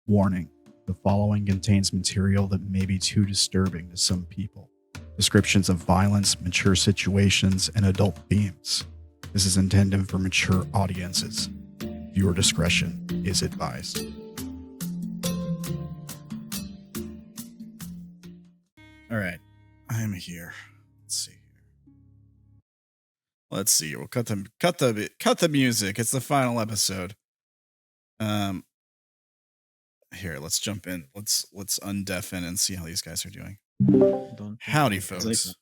Warning: the following contains material that may be too disturbing to some people. Descriptions of violence, mature situations, and adult themes. This is intended for mature audiences. Viewer discretion is advised. All right, I'm here. Let's see. We'll cut the music. It's the final episode. Here, let's jump in. Let's undeafen and see how these guys are doing. Howdy, folks.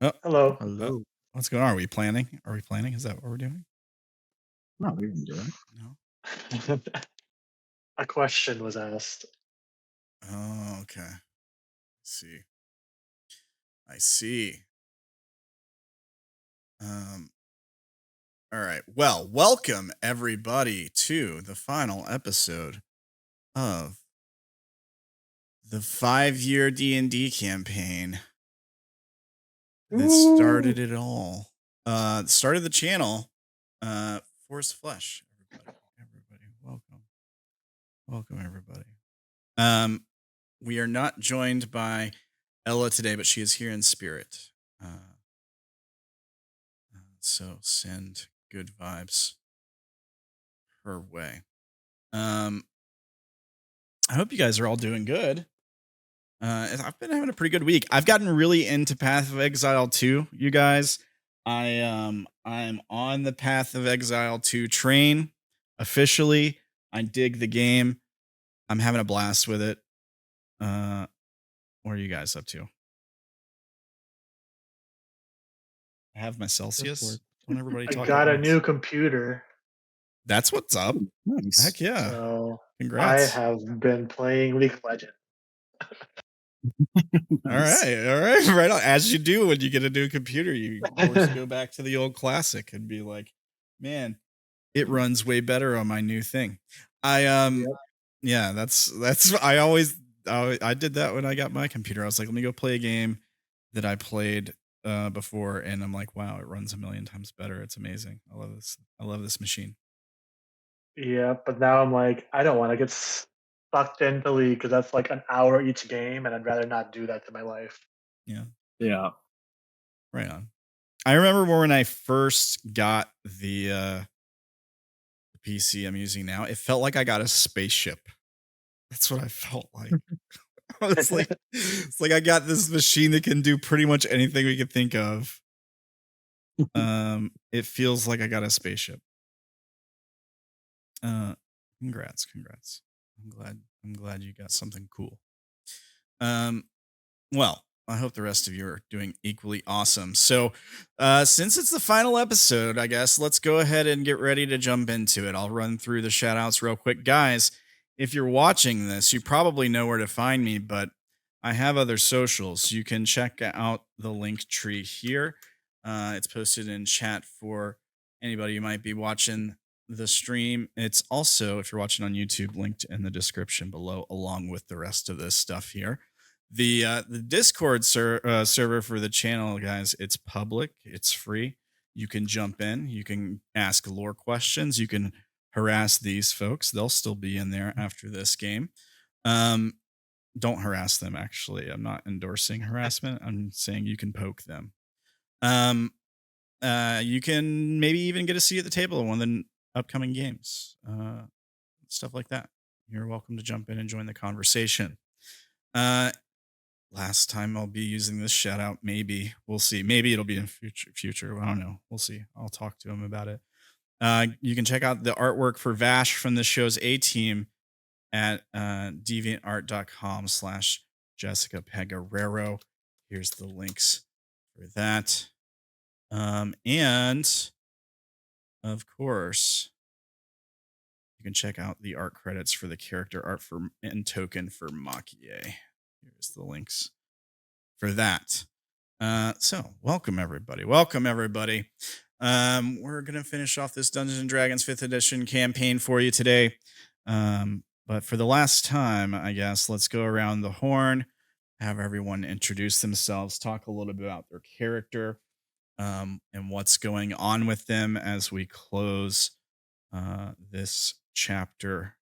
Oh, Hello. Oh, what's going on? Are we planning? Is that what we're doing? No, we didn't do it. No. A question was asked. Oh, okay. I see. All right. Well, welcome everybody to the final episode of the 5-year D&D campaign that started it all. Started the channel. Force Flesh. Everybody, welcome everybody. We are not joined by Ella today, but she is here in spirit. So send good vibes her way. I hope you guys are all doing good. I've been having a pretty good week. I've gotten really into Path of Exile 2, you guys. I'm on the Path of Exile 2 train officially. I dig the game. I'm having a blast with it. What are you guys up to? I have my Celsius. Don't everybody talk I got at a once. new computer. That's what's up. Nice. Heck yeah. So Congrats. I have been playing League of Legends. Nice. All right. Right on. As you do when you get a new computer, you of course go back to the old classic and be like, man, it runs way better on my new thing. Yeah, that's I did that when I got my computer. I was like, let me go play a game that I played before, and I'm like, wow, it runs a million times better. It's amazing. I love this machine. Yeah, but now I'm like, I don't want to get sucked into League because that's like an hour each game, and I'd rather not do that to my life. Yeah. Yeah. Right on. I remember when I first got the PC I'm using now, it felt like I got a spaceship. That's what I felt like. It's like I got this machine that can do pretty much anything we could think of. It feels like I got a spaceship. Congrats. I'm glad you got something cool. Well, I hope the rest of you are doing equally awesome. So, since it's the final episode, I guess let's go ahead and get ready to jump into it. I'll run through the shout outs real quick. Guys, if you're watching this, you probably know where to find me, but I have other socials. You can check out the link tree here. It's posted in chat for anybody who might be watching the stream. It's also, if you're watching on YouTube, linked in the description below, along with the rest of this stuff here. The Discord server for the channel, guys, it's public. It's free. You can jump in. You can ask lore questions. You can harass these folks. They'll still be in there after this game. Don't harass them, actually. I'm not endorsing harassment. I'm saying you can poke them. You can maybe even get a seat at the table in one of the upcoming games. Stuff like that. You're welcome to jump in and join the conversation. Last time I'll be using this shout out. Maybe we'll see. Maybe it'll be in future. I don't know. We'll see. I'll talk to him about it. You can check out the artwork for Vash from the show's A-Team at deviantart.com/Jessica Pegarero. Here's the links for that. And of course, you can check out the art credits for the character art and token for Makie. Here's the links for that. So welcome everybody. Welcome everybody. We're gonna finish off this Dungeons and Dragons 5th edition campaign for you today. But for the last time, I guess let's go around the horn, have everyone introduce themselves, talk a little bit about their character, and what's going on with them as we close this chapter.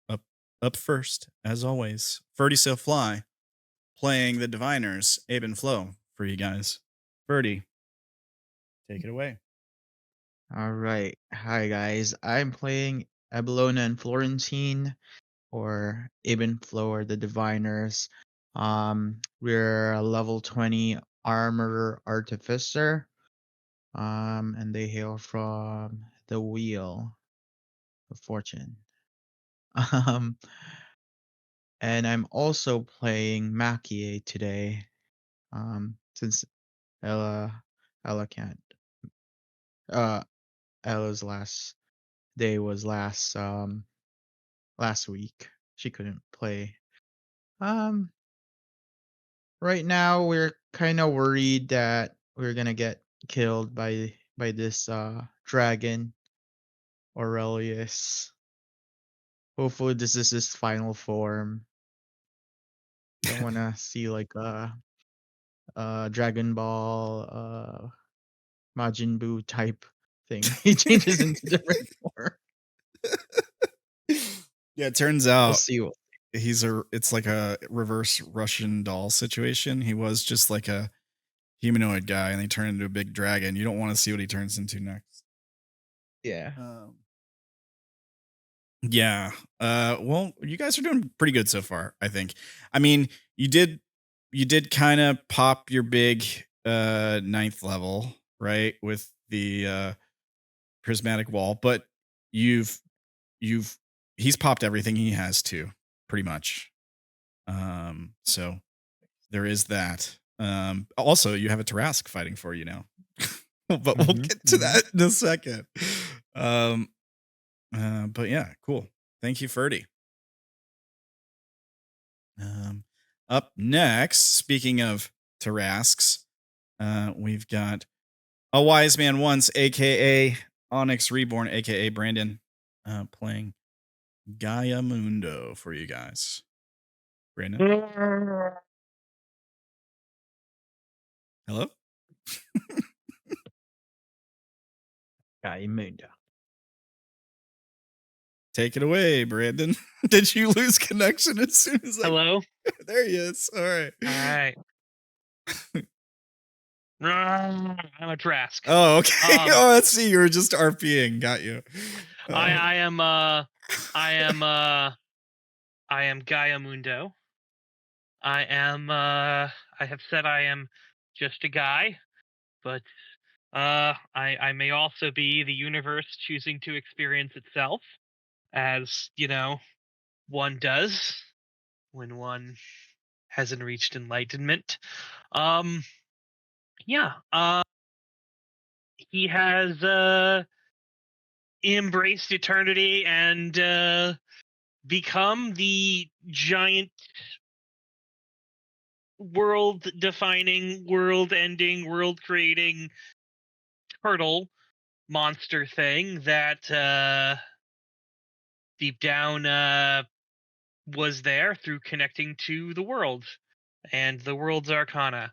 Up up first, as always, Ferdy So Fly, playing the diviners, Abe and Flo, for you guys. Ferdy, take it away. All right. Hi, guys. I'm playing Abelona and Florentine, or Ibn Flo, or the Diviners. We're a level 20 armor artificer. And they hail from the Wheel of Fortune. Um, and I'm also playing Makie today. Since Ella can't. Ella's last day was last week. She couldn't play. Um right now we're kind of worried that we're going to get killed by this dragon, Aurelius. Hopefully this is his final form. Don't want to see like Dragon Ball Majin Buu type thing. He changes into different form. Yeah, it turns We'll out see. it's like a reverse Russian doll situation. He was just like a humanoid guy and he turned into a big dragon. You don't want to see what he turns into next. Yeah. Yeah. Well, you guys are doing pretty good so far, I think. I mean, you did kind of pop your big 9th level, right? With the prismatic wall, but you've he's popped everything he has to, pretty much. So there is that. Also you have a Tarask fighting for you now. But we'll get to that in a second. But yeah, cool. Thank you, Ferdy. Up next, speaking of Tarasks, we've got a wise man once, aka Onyx Reborn, aka Brandon, playing Gaia Mundo for you guys. Brandon, hello. Mundo. Take it away, Brandon. Did you lose connection as soon as I... Hello? There he is. All right. All right. I'm a Trask. Oh, okay. Oh, let's see. You were just RPing. Got you. I am Gaia Mundo. I have said I am just a guy, but I may also be the universe choosing to experience itself, as one does when one hasn't reached enlightenment. Yeah. He has embraced eternity and become the giant world defining, world ending, world creating turtle monster thing that deep down was there through connecting to the world and the world's arcana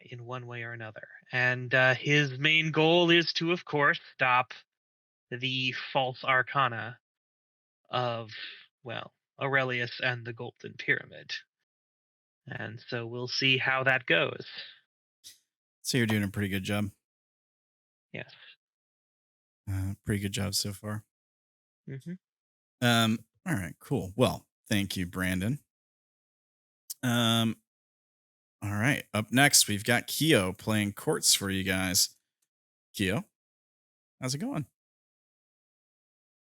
in one way or another. And his main goal is to, of course, stop the false arcana of, well, Aurelius and the Golden Pyramid. And so we'll see how that goes. So you're doing a pretty good job. Yes. Pretty good job so far. Mm-hmm. All right, cool. Well, thank you, Brandon. All right. Up next, we've got Keo playing courts for you guys. Keo, how's it going?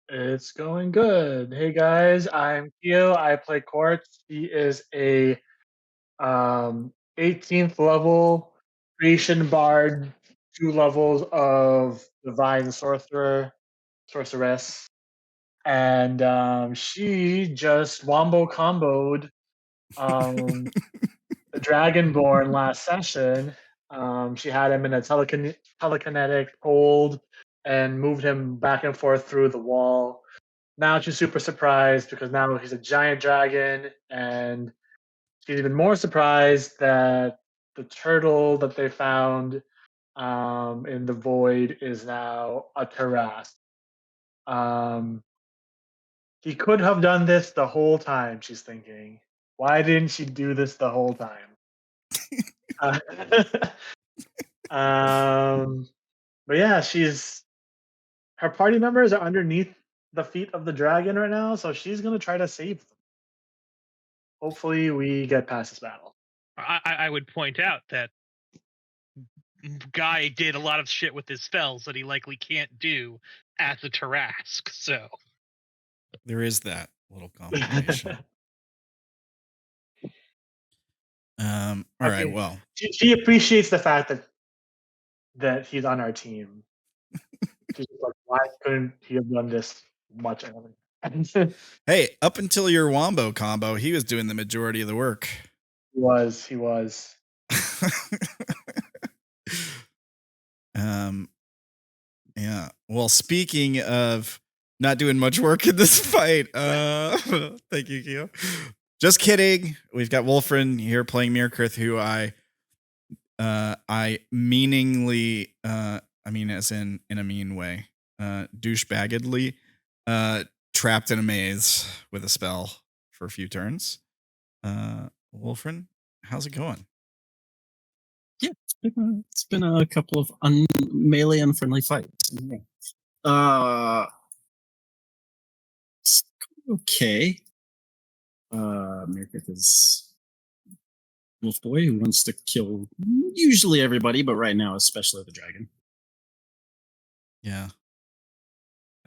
It's going good. Hey guys, I'm Keo. I play Quartz. He is a 18th level creation bard, 2 levels of divine sorceress, and she just wombo comboed the Dragonborn last session, she had him in a telekinetic hold and moved him back and forth through the wall. Now she's super surprised because now he's a giant dragon, and she's even more surprised that the turtle that they found in the void is now a Taras. He could have done this the whole time, she's thinking. Why didn't she do this the whole time? Uh, but yeah, her party members are underneath the feet of the dragon right now, so she's gonna try to save them. Hopefully, we get past this battle. I would point out that Guy did a lot of shit with his spells that he likely can't do as a Tarask. So There is that little complication. All right. Well, she appreciates the fact that he's on our team. She's just like, why couldn't he have done this much earlier? hey, up until your Wombo combo, he was doing the majority of the work. He was. Yeah. Well, speaking of not doing much work in this fight, thank you, Keo. Just kidding. We've got Wolfrin here playing Mirkrith, who I meaningly, I mean, as in a mean way, douchebaggedly, trapped in a maze with a spell for a few turns. Wolfrin, how's it going? Yeah, it's been a couple of melee unfriendly fights. It's okay. Mirkrith is Wolf Boy who wants to kill usually everybody, but right now especially the dragon. Yeah,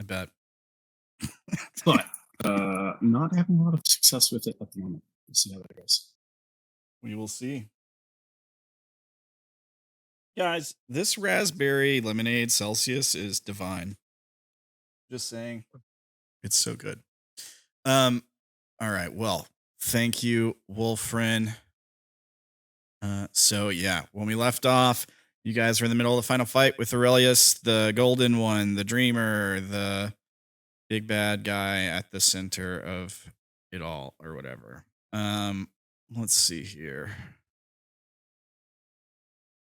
I bet. But not having a lot of success with it at the moment. We'll see how that goes. We will see. Guys, this raspberry lemonade Celsius is divine. Just saying. It's so good. All right. Well, thank you, Wolfrin. So yeah, when we left off, you guys were in the middle of the final fight with Aurelius, the golden one, the dreamer, the big bad guy at the center of it all, or whatever. Let's see here.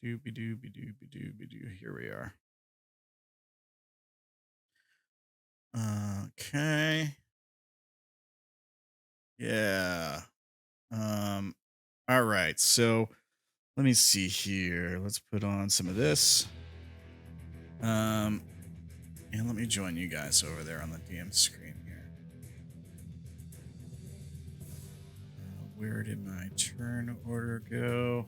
Doobie doobie doobie doobie doo. Here we are. Okay. Yeah. All right. So let me see here. Let's put on some of this. And let me join you guys over there on the DM screen here. Where did my turn order go?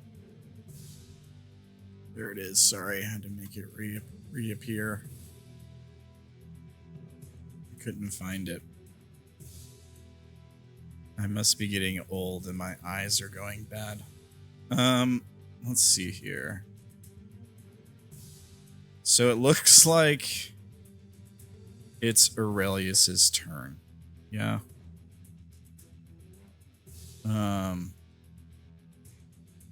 There it is. Sorry, I had to make it reappear. I couldn't find it. I must be getting old and my eyes are going bad. Let's see here. So it looks like it's Aurelius's turn. Yeah.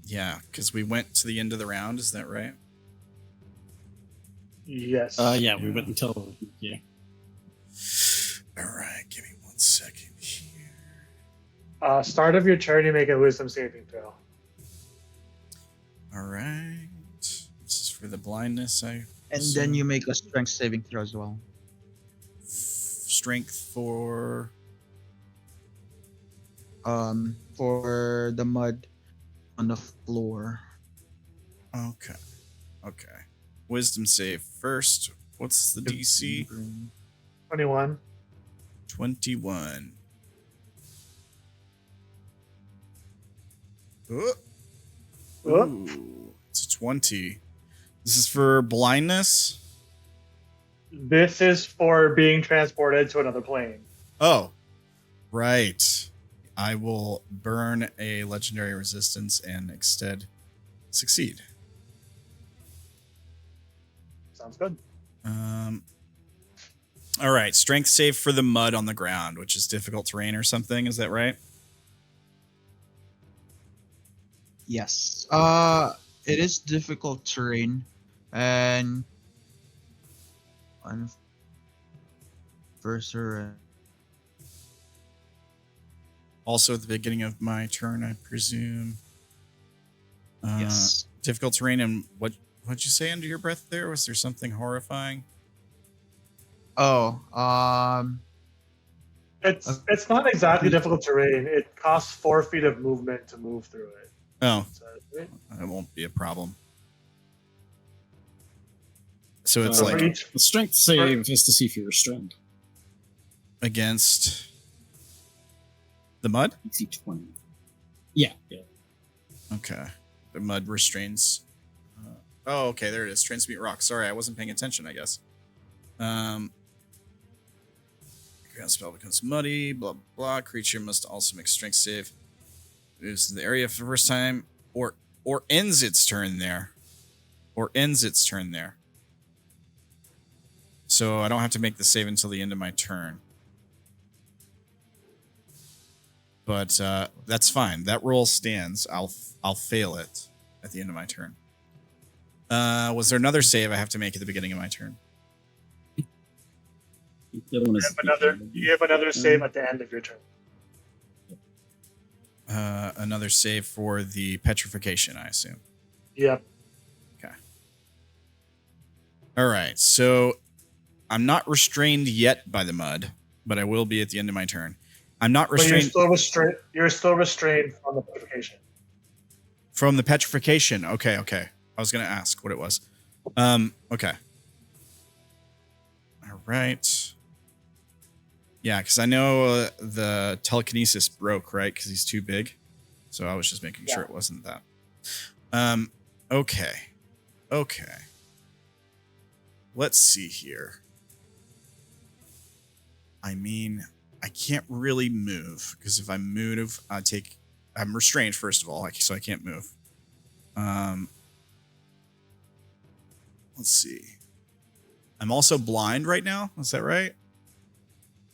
Yeah, because we went to the end of the round, is that right? Yes. Yeah, we went until yeah. All right, give me 1 second here. Start of your turn, you make a wisdom saving throw. All right. This is for the blindness. And then you make a strength saving throw as well. Strength for the mud on the floor. Okay. Wisdom save first. What's the DC? 21. 21. Oh. Ooh, it's a 20. This is for blindness? This is for being transported to another plane. Oh, right. I will burn a legendary resistance and instead succeed. Sounds good. All right. Strength save for the mud on the ground, which is difficult terrain or something. Is that right? Yes. It is difficult terrain, and on first Also at the beginning of my turn, I presume. yes. Difficult terrain, and what'd you say under your breath there? Was there something horrifying? Oh, It's not exactly difficult terrain. It costs 4 feet of movement to move through it. Oh, So, right? that won't be a problem. So it's So like for each The strength save is to see if you're restrained. against the mud? DC 20. Yeah. Okay. The mud restrains. Oh, okay. There it is. Transmute rock. Sorry, I wasn't paying attention, I guess. Ground spell becomes muddy. Blah, blah, blah. Creature must also make strength save. Moves to the area for the first time. Or ends its turn there. So I don't have to make the save until the end of my turn. But that's fine. That roll stands. I'll fail it at the end of my turn. Was there another save I have to make at the beginning of my turn? The other one is you have another save at the end of your turn. Another save for the petrification, I assume. Yep. Okay. All right. So I'm not restrained yet by the mud, but I will be at the end of my turn. I'm not But you're restrained still restrained from the petrification. from the petrification. Okay. I was going to ask what it was. Okay. All right. Yeah, because I know the telekinesis broke, right? Because he's too big. So I was just making sure it wasn't that. Okay. Let's see here. I mean, I can't really move because if I move, I'm restrained first of all, so I can't move. Let's see. I'm also blind right now. Is that right?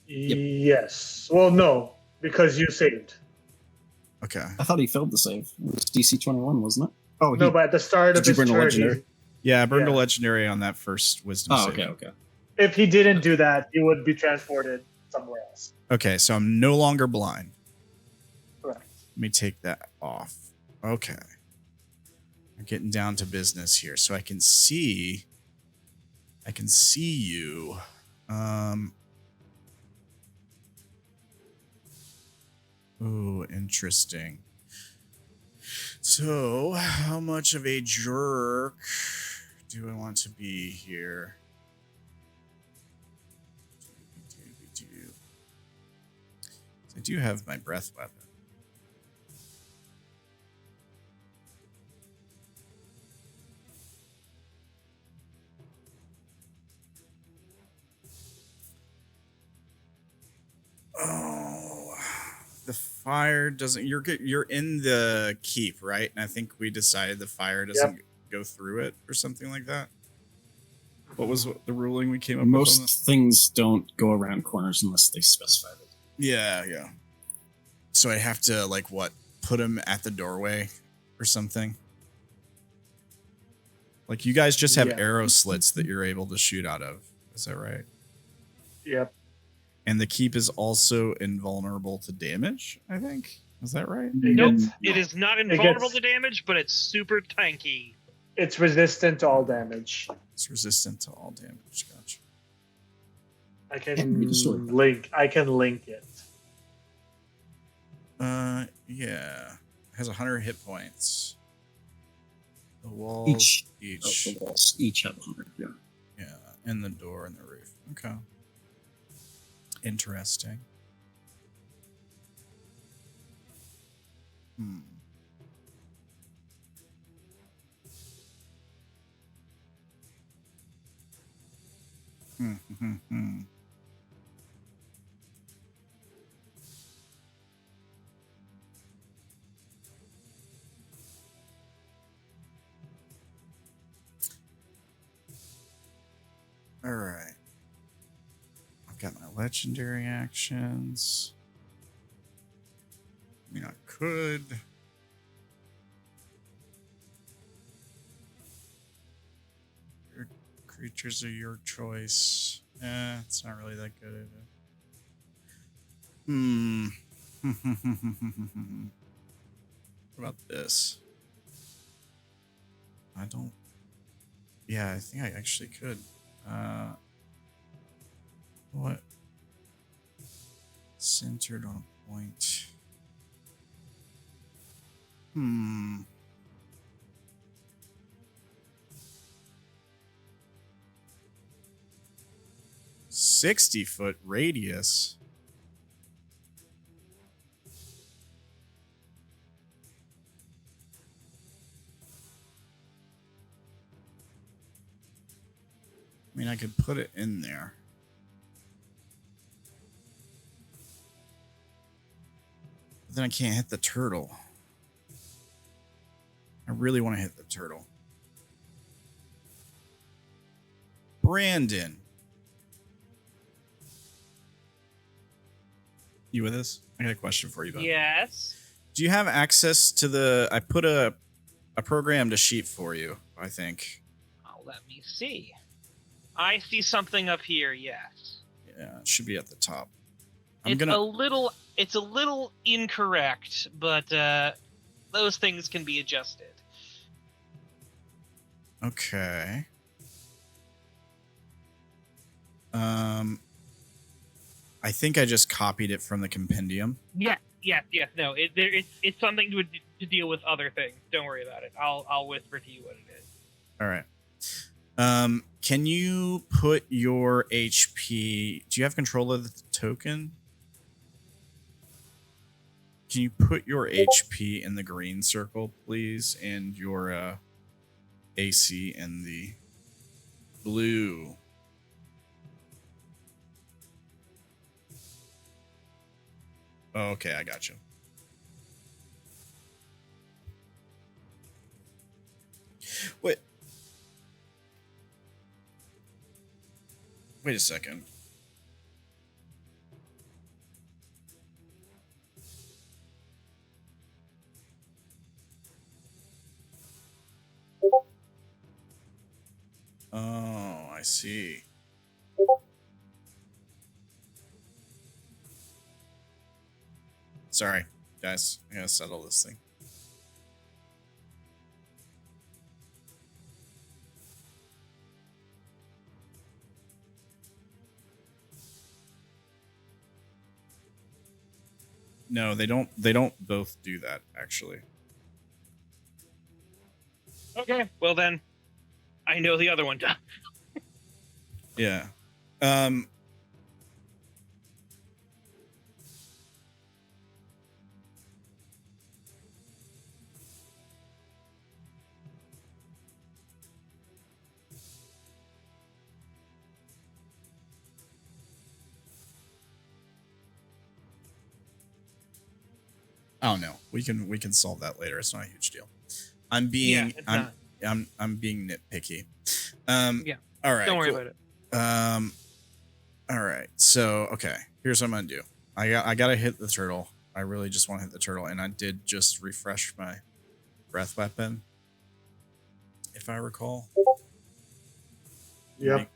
Yep. Yes. Well, no, because you saved. Okay. I thought he failed the save. It was DC 21, wasn't it? Oh, No, but at the start of Did you his burn a turn, legendary? Yeah, I burned a Yeah. legendary on that first wisdom save. okay. if he didn't do that, he would be transported somewhere else. Okay, so I'm no longer blind. Correct. Let me take that off. Okay. I'm getting down to business here. So I can see you. Oh, interesting. So, how much of a jerk do I want to be here? I do have my breath weapon. Oh, the fire doesn't. You're in the keep, right? And I think we decided the fire doesn't go through it or something like that. What was the ruling we came up with? Most things don't go around corners unless they specify it. Yeah. So I have to put him at the doorway or something. Like you guys just have arrow slits that you're able to shoot out of. Is that right? Yep. And the keep is also invulnerable to damage, I think. Is that right? Nope. It is not invulnerable to damage, but it's super tanky. It's resistant to all damage. It's resistant to all damage. Gotcha. I can link it. Yeah. It has 100 hit points. The walls The walls each have 100. Yeah. Yeah, and the door and the roof. Okay. Interesting. All right. I've got my legendary actions. I mean, I could Creatures are your choice. It's not really that good, is it? What about this? I don't. Yeah, I think I actually could. What? Centered on a point. 60-foot radius. I mean, I could put it in there. But then I can't hit the turtle. I really want to hit the turtle. Brandon. You with us? I got a question for you, bud. Yes. Do you have access to the... I put a programmed sheet for you, I think. Oh, let me see. I see something up here, yes. Yeah, it should be at the top. It's a little incorrect, but those things can be adjusted. Okay. I think I just copied it from the compendium. Yes. No, it's something to deal with other things. Don't worry about it. I'll whisper to you what it is. All right. Can you put your HP? Do you have control of the token? Can you put your HP in the green circle, please, and your AC in the blue? Oh, okay, I got you. Wait. Wait a second. Oh, I see. Sorry, guys. I gotta settle this thing. No, they don't. They don't both do that, actually. Okay. Well then, I know the other one does. Yeah. Oh no, we can solve that later. It's not a huge deal. I'm being I'm being nitpicky. Yeah. All right. Don't worry cool. about it. All right. So okay, here's what I'm gonna do. I gotta hit the turtle. I really just want to hit the turtle, and I did just refresh my breath weapon, if I recall. Yep.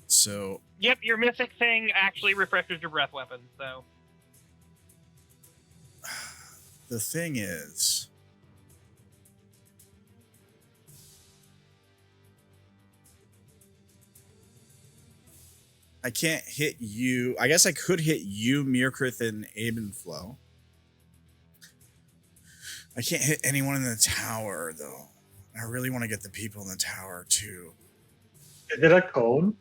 So Yep, your mythic thing actually refreshes your breath weapon, so. the thing is, I can't hit you. I guess I could hit you, Mirkrith, and Abenflow. I can't hit anyone in the tower, though. I really want to get the people in the tower, too. Is it a cone?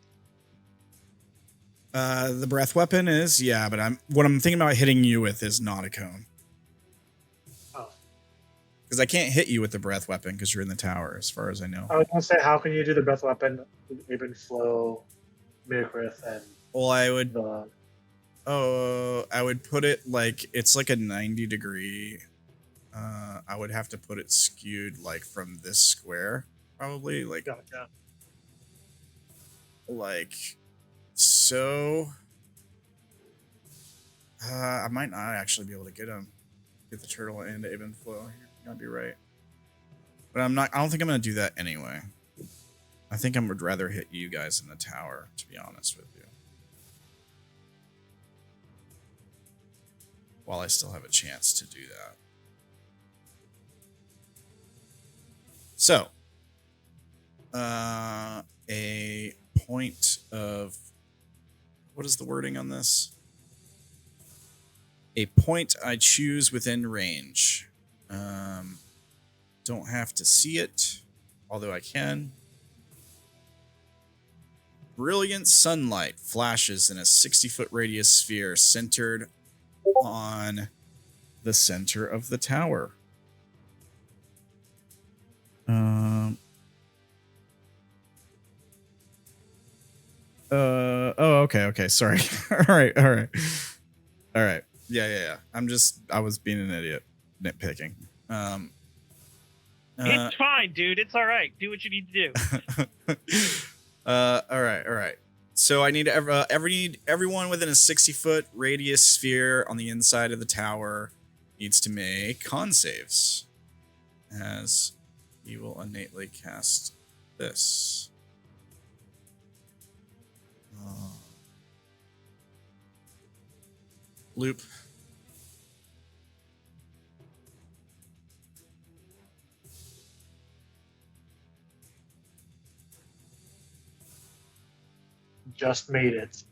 The breath weapon is, yeah, but what I'm thinking about hitting you with is not a cone. Oh. Because I can't hit you with the breath weapon because you're in the tower, as far as I know. I was gonna say, how can you do the breath weapon, even flow, Mirkrith, and Well, I would. the I would put it like it's like a 90-degree. I would have to put it skewed like from this square, probably gotcha. like so. I might not actually be able to get the turtle and Abenflow. You might be right, but I'm not. I don't think I'm gonna do that anyway. I think I would rather hit you guys in the tower, to be honest with you. While I still have a chance to do that. So, a point of, what is the wording on this? A point I choose within range. Don't have to see it, although I can. Brilliant sunlight flashes in a 60-foot radius sphere centered on the center of the tower. Okay. Sorry. All right. Yeah. I was being an idiot, nitpicking. It's fine, dude. It's all right. Do what you need to do. All right. So I need everyone within a 60-foot radius sphere on the inside of the tower needs to make con saves, as you will innately cast this. Loop. Just made it.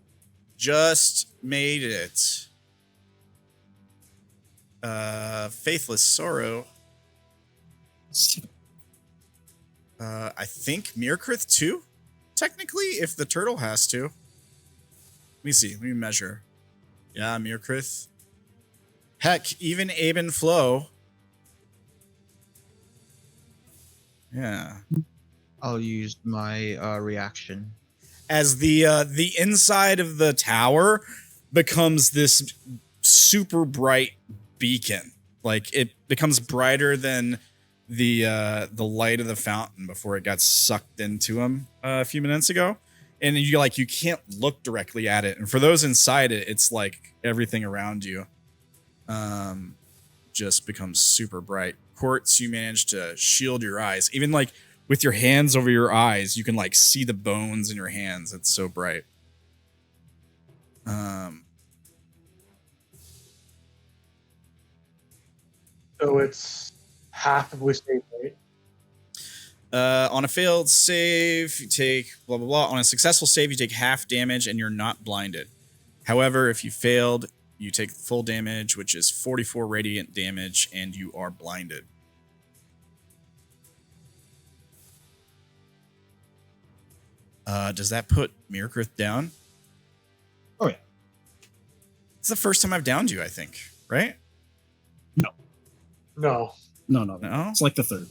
Faithless Sorrow. I think Mirkrith too, technically, if the turtle has to. Let me see. Let me measure. Yeah, Mirkrith. Heck, even Aben Flow. Yeah. I'll use my reaction. As the inside of the tower becomes this super bright beacon. Like, it becomes brighter than the light of the fountain before it got sucked into him a few minutes ago. And you can't look directly at it. And for those inside it, it's like everything around you just becomes super bright. Quartz, you manage to shield your eyes. Even like with your hands over your eyes, you can like see the bones in your hands. It's so bright. So it's half of wisdom, right? On a failed save, you take blah, blah, blah. On a successful save, you take half damage and you're not blinded. However, if you failed, you take full damage, which is 44 radiant damage, and you are blinded. Does that put Mirkrith down? Oh, yeah. It's the first time I've downed you, I think, right? No. No. No? It's like the third.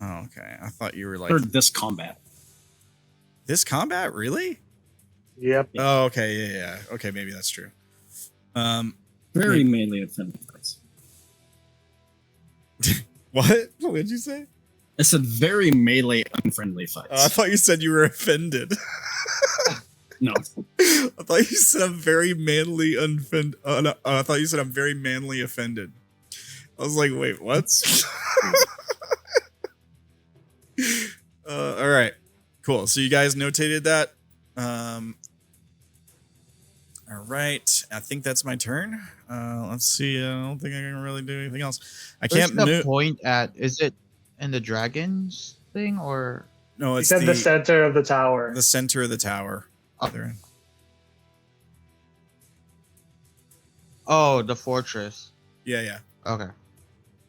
Oh, okay. I thought you were like... Third this combat. This combat? Really? Yep. Oh, okay. Yeah. Okay, maybe that's true. Very melee offended fights. What? What did you say? I said very melee unfriendly fights. I thought you said you were offended. No. I thought you said I'm very manly offended. No, I thought you said I'm very manly offended. I was like, wait, what? All right, cool. So you guys notated that. All right, I think that's my turn. Let's see. I don't think I can really do anything else. I can't Where's the move. point at? Is it in the dragons thing or? No, He it's said the center of the tower. the center of the tower. There. Oh, the fortress. Yeah. Okay.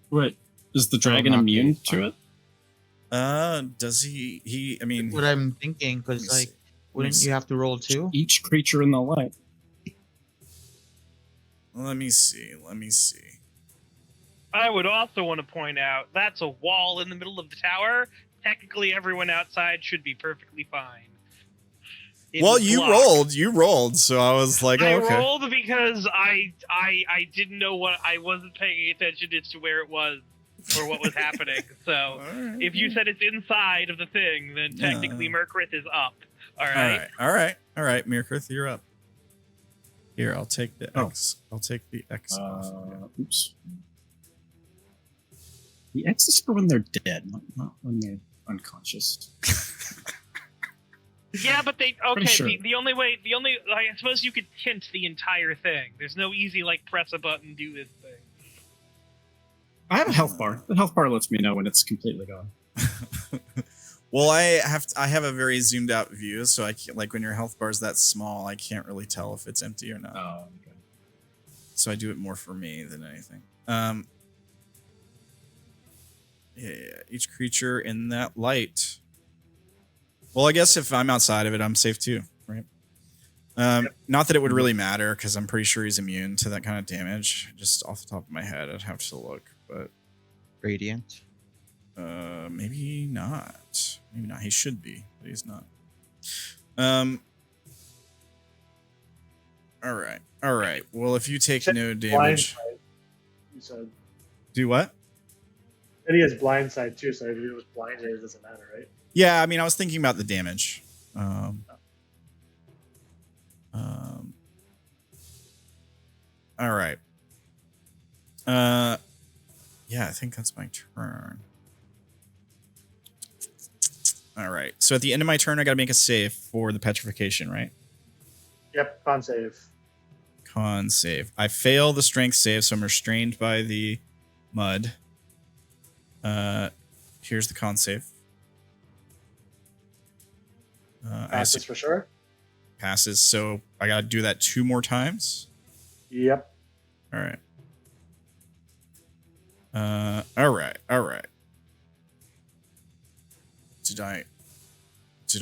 Wait, is the dragon not immune being to it? Does he? I mean, What I'm thinking, let me because like, see. wouldn't you have to roll two? Each creature in the light. Let me see. I would also want to point out that's a wall in the middle of the tower. Technically, everyone outside should be perfectly fine. It Well, was you blocked. rolled, so I was like, oh, I okay. rolled because I didn't know what I wasn't paying attention as to where it was or what was happening. So All right. if you said it's inside of the thing, then technically Yeah. Mirkrith is up. All right. All right, Mirkrith, you're up. Here, I'll take the Oh. X. I'll take the X off. Oops. The X is for when they're dead, not when they're unconscious. Yeah, but they okay. sure. The only I suppose you could tint the entire thing. There's no easy like press a button, do this thing. I have a health bar. The health bar lets me know when it's completely gone. Well, I have a very zoomed out view, so I can't, like when your health bar is that small, I can't really tell if it's empty or not. Oh, okay. So I do it more for me than anything. Yeah, each creature in that light. Well, I guess if I'm outside of it, I'm safe too, right? Not that it would really matter, because I'm pretty sure he's immune to that kind of damage. Just off the top of my head, I'd have to look, but Radiant. maybe not. Maybe not. He should be, but he's not. All right. Well, if you take no damage, Blindside, you said. Do what? And he has blindside too, so if he was blinded, it doesn't matter, right? Yeah, I mean, I was thinking about the damage. All right. Yeah, I think that's my turn. All right. So at the end of my turn, I got to make a save for the petrification, right? Yep, con save. Con save. I fail the strength save, so I'm restrained by the mud. Here's the con save. Passes for sure. Passes. So I got to do that 2 more times. Yep. All right. All right. Did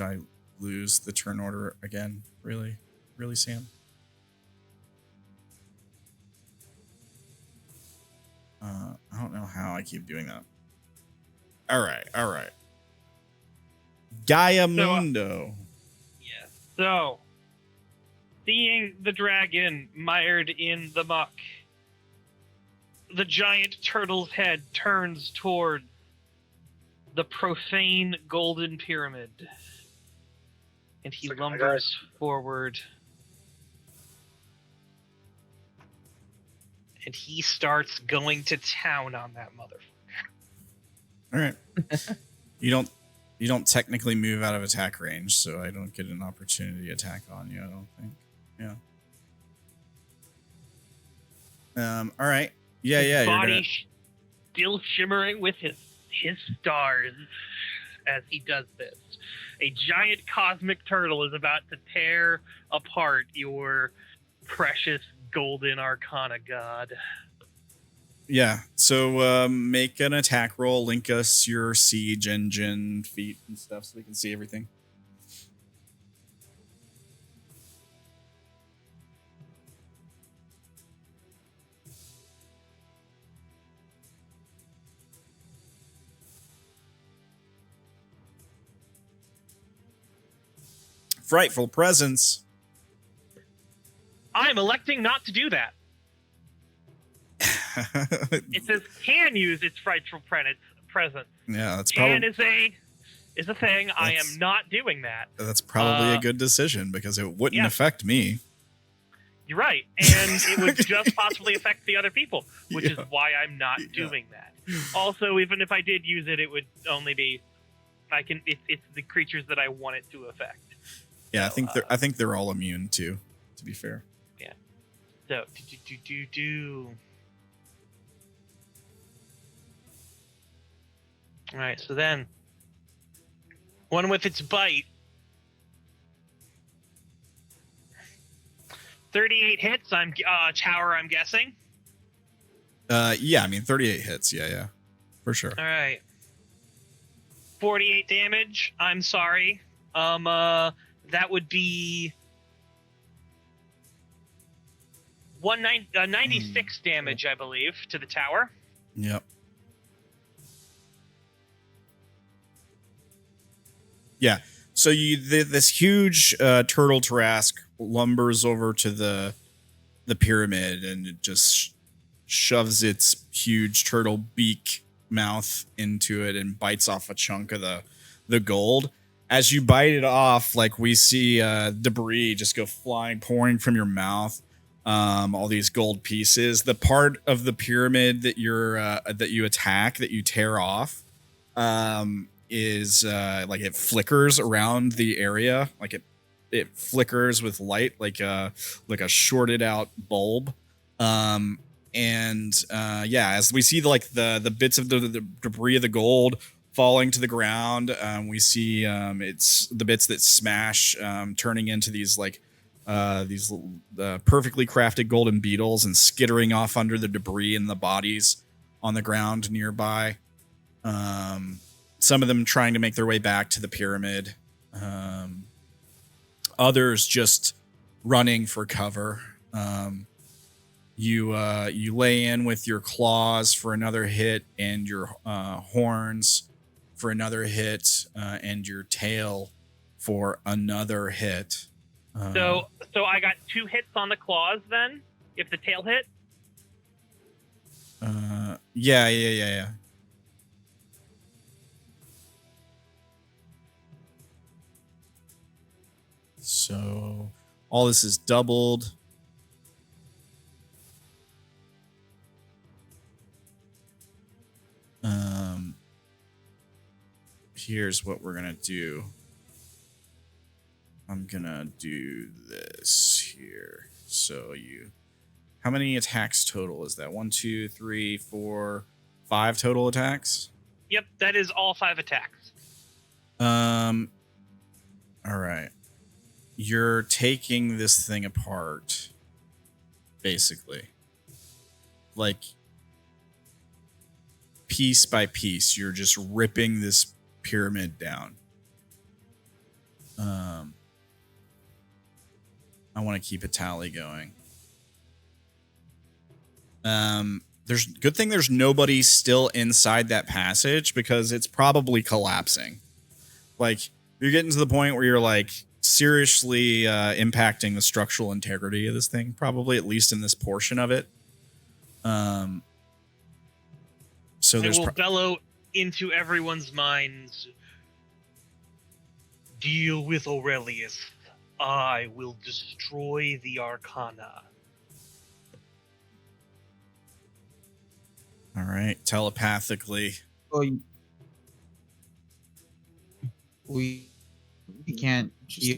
I lose the turn order again? Really, Sam? I don't know how I keep doing that. All right. Gaia Mundo. Yeah. So, seeing the dragon mired in the muck, the giant turtle's head turns toward the profane golden pyramid, and he lumbers forward, and he starts going to town on that motherfucker. All right. You don't technically move out of attack range, so I don't get an opportunity attack on you, I don't think. Yeah. All right. Yeah. His body still shimmering with his stars as he does this. A giant cosmic turtle is about to tear apart your precious golden arcana god. Yeah. So make an attack roll. Link us your siege engine feat and stuff so we can see everything. Frightful presence. I'm electing not to do that. It says can use its frightful presence. Yeah, that's can probably is a thing. I am not doing that. That's probably a good decision because it wouldn't affect me. You're right, and it would just possibly affect the other people, which is why I'm not doing that. Also, even if I did use it, it would only be it's the creatures that I want it to affect. Yeah, so, I think they're all immune too, to be fair. Yeah. So do. All right, so then one with its bite. 38 hits. I'm tower. I'm guessing. Yeah. I mean, 38 hits. Yeah, for sure. All right. 48 damage. I'm sorry. That would be 96 damage, I believe, to the tower. Yep. Yeah. So this huge turtle Tarrasque lumbers over to the pyramid and it just shoves its huge turtle beak mouth into it and bites off a chunk of the gold. As you bite it off, like we see debris just go flying, pouring from your mouth. All these gold pieces. The part of the pyramid that you attack, that you tear off, is like it flickers around the area, like it flickers with light, like a shorted out bulb. As we see the bits of the debris of the gold falling to the ground, we see it's the bits that smash, turning into these perfectly crafted golden beetles and skittering off under the debris and the bodies on the ground nearby. Some of them trying to make their way back to the pyramid. Others just running for cover. You lay in with your claws for another hit, and your horns for another hit, and your tail for another hit. So I got 2 hits on the claws then, if the tail hit? Yeah. So all this is doubled. Here's what we're gonna do. I'm gonna do this here. So how many attacks total is that? 1, 2, 3, 4, 5 total attacks? Yep, that is all 5 attacks. All right. You're taking this thing apart, basically. Like, piece by piece, you're just ripping this pyramid down. I want to keep a tally going. There's good thing there's nobody still inside that passage, because it's probably collapsing. Like, you're getting to the point where you're like seriously impacting the structural integrity of this thing, probably, at least in this portion of it. So I there's will bellow into everyone's minds. Deal with Aurelius. I will destroy the Arcana. all right, telepathically. Oh, we can't hear.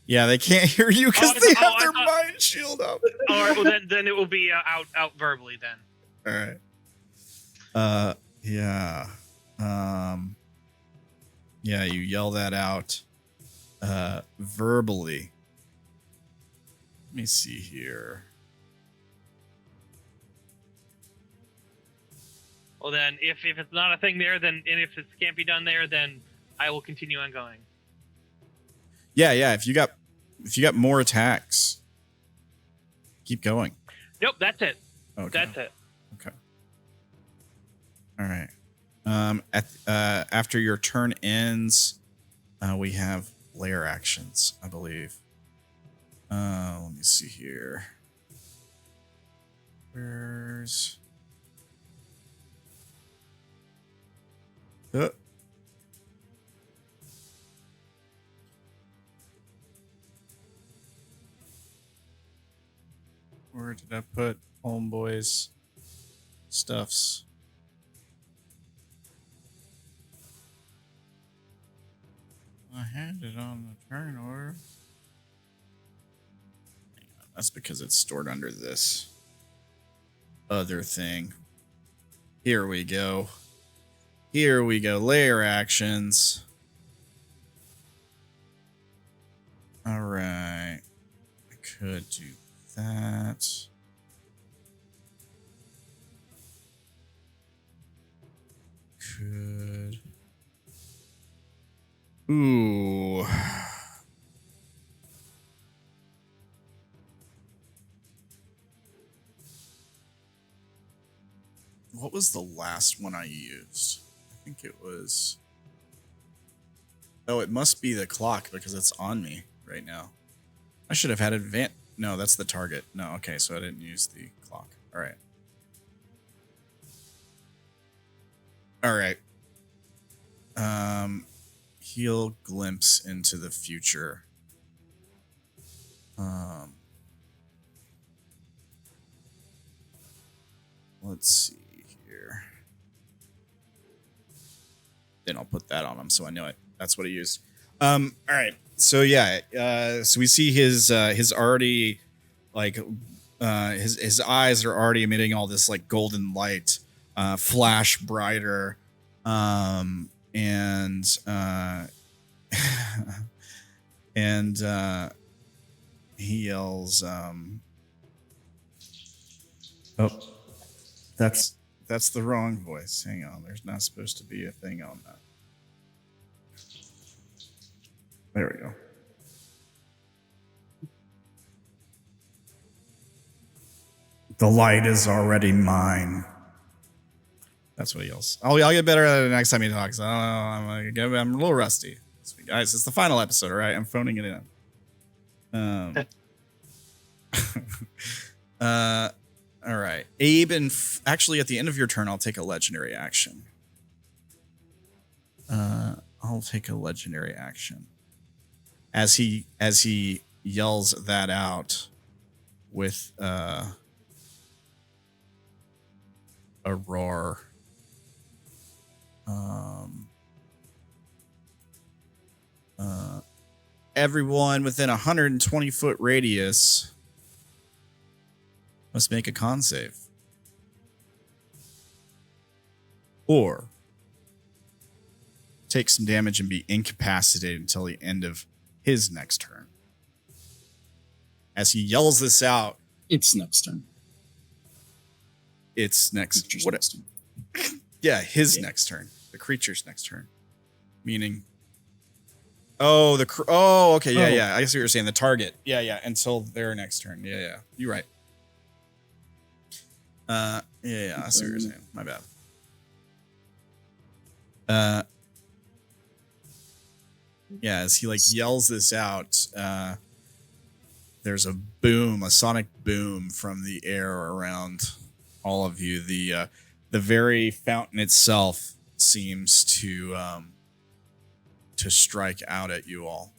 Yeah, they can't hear you because they have their thought- mind shield up. All right, well then it will be out verbally then. All right. Yeah. Yeah, you yell that out verbally. Let me see here. Well then, if it's not a thing there, then, and if it can't be done there, then I will continue on going. Yeah. If you got more attacks, keep going. Nope, that's it. Okay. That's it. Okay. All right. After your turn ends, we have layer actions, I believe. Let me see here. Where's where did I put Homeboy's stuffs? I had it on the turn order. Hang on, that's because it's stored under this other thing. Here we go. Layer actions. All right. I could do that. Could. Ooh. What was the last one I used? I think it was... Oh, it must be the clock because it's on me right now. I should have had No, that's the target. No, okay, so I didn't use the clock. All right. All right. He'll glimpse into the future. Let's see here. then I'll put that on him so I know it. That's what he used. All right. So yeah, so we see his already like his eyes are already emitting all this like golden light, flash brighter, and and he yells, oh, that's the wrong voice. Hang on, there's not supposed to be a thing on that. There we go. The light is already mine. That's what he yells. I'll get better at it next time he talks. I'm a little rusty. Guys, it's the final episode, all right? I'm phoning it in. All right. Abe, and actually at the end of your turn, I'll take a legendary action. I'll take a legendary action. As he yells that out with a roar. Everyone within 120 foot radius must make a con save. Or take some damage and be incapacitated until the end of his next turn. As he yells this out, It's next turn. it's next. Creature's What? next turn. Yeah, his next turn. The creature's next turn. Meaning. Oh, okay. Yeah, Oh. yeah. I see what you're saying. The target. Yeah, yeah. Until their next turn. Yeah, yeah. You're right. Yeah. I see what you're saying. My bad. Yeah, as he like yells this out, there's a boom, a sonic boom from the air around all of you. The very fountain itself seems to strike out at you all.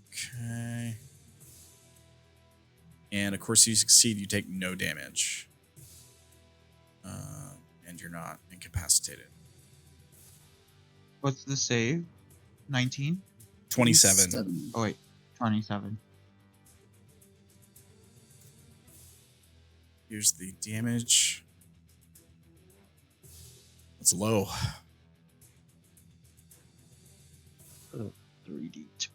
Okay. And of course, you succeed, you take no damage. And you're not incapacitated. What's the save? 19? 27. Oh, wait. 27. Here's the damage. It's low. 3d12.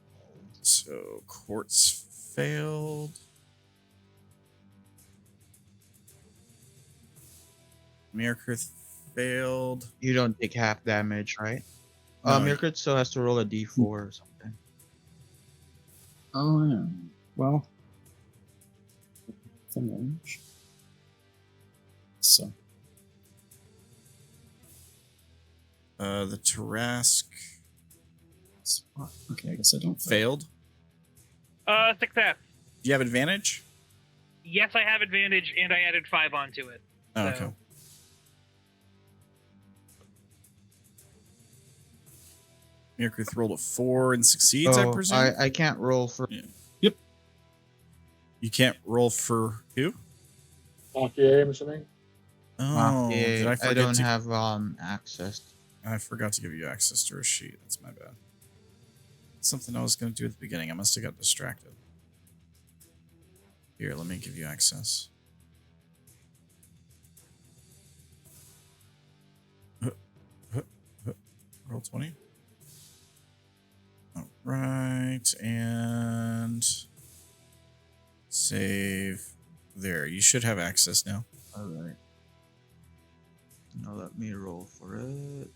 So Quartz failed. Mirkirth failed. You don't take half damage, right? No, Mirkut still has to roll a d4 or something. Oh, yeah. Well, range. So, The Tarask okay, I guess I don't failed. Success. Do you have advantage? Yes, I have advantage, and I added 5 onto it. Oh, So- okay. Mirkirth rolled a 4 and succeeds, I presume? I can't roll for... Yeah. You can't roll for who? Maki, I'm assuming. Oh, did I I forget don't to... have access. I forgot to give you access to a sheet. That's my bad. Something I was going to do at the beginning. I must have got distracted. Here, let me give you access. Roll 20. All right, and save there. You should have access now. Alright. Now let me roll for it.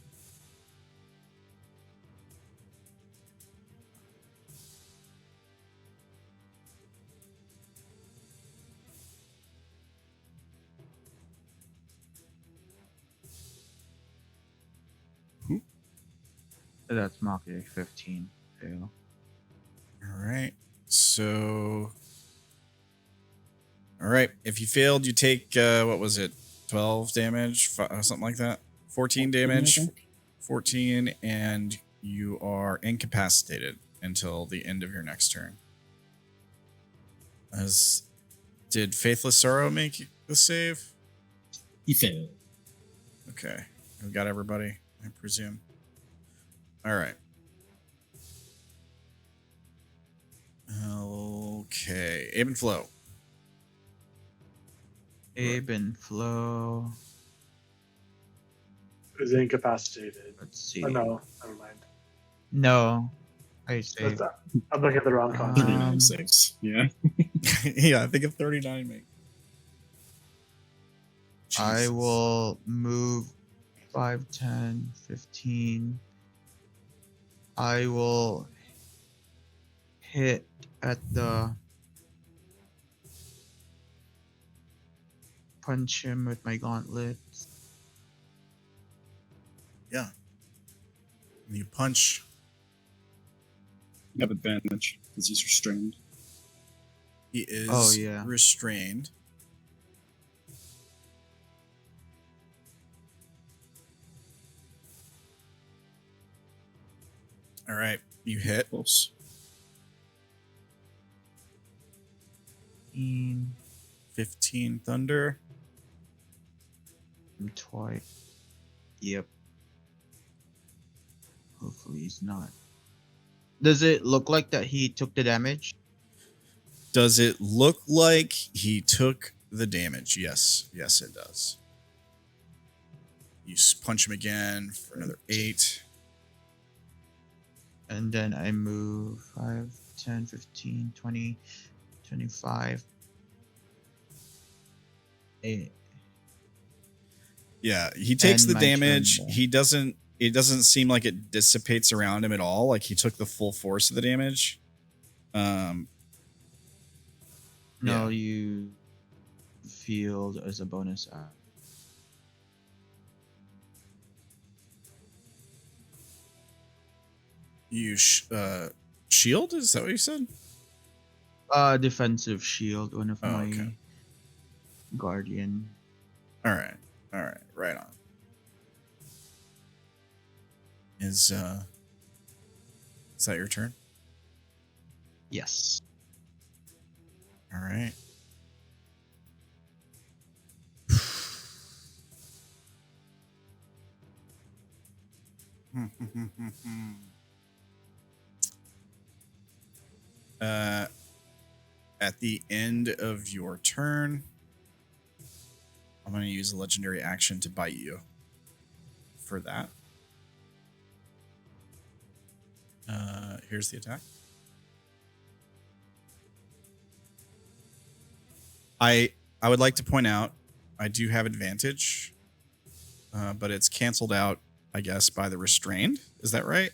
That's Maki 15. Fail. All right. So, all right. If you failed, you take what was it? 12 damage, something like that. 14 damage, 14, and you are incapacitated until the end of your next turn. Did Faithless Sorrow make the save? He failed. Okay. We've got everybody, I presume. All right. Okay. Abe and Flo. Abe and Flo. Is incapacitated. Let's see. Oh no, never mind. No, I saved. I'm looking at the wrong content. 39 saves. Yeah. Yeah, I think of 39, mate. I Jesus. will move 5, 10, 15. I will hit at the punch him with my gauntlets. Yeah. You punch. You have advantage because he's restrained. He is restrained. All right. You hit. Close. 15 thunder. Twice. Yep. Hopefully he's not. Does it look like that he took the damage? Does it look like he took the damage? Yes. Yes, it does. You punch him again for another 8. And then I move 5, 10, 15, 20, 25. 8. Yeah, he takes And the my turn damage. then. It doesn't seem like it dissipates around him at all. Like he took the full force of the damage. No, Yeah. you field as a bonus act. You shield? Is that what you said? Defensive shield, one of Oh, my okay. guardian. All right. Right on. Is that your turn? Yes. All right. At the end of your turn, I'm going to use a legendary action to bite you for that. Here's the attack. I would like to point out I do have advantage, but it's canceled out, I guess, by the restrained. Is that right?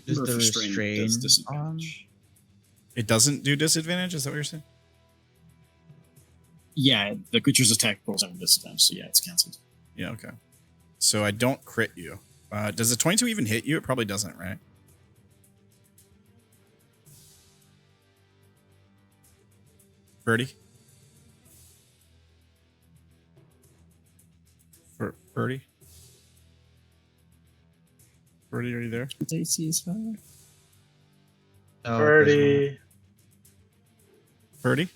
Does the Restrained does restrain disadvantage. It doesn't do disadvantage? Is that what you're saying? Yeah, the creature's attack rolls have disadvantage, so yeah, it's cancelled. Yeah, okay. So I don't crit you. Does the 22 even hit you? It probably doesn't, right? Birdie? Birdie? Birdie, are you there? AC is 5. No, it Birdie. Birdie?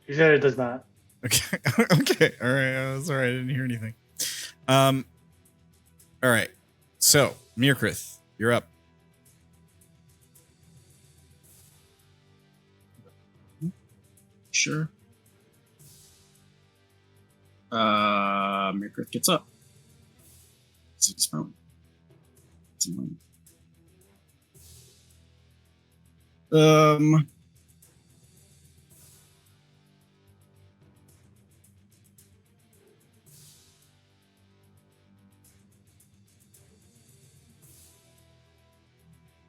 He said it does not. Okay. Okay. All right. Sorry, I didn't hear anything. All right. So, Mirkrith, you're up. Sure. Mirkrith gets up. It's his phone. It's annoying.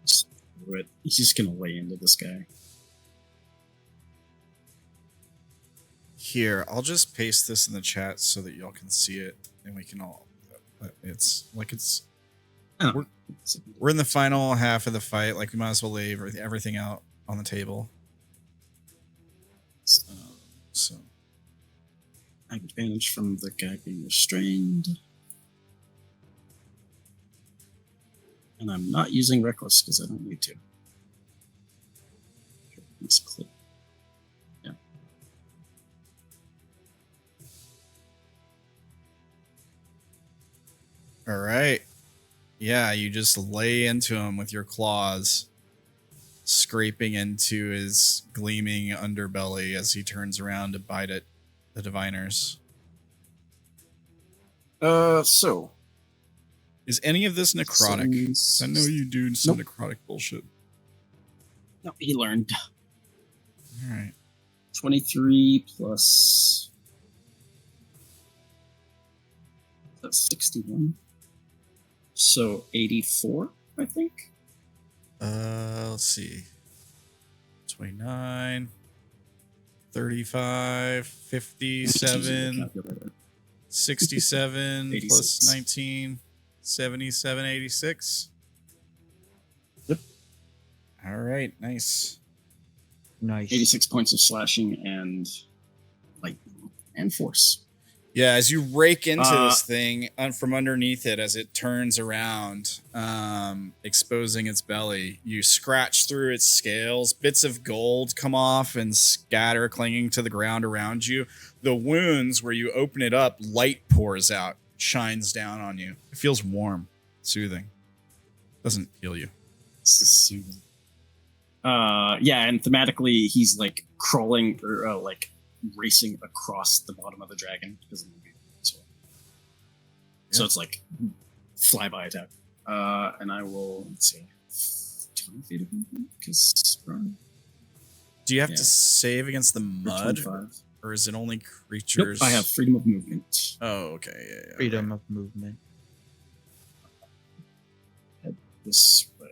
Screw it. He's just gonna lay into this guy. Here, I'll just paste this in the chat so that y'all can see it and we can all. It's like it's. Oh. We're in the final half of the fight. Like we might as well lay everything out on the table. So I have advantage from the guy being restrained. And I'm not using reckless because I don't need to. Let's click. Yeah. All right. Yeah, you just lay into him with your claws, scraping into his gleaming underbelly as he turns around to bite at the diviners. So Is any of this necrotic? 'Cause I know you do some Nope. necrotic bullshit. No, he learned. All right. 23 plus. That's 61. So 84, I think. Let's see. 29, 35, 57, 67 plus 86. 19, 77, 86. Yep. All right, nice. Nice. 86 points of slashing and lightning and force. Yeah, as you rake into this thing from underneath it, as it turns around, exposing its belly, you scratch through its scales. Bits of gold come off and scatter, clinging to the ground around you. The wounds where you open it up, light pours out, shines down on you. It feels warm, soothing. Doesn't heal you. Soothing. Yeah, and thematically, he's like crawling or like racing across the bottom of the dragon because of the movie. So it's like flyby attack. And I will, let's see, 20 feet of movement because Do you have to save against the mud, 25. or is it only creatures? Nope, I have freedom of movement. Oh, okay, yeah. Freedom of movement. Head this way.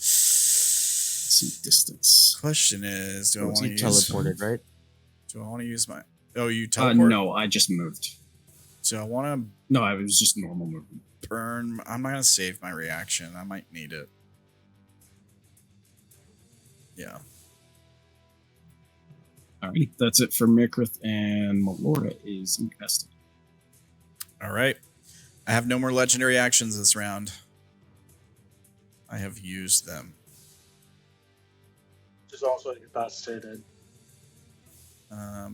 Some distance. Question is, do I want to You use teleported, right? Do I want to use my? Oh, you teleport? No, I just moved. So I want No, I was just normal movement. to burn. I'm not gonna save my reaction. I might need it. Yeah. Alright, that's it for Mikrith, and Melora is incapacitated. All right. I have no more legendary actions this round. I have used them. Which is also incapacitated.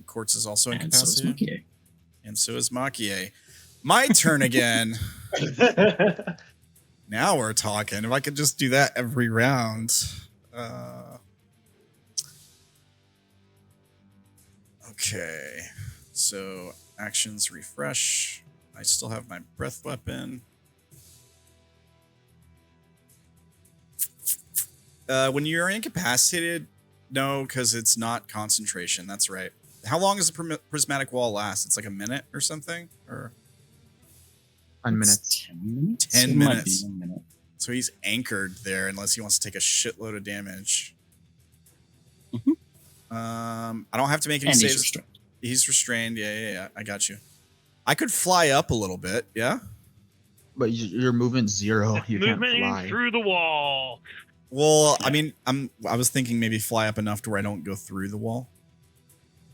Quartz is also And so is incapacitated. Makie. And so is Makie. My turn again. Now we're talking. If I could just do that every round. Okay. So actions refresh. I still have my breath weapon. When you're incapacitated, no, because it's not concentration. That's right. How long does the prismatic wall last? It's like a minute or something? Or 1 minute. 10 minutes? 10 It might minutes. be 1 minute. So he's anchored there unless he wants to take a shitload of damage. Mhm. I don't have to make any And he's saves. restrained. He's restrained. Yeah. I got you. I could fly up a little bit. Yeah. But your movement's 0. You can't Movement fly. through the wall. Well, I mean, I was thinking maybe fly up enough to where I don't go through the wall.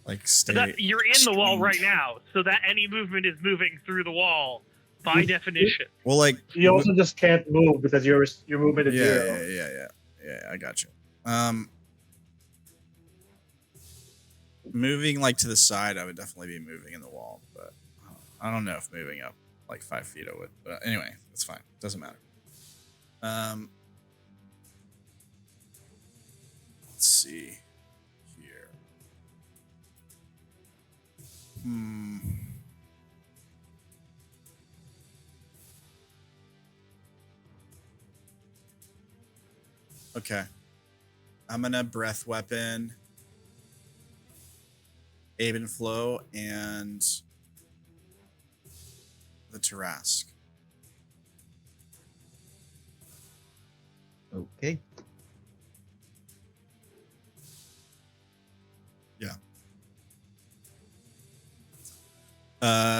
Like stay. You're in the wall right Strange. now, so that any movement is moving through the wall by definition. Well, like You also just can't move because your movement is zero. Yeah. I got you. Moving like to the side, I would definitely be moving in the wall, but I don't know if moving up like 5 feet I would. But anyway, it's fine. Doesn't matter. Let's see here. Okay. I'm gonna breath weapon, Abe and Flow, and the Tarask. Okay. Yeah.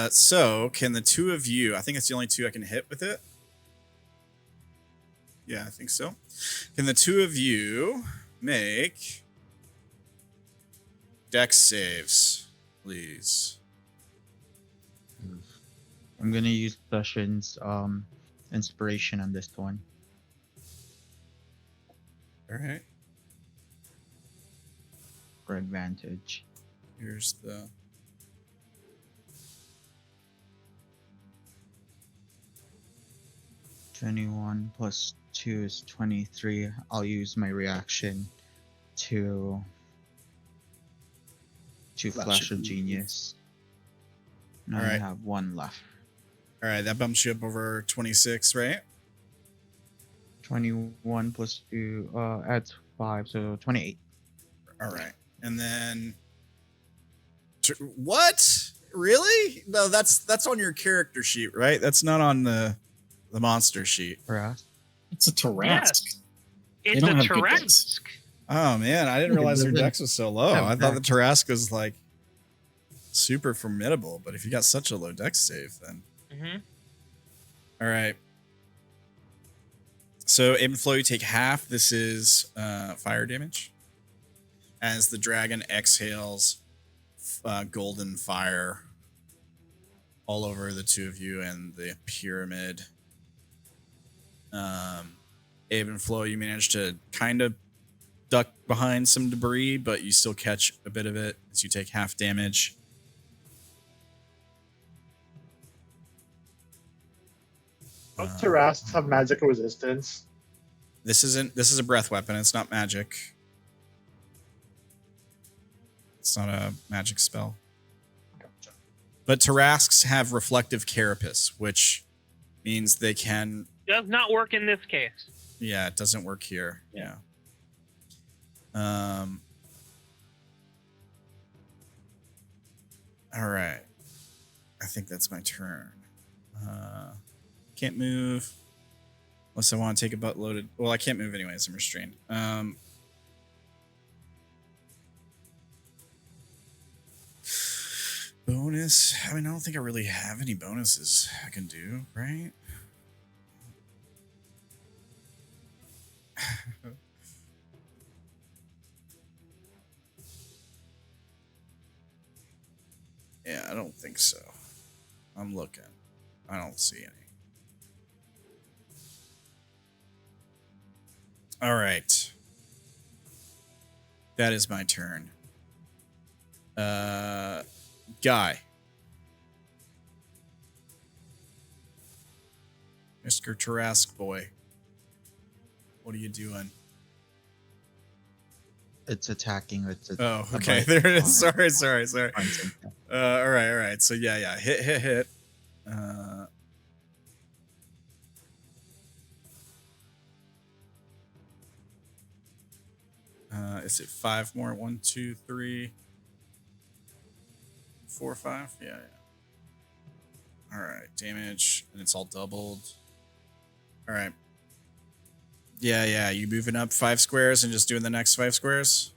So can the two of you? I think it's the only two I can hit with it. Yeah, I think so. Can the two of you make dex saves, please? I'm gonna use Session's inspiration on this one. All right. For advantage. Here's the. +21 +2 is 23. I'll use my reaction to Flash of Genius. Now I Alright. have one left. All right, that bumps you up over 26, right? 21 +2 adds 5, so 28. All right, and then what? Really? No, that's on your character sheet, right? That's not on the monster sheet. Harass. It's a Tarask. Yes. It's don't a have good dice. Tarask. Oh man, I didn't realize their doesn't dex was so low. have I thought the dex. Tarrasque was like super formidable, but if you got such a low dex save, then Mm-hmm. all right. So aim and flow, you take half. This is fire damage. As the dragon exhales golden fire all over the two of you and the pyramid. Abe and Flo, you manage to kind of duck behind some debris, but you still catch a bit of it as you take half damage. Don't Tarrasques have magical resistance? This is a breath weapon. It's not magic. It's not a magic spell. Gotcha. But Tarrasques have reflective carapace, which means they can. Does not work in this case. Yeah, it doesn't work here. Yeah. All right. I think that's my turn. Can't move unless I want to take a butt loaded. Well, I can't move anyways. I'm restrained. Bonus. I mean, I don't think I really have any bonuses I can do, right? Yeah, I don't think so. I'm looking. I don't see any. All right. That is my turn. Guy. Mr. Tarrasque boy. What are you doing? It's attacking. It's a, Oh, a okay. bite. There it is. Sorry. Fine, same thing. All right. So yeah. Hit. Is it 5 more? 1, 2, 3, 4, 5? Yeah. All right. Damage, and it's all doubled. All right. Yeah. You moving up 5 squares and just doing the next 5 squares?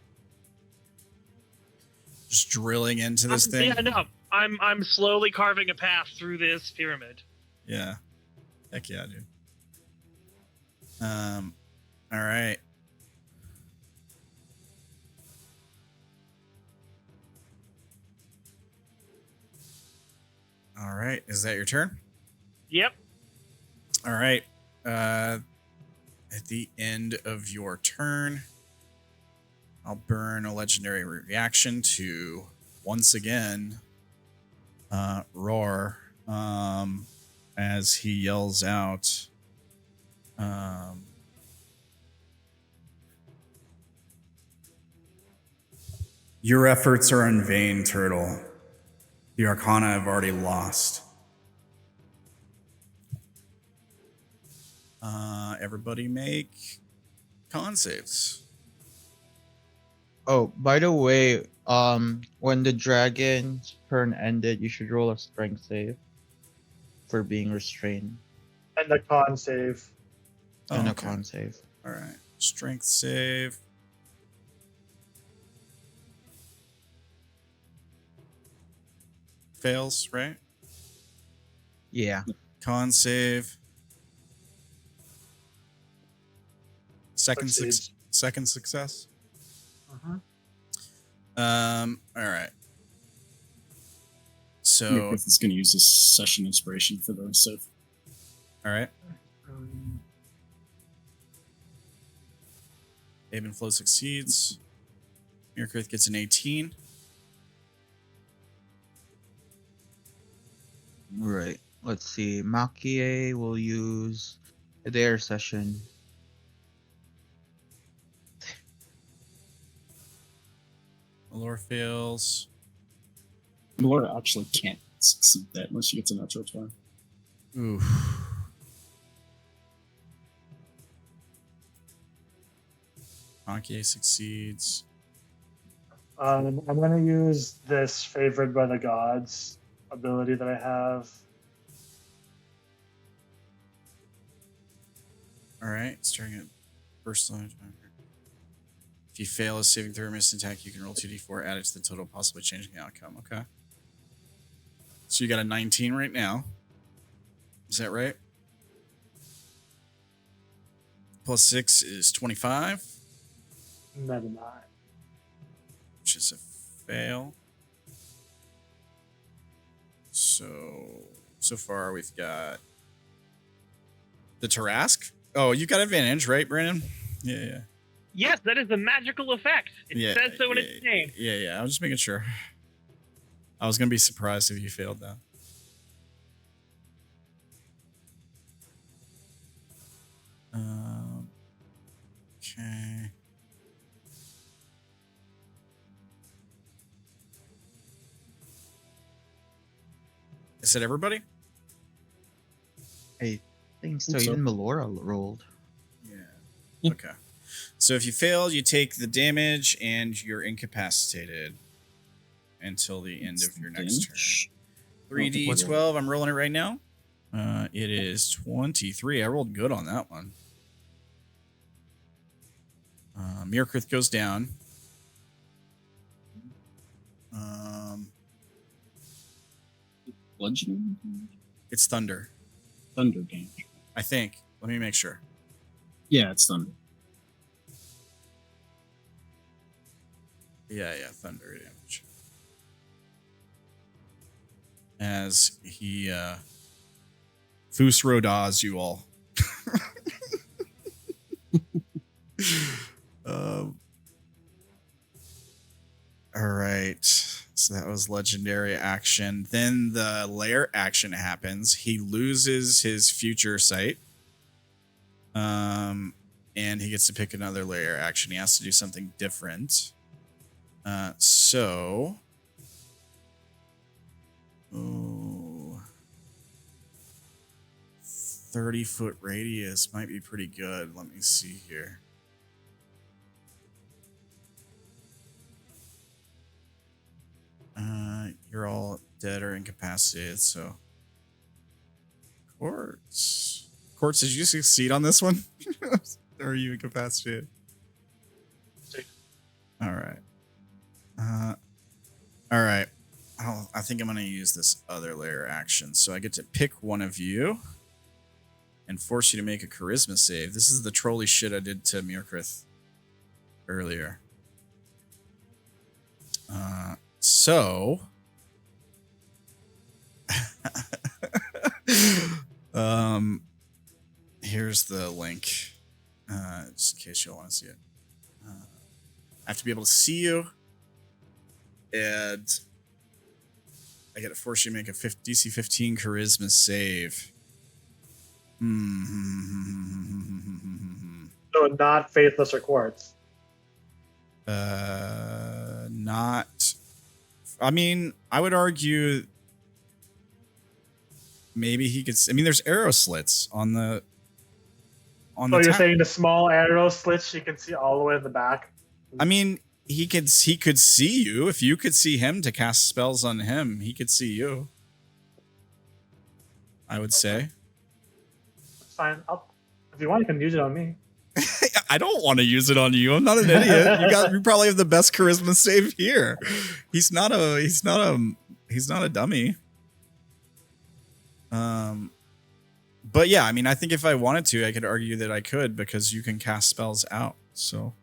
Just drilling into this thing? Yeah, no. I'm slowly carving a path through this pyramid. Yeah. Heck yeah, dude. All right. All right. Is that your turn? Yep. All right. At the end of your turn, I'll burn a legendary reaction to once again roar as he yells out your efforts are in vain, Turtle. The Arcana have already lost. Everybody make con saves. Oh, by the way, when the dragon's turn ended, you should roll a strength save for being restrained And the con save. and a okay. con save. All right. Strength save. Fails, right? Yeah. Con save. Second Succeeds. second success. Uh-huh. All right. So Griff is going to use his session inspiration for those. So all right. Abe and Flow succeeds. Mirkrith gets an 18. right. Let's see. Makie will use their session. Allure fails. Laura actually can't succeed that unless she gets a natural 20. Oof. Makie succeeds. I'm gonna use this favored by the gods ability that I have. All right, starting at first line. If you fail a saving throw or miss an attack, you can roll 2d4, add it to the total, possibly changing the outcome. Okay. So you got a 19 right now. Is that right? Plus 6 is 25, Never mind. which is a fail. So far we've got the Tarask. Oh, you got advantage, right, Brandon? Yeah. Yes, that is a magical effect. It says so in its name. Yeah. I was just making sure. I was gonna be surprised if you failed that. Okay. Is it everybody? I think so. Think so. Even Melora rolled. Yeah. Okay. So if you fail, you take the damage and you're incapacitated until the end of your next turn. 3d12. I'm rolling it right now. It is 23. I rolled good on that one. Mirkrith goes down. Bludgeoning? It's thunder, Thunder damage. I think. Let me make sure. Yeah, it's thunder. Yeah, thunder damage. As he Fusrodas you all. All right. So that was legendary action. Then the lair action happens. He loses his future sight. And he gets to pick another lair action. He has to do something different. So 30-foot radius might be pretty good. Let me see here. You're all dead or incapacitated, so Quartz, did you succeed on this one? Or are you incapacitated? All right. All right. I think I'm going to use this other layer action. So I get to pick one of you and force you to make a charisma save. This is the trolly shit I did to Mirkrith earlier. So here's the link. Just in case you want to see it. I have to be able to see you, and I get to force you to make a DC 15 charisma save. So not faithless or quartz. Not. I mean, I would argue maybe he could. I mean, there's arrow slits on the. So you're saying the small arrow slits you can see all the way in the back? I mean, he could see you. If you could see him to cast spells on him, he could see you. I would say. Fine. If you want, you can use it on me. I don't want to use it on you. I'm not an idiot. You probably have the best charisma save here. He's not a dummy. But yeah, I mean, I think if I wanted to, I could argue that I could because you can cast spells out. So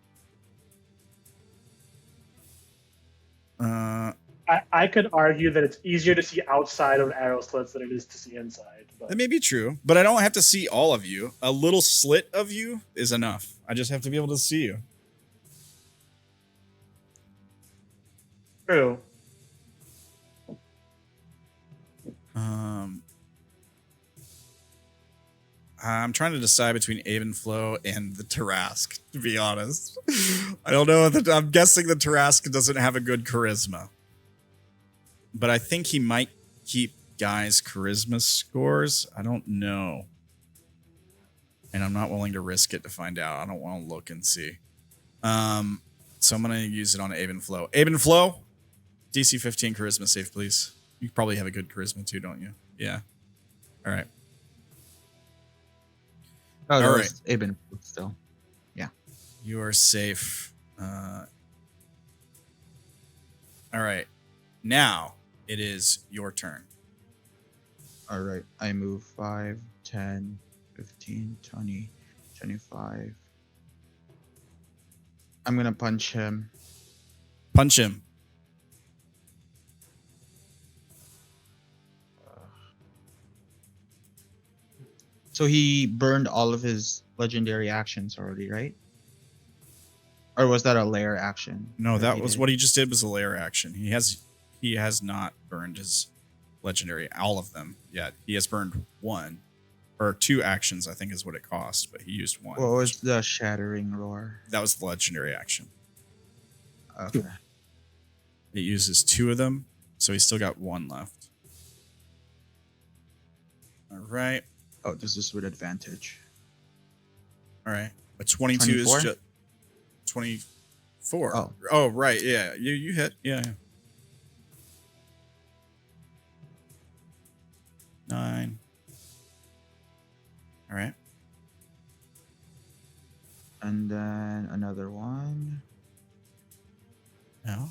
I could argue that it's easier to see outside of arrow slits than it is to see inside. But that may be true, but I don't have to see all of you. A little slit of you is enough. I just have to be able to see you. True. I'm trying to decide between Avenflow and the Tarask, to be honest. I don't know. I'm guessing the Tarask doesn't have a good charisma. But I think he might keep Guy's charisma scores. I don't know. And I'm not willing to risk it to find out. I don't want to look and see. So I'm going to use it on Avenflow. Avenflow, DC 15 charisma save, please. You probably have a good charisma too, don't you? Yeah. All right. Oh, All right. Aben still. Yeah. You are safe. All right. Now it is your turn. All right. I move 5, 10, 15, 20, 25. I'm going to punch him. Punch him. So he burned all of his legendary actions already, right? Or was that a lair action? No, that was what he just did was a lair action. He has not burned his legendary, all of them yet. He has burned 1 or 2 actions, I think is what it cost, but he used 1. What was the shattering roar? That was the legendary action. Okay. It uses 2 of them, so he's still got 1 left. All right. Oh, this is with advantage. All right. But 22 24? is just 24. Oh. Oh, right. Yeah. You hit. Yeah. 9. All right. And then another one. No.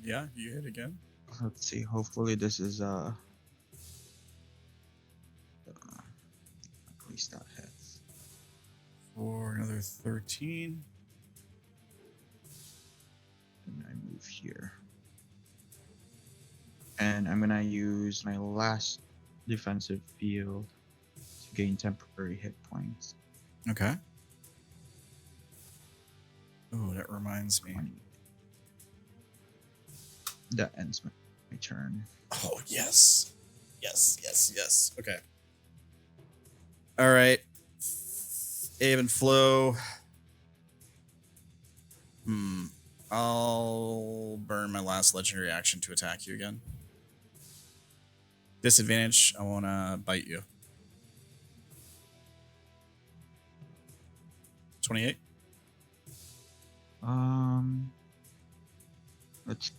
Yeah, you hit again. Let's see. Hopefully this is at least that hits. For another 13. And I move here. And I'm gonna use my last defensive field to gain temporary hit points. Okay. Oh, that reminds me. 20. That ends my turn. Oh, yes. Yes. Okay. All right. Avenflow. I'll burn my last legendary action to attack you again. Disadvantage, I want to bite you. 28. Let's.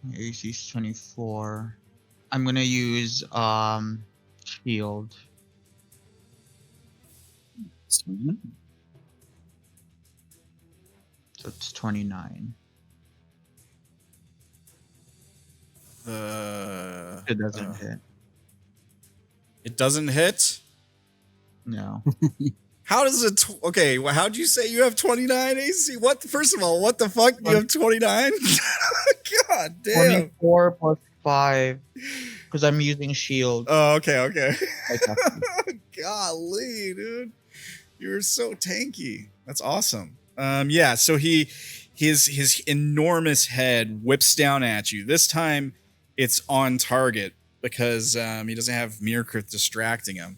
My AC is 24. I'm gonna use shield. So it's 29. It doesn't hit. It doesn't hit? No. How does it? Okay, well, how'd you say you have 29 AC? What? First of all, what the fuck? You have 29? God damn. 24 plus 5. Because I'm using shield. Oh, okay. Golly, dude. You're so tanky. That's awesome. Yeah, so his enormous head whips down at you. This time it's on target because he doesn't have Mirkrith distracting him.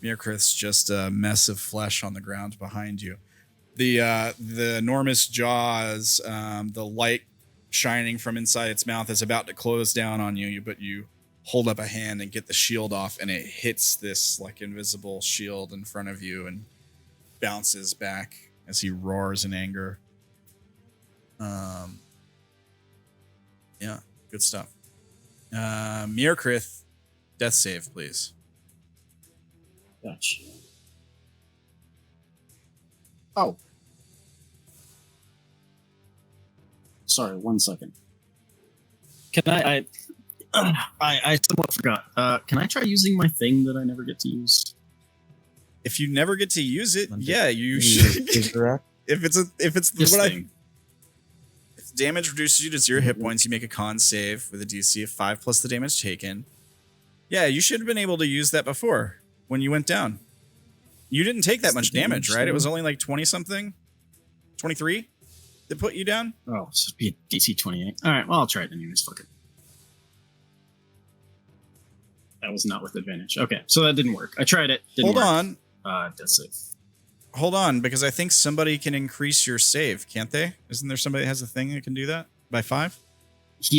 Mirkrith's just a mess of flesh on the ground behind you. The enormous jaws, the light shining from inside its mouth is about to close down on you, but you hold up a hand and get the shield off, and it hits this like invisible shield in front of you and bounces back as he roars in anger. Yeah, good stuff. Mirkrith, death save, please. Gotcha. Oh. Sorry, 1 second. Can I somewhat forgot. Can I try using my thing that I never get to use? If you never get to use it, yeah, you should. If it's This what thing. if damage reduces you to 0 hit points, you make a con save with a DC of 5 plus the damage taken. Yeah, you should have been able to use that before when you went down. You didn't take that much damage, right? It was only like 20 something, 23 that put you down. Oh, so it'd be a DC 28. All right, well, I'll try it anyways. Fuck it. That was not with advantage. Okay, so that didn't work. I tried it. Didn't Hold work. on. Death save. Hold on, because I think somebody can increase your save, can't they? Isn't there somebody that has a thing that can do that by 5?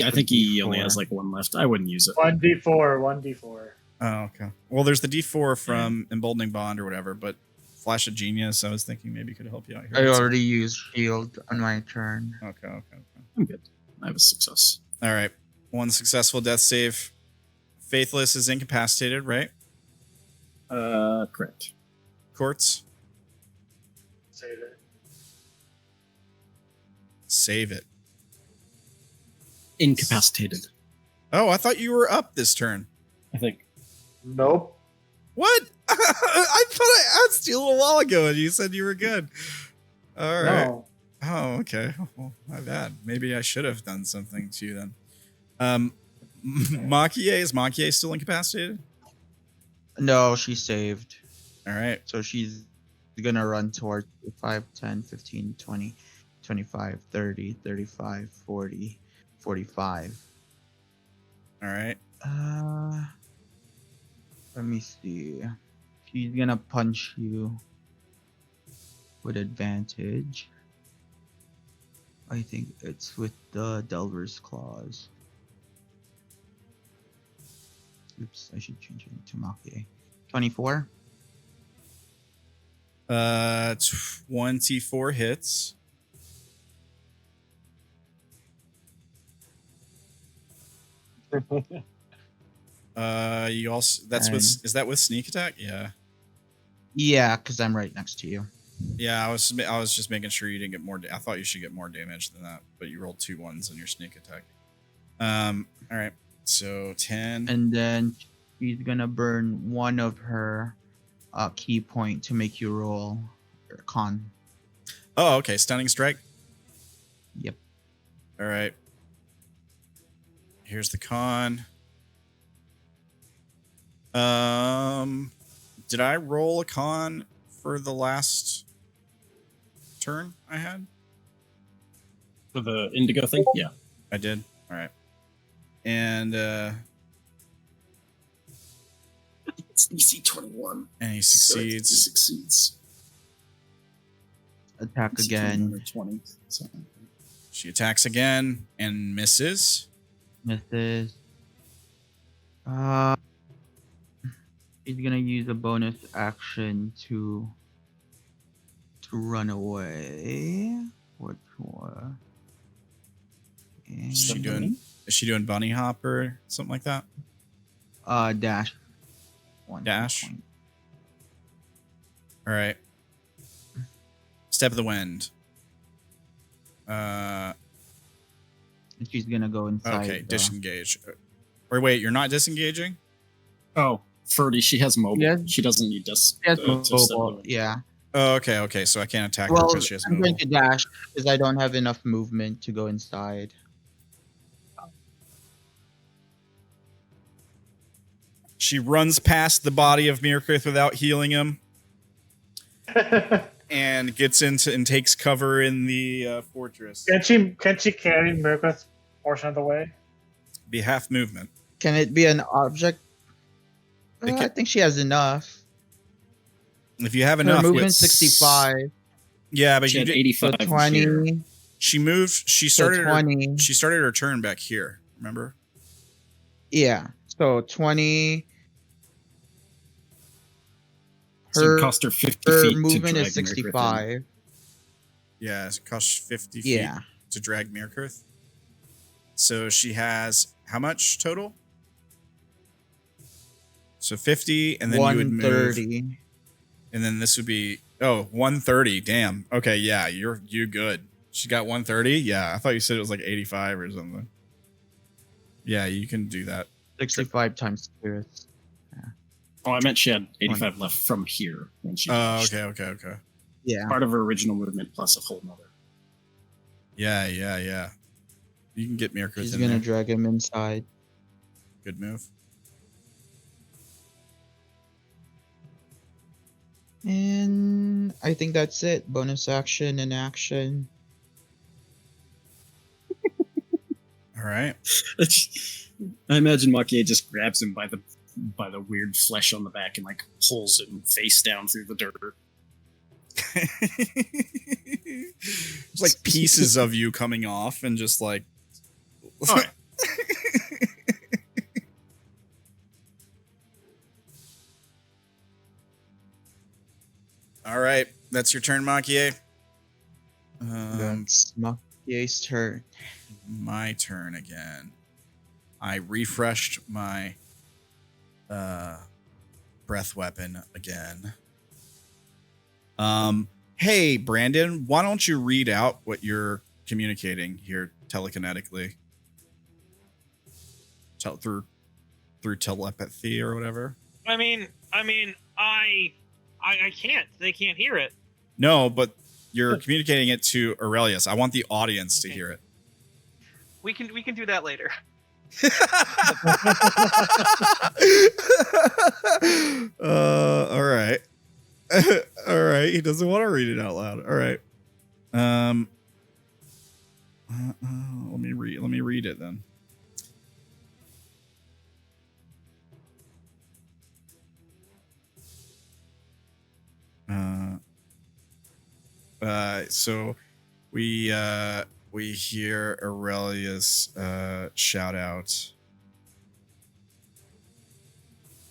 I think he only has like 1 left. I wouldn't use it. 1d4, 1d4. Oh, okay. Well, there's the D4 from Emboldening Bond or whatever, but Flash of Genius, I was thinking maybe could help you out here. I already used shield on my turn. Okay. I'm good. I have a success. All right. 1 successful death save. Faithless is incapacitated, right? Correct. Quartz, Save it. save it. Incapacitated. Oh, I thought you were up this turn. I think. Nope. What? I thought I asked you a little while ago and you said you were good. All right. No. Oh, okay. Well, my bad. Maybe I should have done something to you then. Is Makie still incapacitated? No, she saved. All right. So she's gonna run towards 5, 10, 15, 20, 25, 30, 35, 40, 45. All right. Let me see. She's gonna punch you with advantage. I think it's with the Delver's Claws. Oops, I should change it to Makie. 24. 24 hits. You also is that with sneak attack? Yeah. Yeah, because I'm right next to you. Yeah, I was just making sure you didn't get more. I thought you should get more damage than that, but you rolled 2 1s on your sneak attack. All right. So 10. And then she's gonna burn one of her key point to make you roll your con. Oh, okay. Stunning strike. Yep. All right. Here's the con. Did I roll a con for the last turn I had? For the indigo thing? Yeah. I did. All right. And It's DC 21. and he So succeeds. he succeeds. Attack DC again. 21 or 20. So. She attacks again and misses. Misses. He's gonna use a bonus action to run away. Which one? Is she doing bunny hop or something like that? Dash. One Dash? point. All right. Step of the wind. And she's gonna go inside. Okay, disengage. Or wait, you're not disengaging? Oh, Ferdy, she has mobile. Yeah. She doesn't need this. She has to step mobile, away. yeah. Oh, okay. So I can't attack her Well, because she has I'm mobile. going to dash because I don't have enough movement to go inside. She runs past the body of Mirkrith without healing him and gets into and takes cover in the fortress. Can't she carry Mirketh portion of the way? Be half movement. Can it be an object? It I can- think she has enough. If you have Her enough, movement with 65. Yeah, but She you had did, So 85 20. here. she moved. She So started. Her, 20. she started her turn back here. Remember? Yeah. So 20. So it cost her 50 Her feet to movement drag is Mirkrith in. 65. Yeah, it costs 50 feet Yeah. to drag Mirkrith. So she has how much total? So 50, and then you would move. 130. And then this would be 130. Damn. Okay, yeah, you're good. She got 130. Yeah, I thought you said it was like 85 or something. Yeah, you can do that. 65 times spirits. Oh, I meant she had 85 left from here when she Oh, finished. okay. Yeah. Part of her original movement plus a whole nother. Yeah. You can get Mirkrith She's in gonna there. drag him inside. Good move. And I think that's it. Bonus action and action. All right. I imagine Makie just grabs him by the by the weird flesh on the back and like pulls him face down through the dirt. It's like pieces of you coming off and just like. All right. All right, that's your turn, Makie. That's Makie's turn. My turn again. I refreshed my breath weapon again. Hey, Brandon, why don't you read out what you're communicating here telekinetically? Through telepathy or whatever. I can't. They can't hear it. No, but you're communicating it to Aurelius. I want the audience to hear it. We can do that later. All right. All right. He doesn't want to read it out loud. All right. Let me read it then. So we hear Aurelius shout out,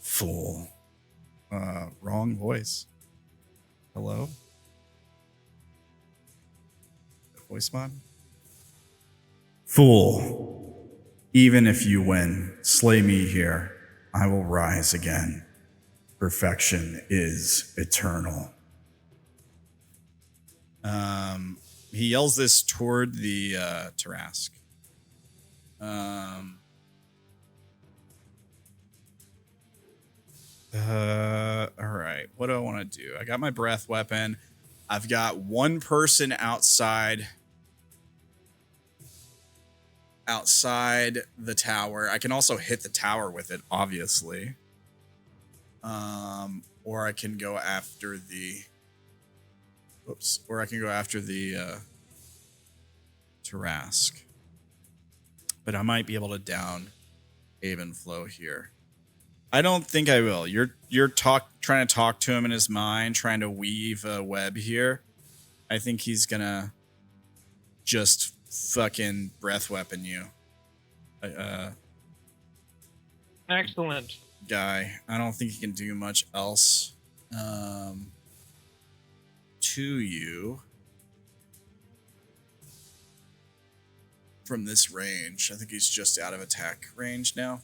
"Fool." Wrong voice. Hello? Voice mod? "Fool. Even if you win, slay me here. I will rise again. Perfection is eternal." He yells this toward the Tarask. All right. What do I want to do? I got my breath weapon. I've got one person outside the tower. I can also hit the tower with it, obviously. Or I can go after the Tarask. But I might be able to down Haven Flow here. I don't think I will. You're trying to talk to him in his mind, trying to weave a web here. I think he's gonna just fucking breath weapon you. Excellent. Guy. I don't think he can do much else to you from this range. I think he's just out of attack range now.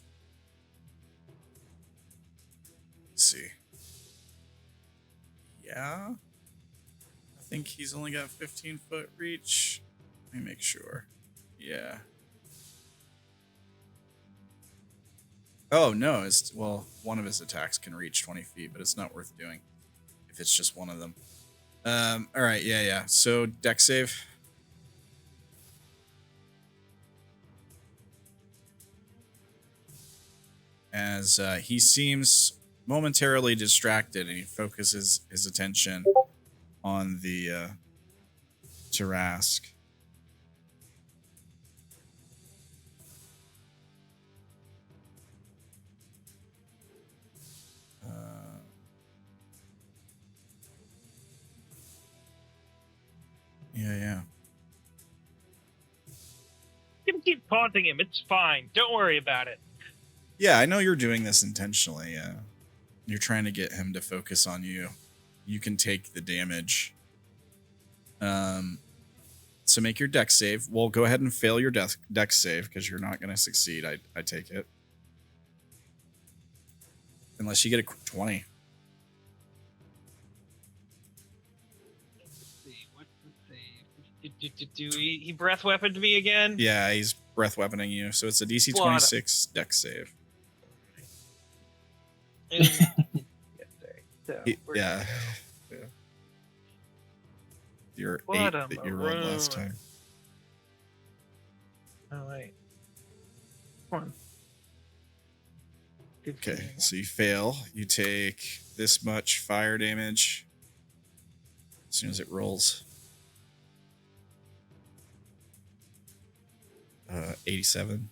Let's see. Yeah. I think he's only got 15-foot reach. Let me make sure. Yeah. Oh, no. One of his attacks can reach 20 feet, but it's not worth doing if it's just one of them. All right. Yeah. So, dex save. As he seems momentarily distracted and he focuses his attention on the Tarask. Yeah. You can keep taunting him. It's fine. Don't worry about it. Yeah, I know you're doing this intentionally. You're trying to get him to focus on you. You can take the damage. So make your dex save. Well, go ahead and fail your dex save because you're not going to succeed. I take it. Unless you get a 20. Let's see. What's the save? He breath weaponed me again? Yeah, he's breath weaponing you. So it's a DC 26 dex save. Yeah. Your 8 that you rolled last time. Oh, wait. Come on. Okay, so you fail. You take this much fire damage as soon as it rolls. 87.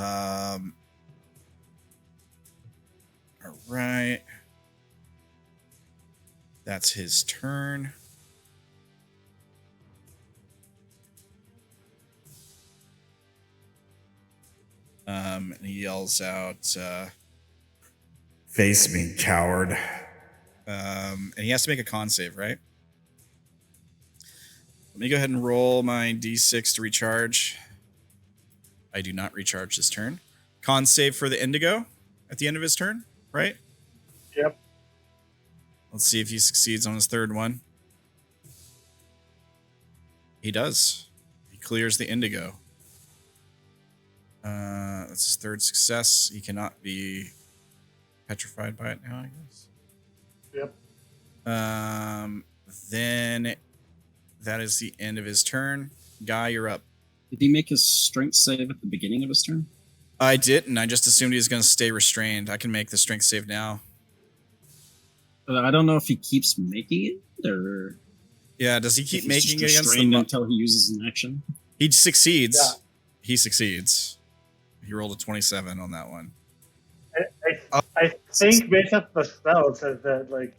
All right. That's his turn. And he yells out, "Face me, coward." And he has to make a con save, right? Let me go ahead and roll my d6 to recharge. I do not recharge this turn. Con save for the Indigo at the end of his turn, right? Yep. Let's see if he succeeds on his third one. He does. He clears the Indigo. That's his third success. He cannot be petrified by it now, I guess. Yep. Then that is the end of his turn. Guy, you're up. Did he make his strength save at the beginning of his turn? I didn't. I just assumed he was going to stay restrained. I can make the strength save now. I don't know if he keeps making it, or Yeah, does he keep if he's making it just against the restrained until he uses an action. He succeeds. Yeah. He succeeds. He rolled a 27 on that one. I think based off the spell, it says that like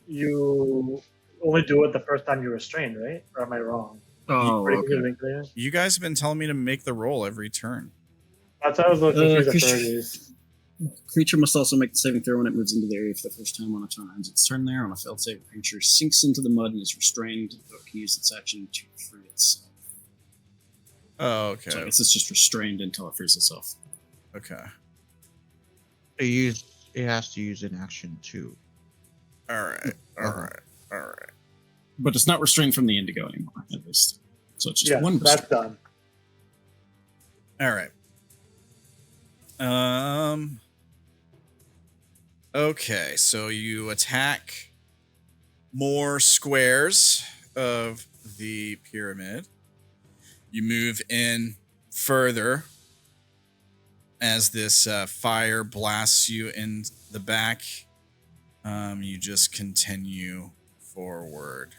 you only do it the first time you're restrained, right? Or am I wrong? Oh, Breaking okay. the link there? You guys have been telling me to make the roll every turn. That's why I was looking through the creature- 30s. Creature must also make the saving throw when it moves into the area for the first time on a turn ends its turn there. On a failed save, the creature sinks into the mud and is restrained, though it can use its action to free itself. Oh, okay. So I guess it's just restrained until it frees itself. Okay. It has to use an action too. All right. All right. All right. But it's not restrained from the Indigo anymore, at least. So it's just Yeah, one that's restraint. done. All right. Okay, so you attack more squares of the pyramid. You move in further as this fire blasts you in the back. You just continue forward.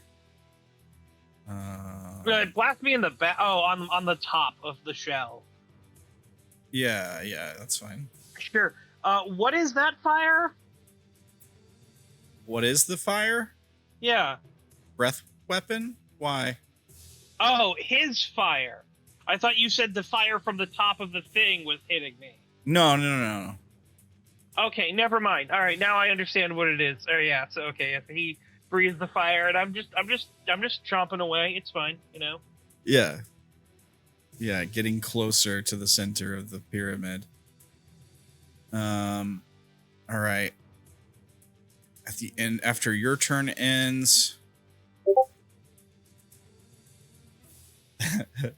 Blast me in the back. Oh, on the top of the shell. Yeah, that's fine. Sure. What is that fire? What is the fire? Yeah. Breath weapon? Why? Oh, his fire. I thought you said the fire from the top of the thing was hitting me. No. Okay, never mind. All right, now I understand what it is. Oh yeah, so okay, if he breathes the fire, and I'm just chomping away. It's fine, you know. Yeah, getting closer to the center of the pyramid. All right. At the end, after your turn ends,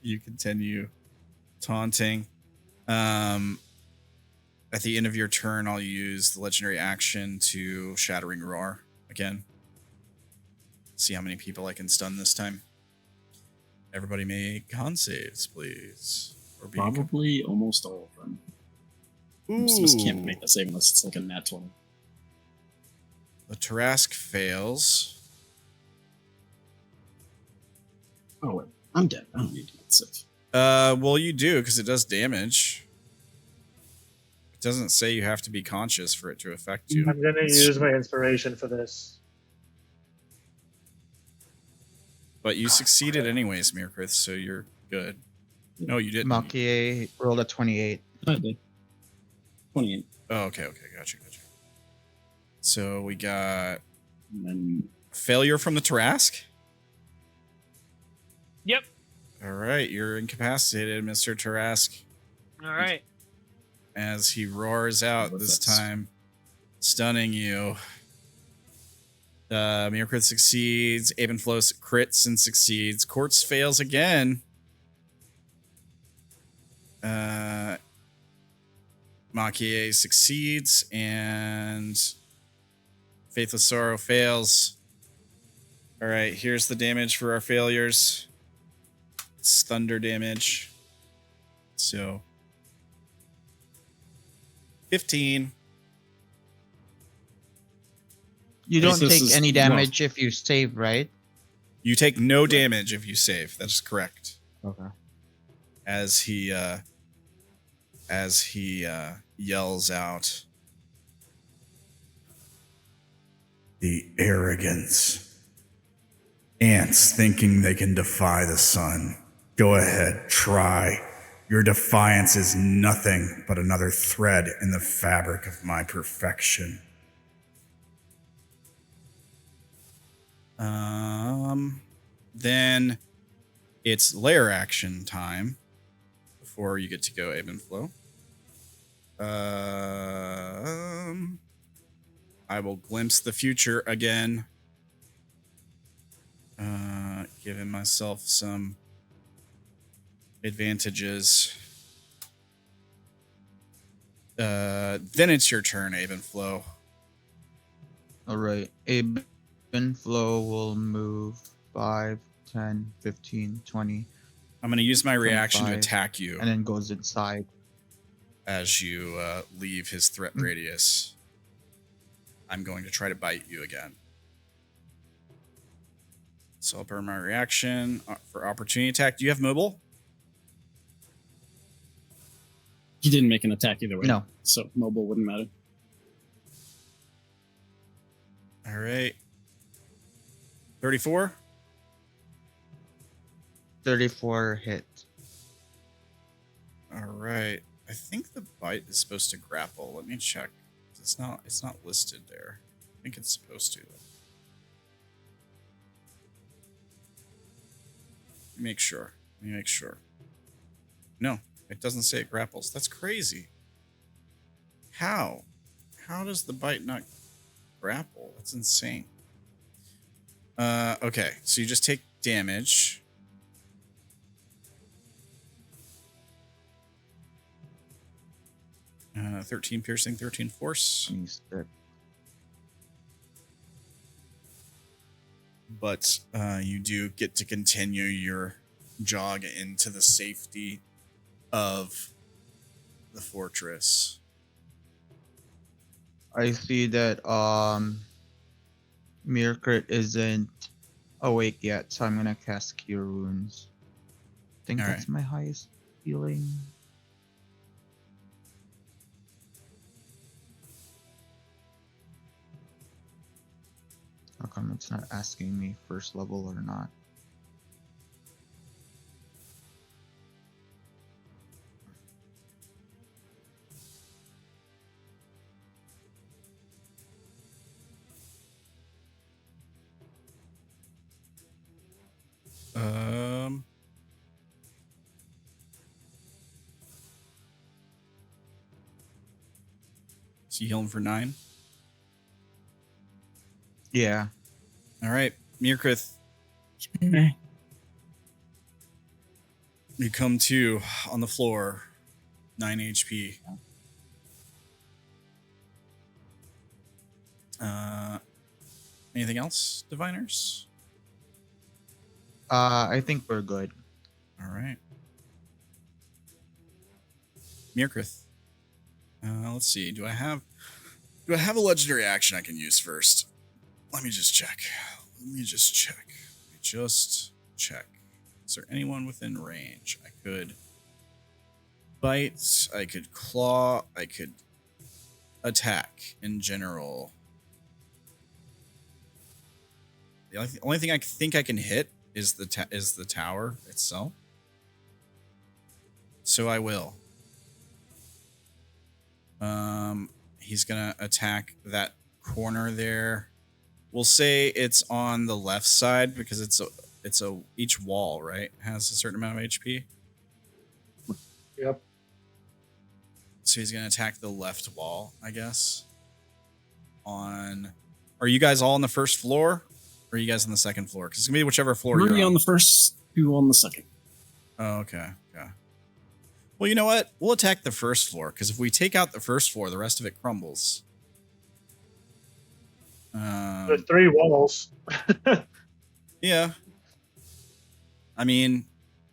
you continue taunting. At the end of your turn, I'll use the legendary action to Shattering Roar again. See how many people I can stun this time. Everybody make con saves, please. Or be Probably almost all of them. Most of us can't make the save unless it's like a nat 20. The Tarask fails. Oh, wait. I'm dead. I don't need to get save. Well, you do, because it does damage. It doesn't say you have to be conscious for it to affect you. I'm gonna use my inspiration for this. But you succeeded anyways, Mirkrith, so you're good. No, you didn't. Makie rolled a 28. I did. 28. Oh, okay, gotcha. So we got And then failure from the Tarask. Yep. All right, you're incapacitated, Mr. Tarask, All right. as he roars out What's this that? time, stunning you. Mirkrith succeeds. Abenflos crits and succeeds. Quartz fails again. Makie succeeds, and Faithless Sorrow fails. All right, here's the damage for our failures. It's thunder damage. So 15. You don't this take is- any damage if you save, right? You take no damage if you save. That is correct. Okay. As he as he yells out, "The arrogance. Ants thinking they can defy the sun. Go ahead, try. Your defiance is nothing but another thread in the fabric of my perfection." Then it's lair action time before you get to go ebb and flow. I will glimpse the future again. Giving myself some advantages. Then it's your turn, Ebb and Flow. All right. Ebb and Flow will move 5, 10, 15, 20. I'm going to use my reaction to 25, attack you and then goes inside. as you leave his threat radius. I'm going to try to bite you again. So I'll burn my reaction for opportunity attack. Do you have mobile? He didn't make an attack either way. No. So mobile wouldn't matter. All right. 34? 34 hit. All right. I think the bite is supposed to grapple. Let me check. It's not listed there. I think it's supposed to. Let me make sure. No, it doesn't say it grapples. That's crazy. How? How does the bite not grapple? That's insane. Okay, so you just take damage. Uh, 13 piercing, 13 force. But you do get to continue your jog into the safety of the fortress. I see that Mirkrit isn't awake yet, so I'm gonna cast Cure Wounds. I think All that's my highest healing. How come it's not asking me first level or not? So you heal him for 9? Yeah. All right, Mirkrith, Okay. you come to on the floor, 9 HP. Anything else, diviners? I think we're good. All right. Mirkrith. Let's see. Do I have a legendary action I can use first? Let me just check. Is there anyone within range? I could bite, I could claw, I could attack in general. The only thing I think I can hit is the tower itself. So I will. He's gonna attack that corner there. We'll say it's on the left side because it's a each wall, right, has a certain amount of HP. Yep. So he's gonna attack the left wall, I guess. Are you guys all on the first floor? Or are you guys on the second floor? Because it's gonna be whichever floor We're you're on the first, two on the second. Oh, okay. Well, you know what? We'll attack the first floor, because if we take out the first floor, the rest of it crumbles. There's 3 walls. Yeah. I mean,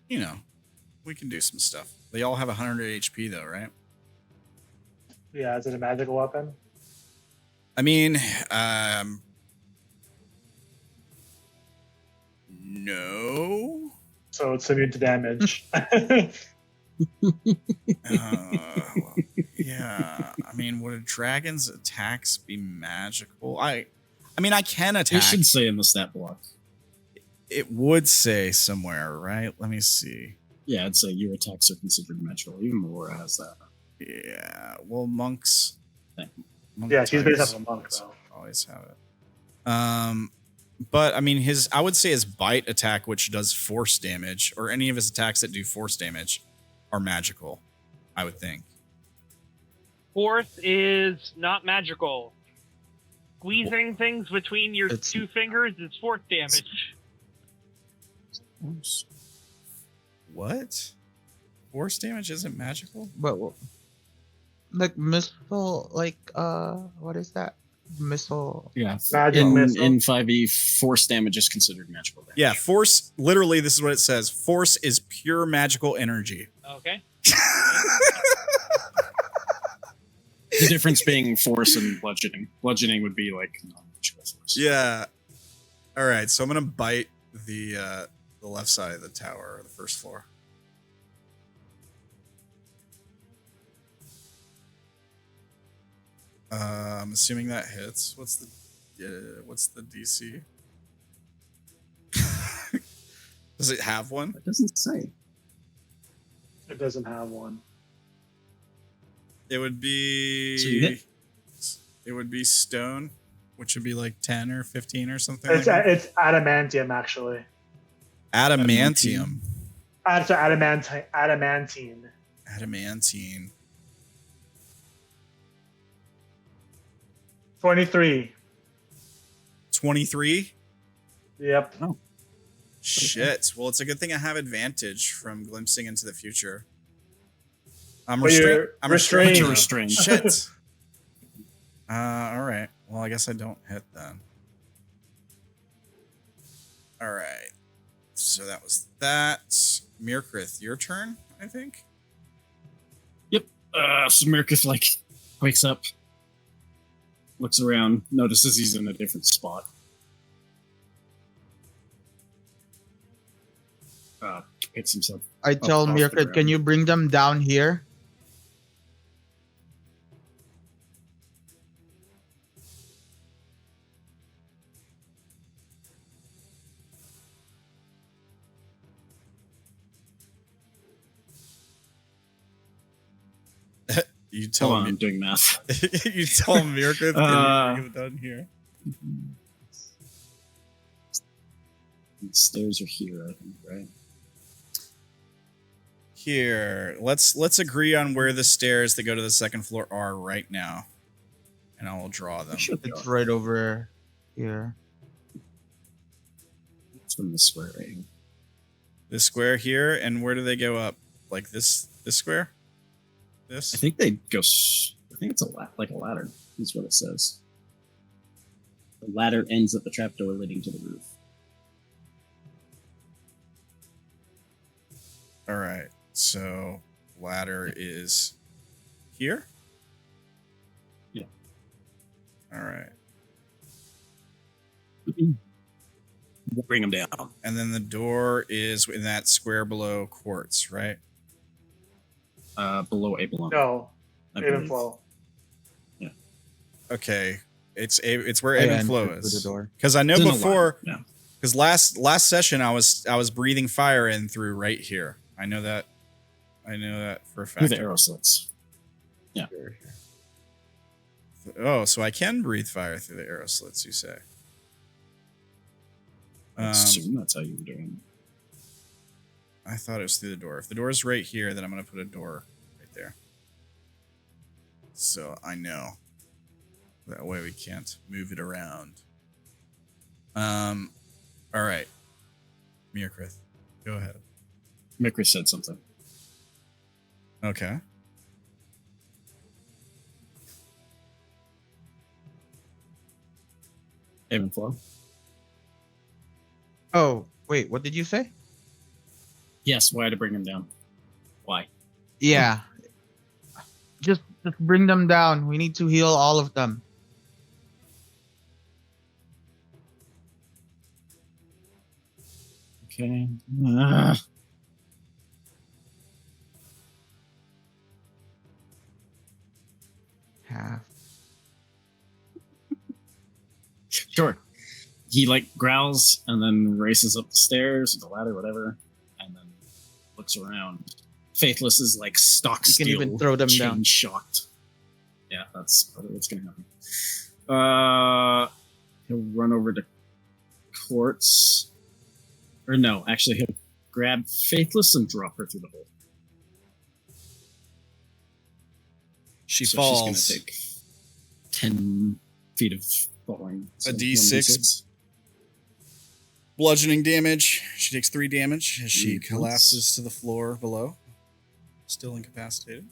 we can do some stuff. They all have 100 HP, though, right? Yeah, is it a magical weapon? I mean, no. So it's immune to damage. mean, would a dragon's attacks be magical? I mean, I can It attack. should say in the stat block. It would say somewhere, right? Let me see. Yeah, I'd say your attacks are considered magical. Even Melora has that. Yeah. Well, monks. Monk Yeah, she's based types off a monk, though. always have it. But I mean, I would say his bite attack, which does force damage, or any of his attacks that do force damage, are magical. I would think. Fourth is not magical. Squeezing things between your It's- two fingers is force damage. What? Force damage isn't magical? But like missile, like what is that? Missile. Yeah. Magic missile. In 5e, force damage is considered magical damage. Yeah, force. Literally, this is what it says. Force is pure magical energy. Okay. The difference being force and bludgeoning. Bludgeoning would be like non-magical force. Yeah. All right, so I'm gonna bite the left side of the tower, or the first floor. I'm assuming that hits. What's the DC? Does it have one? It doesn't say. It doesn't have one. It would be. So you hit. It would be stone, which would be like 10 or 15 or something. It's like that. it's adamantium, actually. Adamantium. So adamantine. Adamantine. 23. 23. Yep. Shit. Well, it's a good thing I have advantage from glimpsing into the future. I'm But you're restrained. I'm restrained. restrained. You're restrained. Shit. All right. Well, I guess I don't hit then. All right. So that was that. Mirkrith, your turn, I think. So Mirkith like wakes up, looks around, notices he's in a different spot. Hits himself. I tell off the Mirkrit, can ground. you bring them down here? You tell Hold on, me. I'm doing math. You tell Mirkith, can you bring it down here? The stairs are here, I think, right? Here, let's agree on where the stairs that go to the second floor are right now, and I will draw them. Sure. It's right over here. It's from the square right here. This square here, and where do they go up? Like this square? This? I think they go. I think it's like a ladder. Is what it says. The ladder ends at the trapdoor leading to the roof. All right. So ladder is here. Yeah. All right. We'll bring them down. And then the door is in that square below quartz, right? Below Abelon. No. I Even believe. flow. Okay. It's where I Ebb and Flow entered through the is. door. Because I know It's in a before, line, because last session I was breathing fire in through right here. I know that for a through fact. the arrow slits. Oh, so I can breathe fire through the arrow slits, you say? I assume that's how you were doing. I thought it was through the door. If the door is right here, then I'm going to put a door right there. So I know. That way we can't move it around. All right. Mirkrith, go ahead. Mikra said something. Okay. Ebb and flow. Oh, wait, what did you say? Yes. Why to bring him down? Why? Yeah. Just bring them down. We need to heal all of them. Okay. half. Sure. He like growls and then races up the stairs, the ladder, whatever, and then looks around. Faithless is like stock You still, can even throw them chain down. shocked. Yeah, that's probably what's gonna happen. He'll run over to Quartz. Or no, actually he'll grab Faithless and drop her through the hole. She So falls. she's gonna take 10 feet of falling. A D6. Bludgeoning damage. She takes 3 damage as she 3 points. collapses to the floor below. Still incapacitated.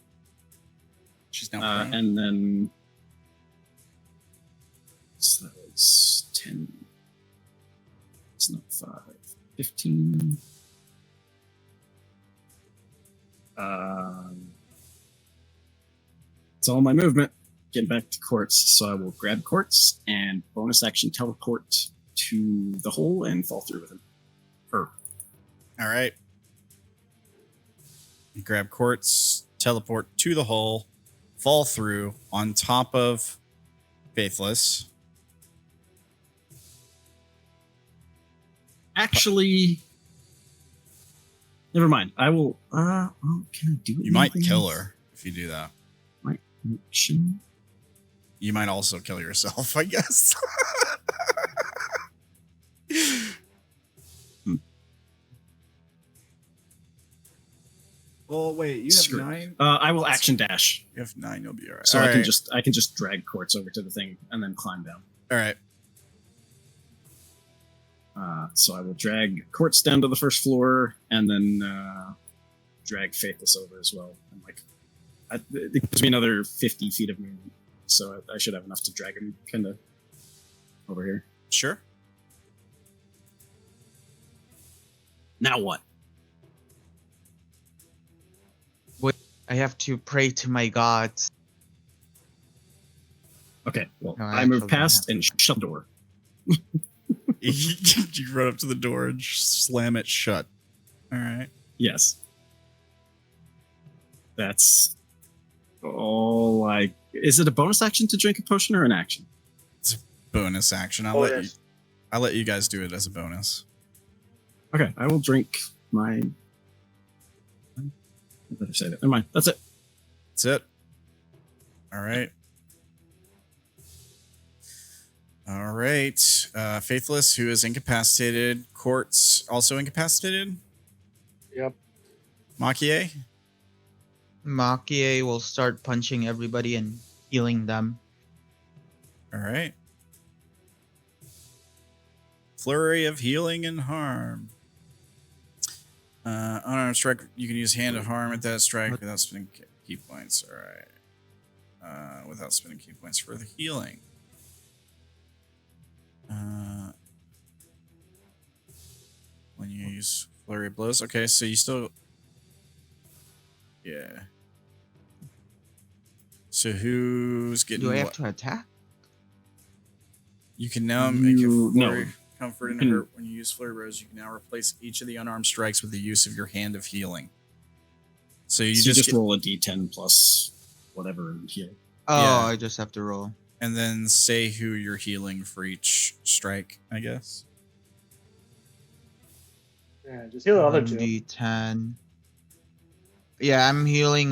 She's now prone. And then so that was 10. It's not 5. 15. It's all my movement. Get back to Quartz. So I will grab Quartz and bonus action teleport to the hole and fall through with him. Her. All right. Grab Quartz, teleport to the hole, fall through on top of Faithless. Actually, never mind. I will. Can I do it? You might kill her if you do that. Right. Action. You might also kill yourself, I guess. Well, wait, you have Screw. 9? I will action dash. You have 9, you'll be all right. So All I can right. just drag Quartz over to the thing and then climb down. All right. So I will drag Quartz down to the first floor and then drag Faithless over as well. And like, it gives me another 50 feet of movement, so I should have enough to drag him kind of over here. Sure. Now what? I have to pray to my gods. Okay, well, No, I I move actually don't past and shut the door. You run up to the door and slam it shut. All right. Yes. That's all I... Is it a bonus action to drink a potion or an action? Bonus action. I'll let you guys do it as a bonus. Okay, I will drink my... I better say that. Never mind. That's it. That's it. All right. All right. Faithless, who is incapacitated. Quartz, also incapacitated. Yep. Makie. Makie will start punching everybody and healing them. All right. Flurry of healing and harm. Unarmed strike. You can use hand of harm at that strike without spending key points. All right. Without spending key points for the healing. When you use flurry of blows. Okay, so you still. Yeah. So who's getting Do I have what? to attack? You can now make a flurry no. comfort and You can- hurt when you use flurry blows. You can now replace each of the unarmed strikes with the use of your hand of healing. So you So just get, roll a d10 plus whatever and heal. Oh, Yeah. I just have to roll. and then say who you're healing for each strike, I guess. Yeah, just heal the other two. D10. Yeah, I'm healing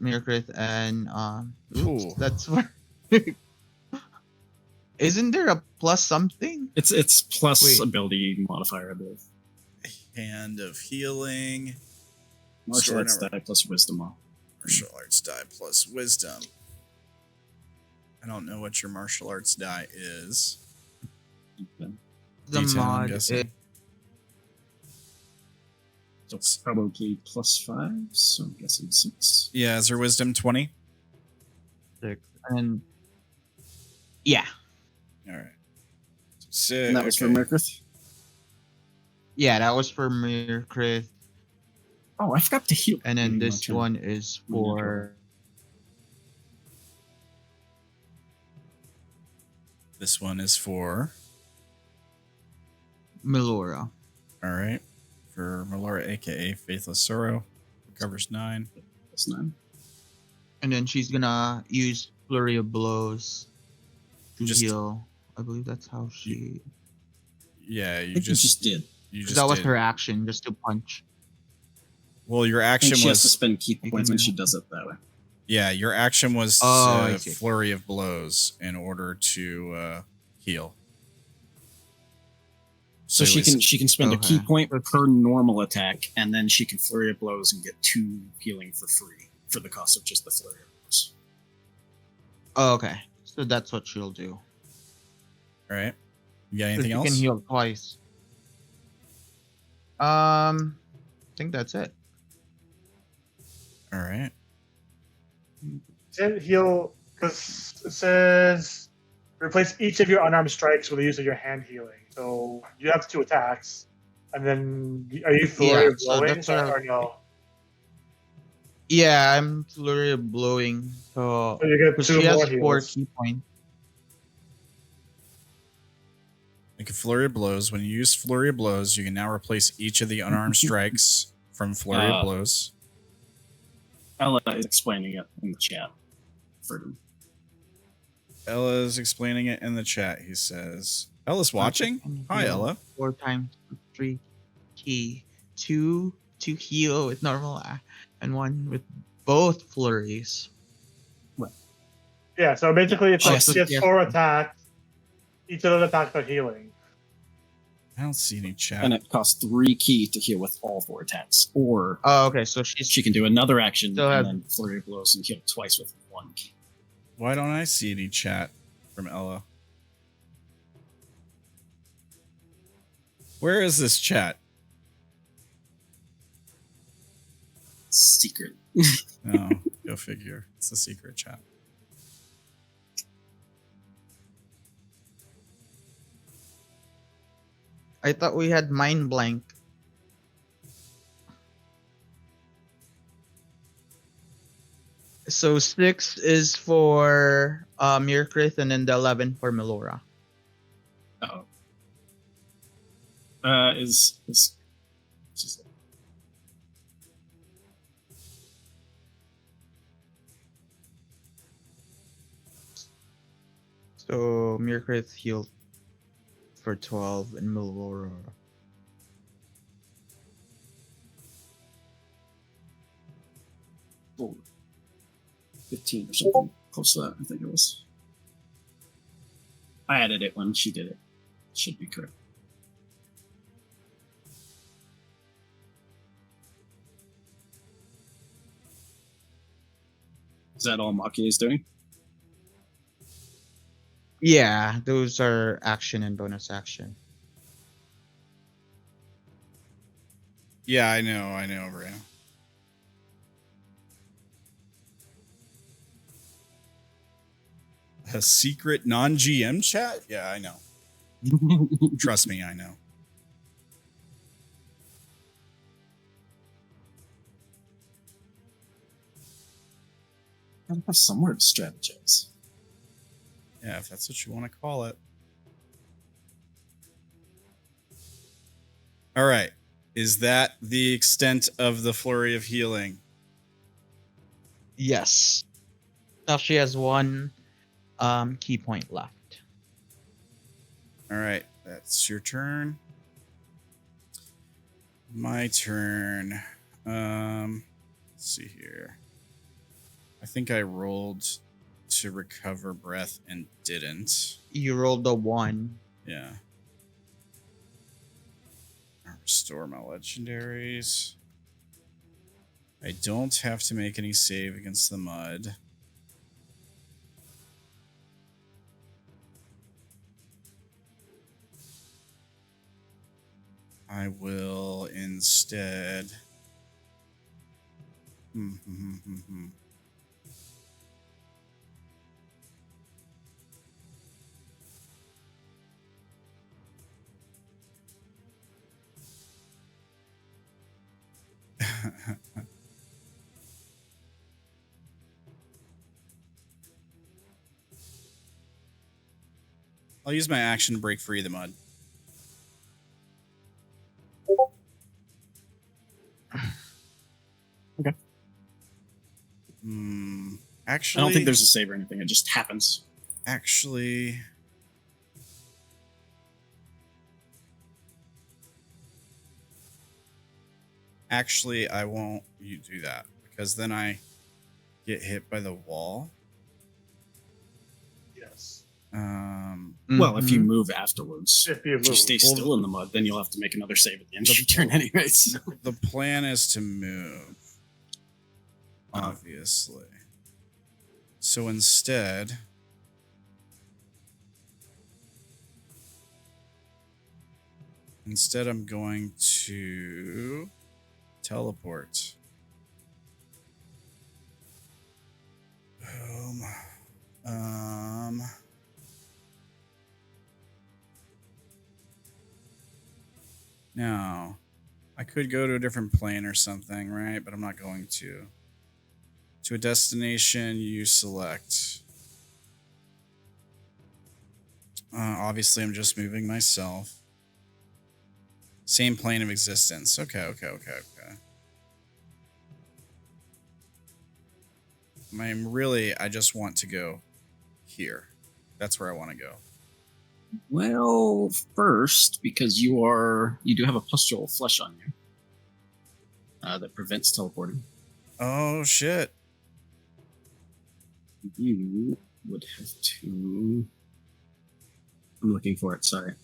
Mirkrith and oops, Ooh. that's where. Isn't there a plus something? It's plus Wait. ability modifier, I believe. Hand of healing. Martial Store arts number. die plus wisdom. Martial arts die plus wisdom. I don't know what your martial arts die is. Okay. The D10, I'm mod. guessing. So it's probably plus 5, so I'm guessing 6. Yeah, is there wisdom 20? And yeah, All right. 6. And that was for Mirkrith? yeah, that was for Mirkrith, Oh, I forgot to heal. and then My this turn. one is for This one is for. Melora. All right. For Melora, aka Faithless Sorrow. Recovers 9. Plus 9. And then she's gonna use flurry of blows to Just- heal. I believe that's how she. Yeah, I you think you just did. you 'Cause just that was did. her action, just to punch. Well, your I think action she has to was spend key You points can- when she does it that way. yeah, your action was Oh, I see. flurry of blows in order to heal. So it she was- can spend a key Okay. point per normal attack, and then she can flurry of blows and get 2 healing for free for the cost of just the flurry of blows. Oh, okay. So that's what she'll do. All right. You got So anything she else? can heal twice. I think that's it. All right. Didn't heal because it says replace each of your unarmed strikes with the use of your hand healing. So you have 2 attacks, and then are you flurry of so blowing that's what or no? Yeah, I'm flurry of blowing. So So you get because 2 she more has 4 heals. key points. Make a flurry of blows. When you use flurry of blows, you can now replace each of the unarmed strikes from flurry of blows. Ella is explaining it in the chat. For Ella's explaining it in the chat. He says, Ella's watching? And Hi, heal Ella. 4 times 3 key. 2 to heal with normal and 1 with both flurries. Yeah, so basically it's Oh, like so she has yeah. 4 attacks. Each of those attacks are healing. I don't see any chat. and it costs 3 key to heal with all 4 attacks. Or Oh, okay. So she's she can do another action Still have- and then flurry of blows and heal twice with 1 key. Why don't I see any chat from Ella? Where is this chat? Secret. Oh, go figure. It's a secret chat. I thought we had mind blank. So 6 is for Mirkrith and then the 11 for Melora. Oh. Is just So Mirkrith healed for 12 and Melora. oh, 15 or something close to that. I think it was. I added it when she did it. Should be correct. Is that all Maki is doing? Yeah, those are action and bonus action. Yeah, I know, Brea. A secret non-GM chat? Yeah, I know. Trust me, I know. Gotta have somewhere to strategize. Yeah, if that's what you want to call it. All right. Is that the extent of the flurry of healing? Yes. Now she has 1 key point left. All right. That's your turn. My turn. Let's see here. I think I rolled to recover breath and didn't. You rolled a 1. Yeah. I'll restore my legendaries. I don't have to make any save against the mud. I will instead. I'll use my action to break free of the mud. Okay. Actually, I don't think there's a save or anything. It just happens. Actually, I won't you do that because then I get hit by the wall. Yes. Well, if you move afterwards, If you if you move. stay still in the mud, then you'll have to make another save at the end of your turn, anyways. The plan is to move, obviously. So instead, I'm going to teleport. Boom. Now, I could go to a different plane or something, right? But I'm not going to. To a destination you select. Obviously, I'm just moving myself. Same plane of existence. Okay. I just want to go here. That's where I want to go. Well, first, because you do have a pustule of flesh on you that prevents teleporting. Oh shit! You would have to. I'm looking for it. Sorry.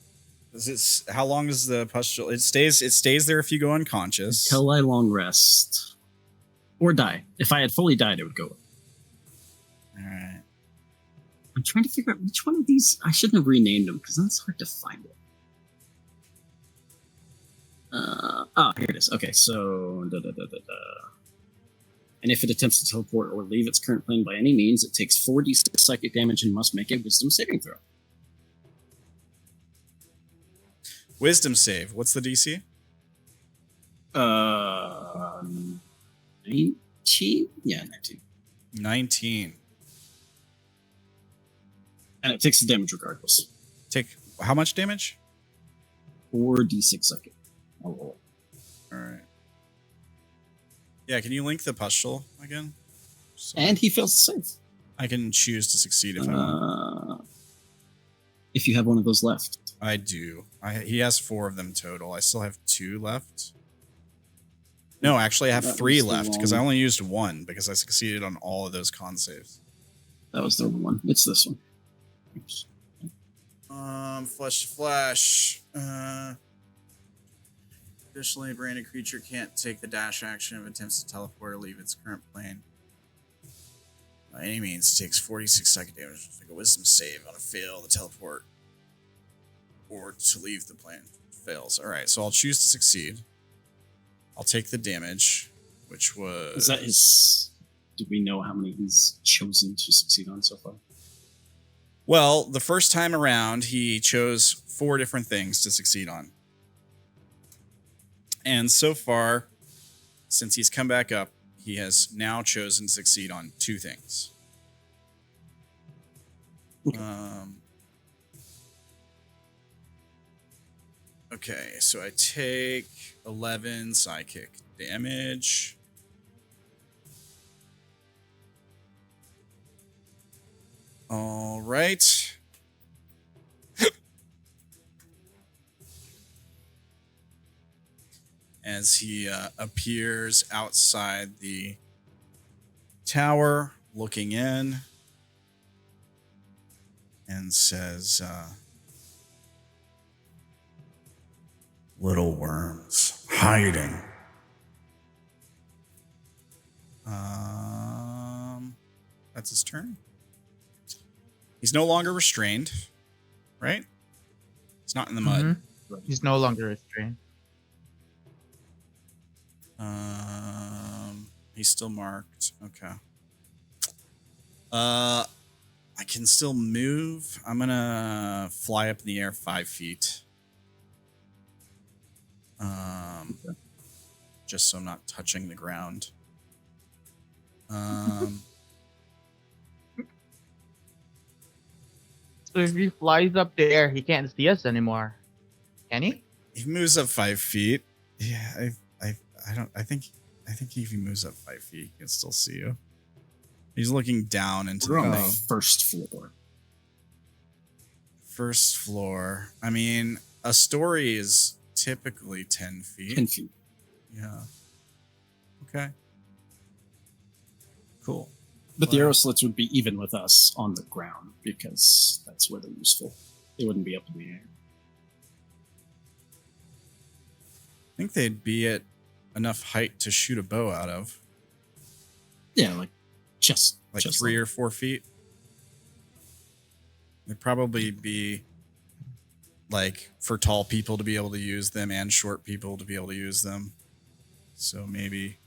How long does the pustule? It stays there if you go unconscious. Until I long rest or die. If I had fully died, it would go away. All right. I'm trying to figure out which one of these. I shouldn't have renamed them because then it's hard to find it. Here it is. Okay, so and if it attempts to teleport or leave its current plane by any means, it takes 4d6 psychic damage and must make a Wisdom saving throw. Wisdom save. What's the DC? 19. Yeah, 19. 19. And it takes the damage regardless. Take how much damage? 4d6 psychic. I'll roll it. All right. Yeah, can you link the pustule again? And he fails to save. I can choose to succeed if I want. If you have one of those left. I do. He has 4 of them total. I still have 2 left. No, actually, I have 3 left because I only used 1 because I succeeded on all of those con saves. That was the one. It's this one. Oops. Flesh to flesh. Additionally, a branded creature can't take the dash action if it attempts to teleport or leave its current plane. By any means, takes 46 psychic damage to make a wisdom save on a fail to teleport or to leave the plane. Fails. Alright, so I'll choose to succeed. I'll take the damage, which was... Is that his... Do we know how many he's chosen to succeed on so far? Well, the first time around, he chose 4 different things to succeed on. And so far, since he's come back up, he has now chosen to succeed on 2 things. Okay. Okay, so I take 11 psychic damage. All right. As he appears outside the tower, looking in, and says, "Little worms hiding." That's his turn. He's no longer restrained, right? He's not in the mud. Mm-hmm. He's no longer restrained. He's still marked. Okay. I can still move. I'm gonna fly up in the air 5 feet. Just so I'm not touching the ground. So if he flies up there, he can't see us anymore. Can he? He moves up 5 feet. Yeah, I think if he moves up 5 feet, he can still see you. He's looking down into We're on the the first floor. first floor. I mean, a story is typically 10 feet. 10 feet. Yeah. Okay. Cool. But the Wow. arrow slits would be even with us on the ground because that's where they're useful. They wouldn't be up in the air. I think they'd be at enough height to shoot a bow out of. Yeah, like just Like just 3 or 4 feet. They'd probably be like for tall people to be able to use them and short people to be able to use them. So maybe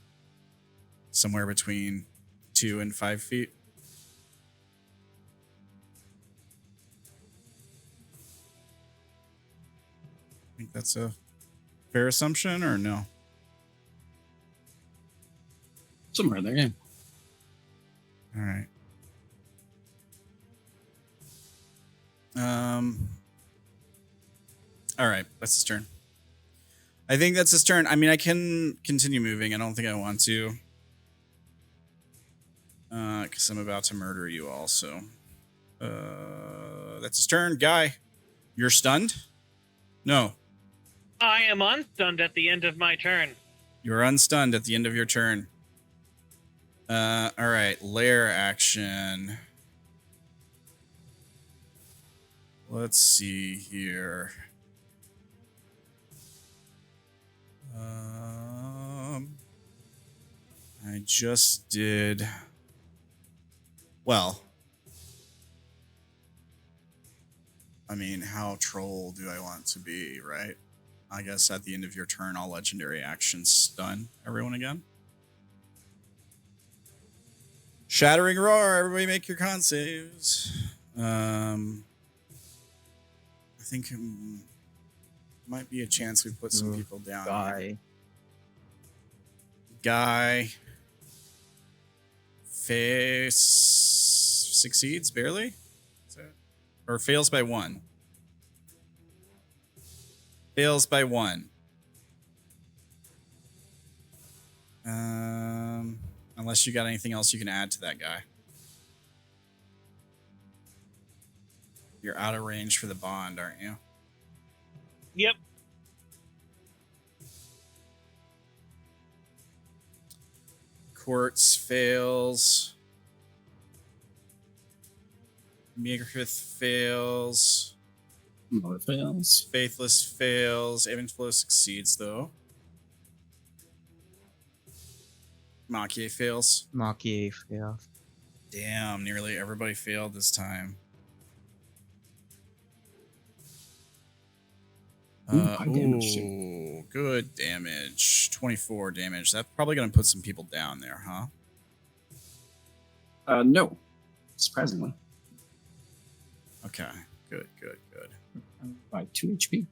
somewhere between 2 and 5 feet. I think that's a fair assumption, or no? somewhere in there. Yeah. All right. All right, that's his turn. I think that's his turn. I mean, I can continue moving. I don't think I want to. Because I'm about to murder you all, so. That's his turn. Guy, you're stunned? No, I am unstunned at the end of my turn. you're unstunned at the end of your turn. All right, lair action. Let's see here. I just did. Well, I mean, how troll do I want to be, right? I guess at the end of your turn, all legendary actions stun everyone again. Shattering roar! Everybody make your con saves. I think might be a chance we put some people down. Here. Guy face succeeds barely, is that, or fails by 1. Fails by 1. Unless you got anything else you can add to that guy. You're out of range for the bond, aren't you? Yep. Quartz fails. Megakrith fails. More fails. Faithless fails. Evenflow succeeds, though. Makie fails. Makie fails. Damn, nearly everybody failed this time. High damage. Ooh, good damage. 24 damage. That's probably going to put some people down there, huh? No. Surprisingly. Okay. Good. By 2 HP.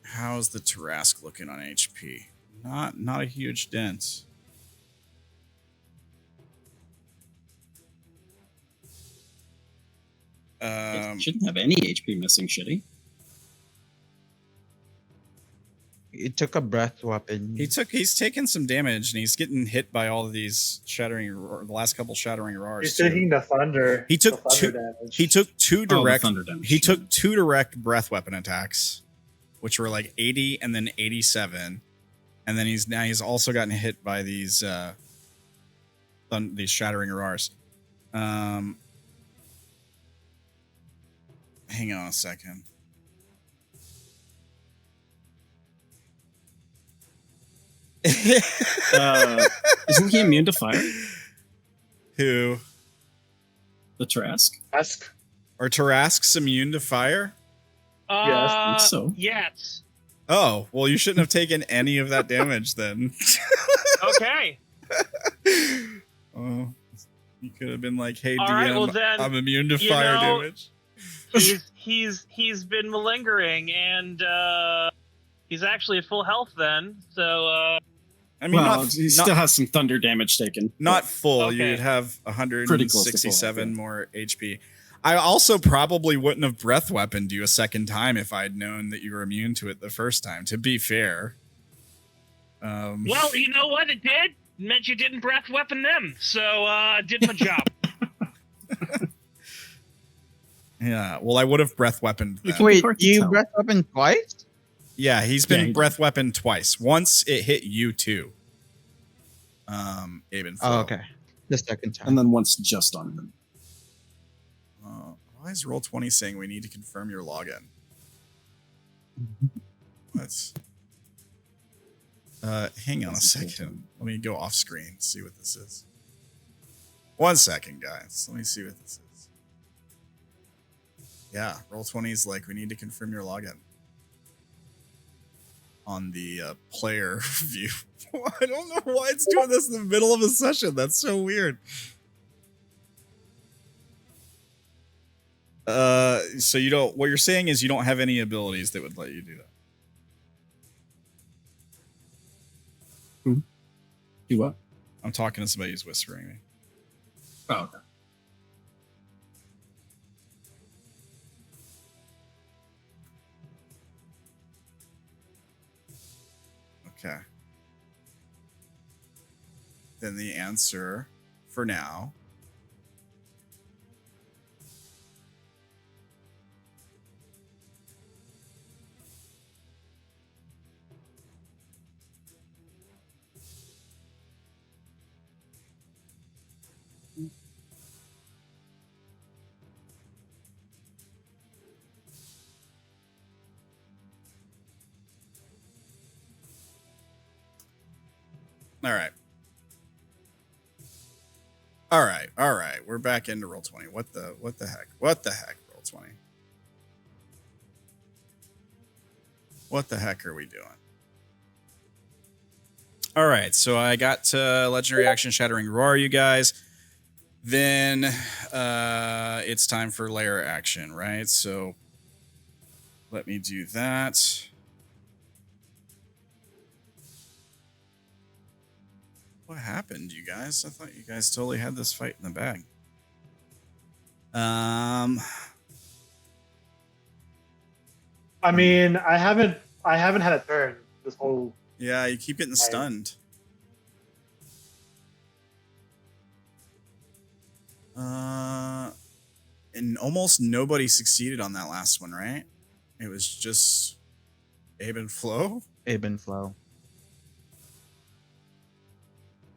How's the Tarask looking on HP? Not a huge dent. Shouldn't have any HP missing, should he? It took a breath weapon. He's taken some damage and he's getting hit by all of these the last couple shattering roars. He's taking the thunder. He took the thunder damage. He took two direct. thunder damage. He took 2 direct breath weapon attacks, which were like 80 and then 87, and then he's also gotten hit by these shattering roars. Hang on a second. Isn't he immune to fire? Who? The Trask? Ask. Are Tarask's immune to fire? I think so. Yes. Oh, well, you shouldn't have taken any of that damage then. Okay. Oh, you could have been like, "Hey, All DM, right, well then, I'm immune to fire damage." He's been lingering, and he's actually at full health then. So I mean, Well, he still has some thunder damage taken. not full. Okay. You'd have Pretty close to full, 167 yeah. more HP. I also probably wouldn't have breath weaponed you a second time if I'd known that you were immune to it the first time. To be fair, well, you know what it did? meant you didn't breath weapon them. So did my job. Yeah, well, I would have breath weapened them. Wait, hard to you tell. breath weapon twice? Yeah, he's Yeah, been he breath weapon twice. Once it hit you too. Abe and Flo. Oh, okay. The second time. And then once just on him. Why is Roll20 saying we need to confirm your login? Let's hang on a second. Let me go off screen, see what this is. 1 second, guys. Let me see what this is. Yeah, Roll20 is like, we need to confirm your login on the player view. I don't know why it's doing this in the middle of a session. That's so weird. So you don't. What you're saying is you don't have any abilities that would let you do that. Do what? I'm talking to somebody who's whispering me. Oh, okay. Okay. Then the answer for now. All right. All right. We're back into Roll20. What the heck? Roll20. What the heck are we doing? All right, so I got legendary action shattering roar, you guys. Then it's time for layer action, right? So let me do that. What happened, you guys? I thought you guys totally had this fight in the bag. I mean, I haven't had a turn this whole. Yeah, you keep getting Right. stunned. And almost nobody succeeded on that last one, right? It was just Abe and Flo. Abe and Flow.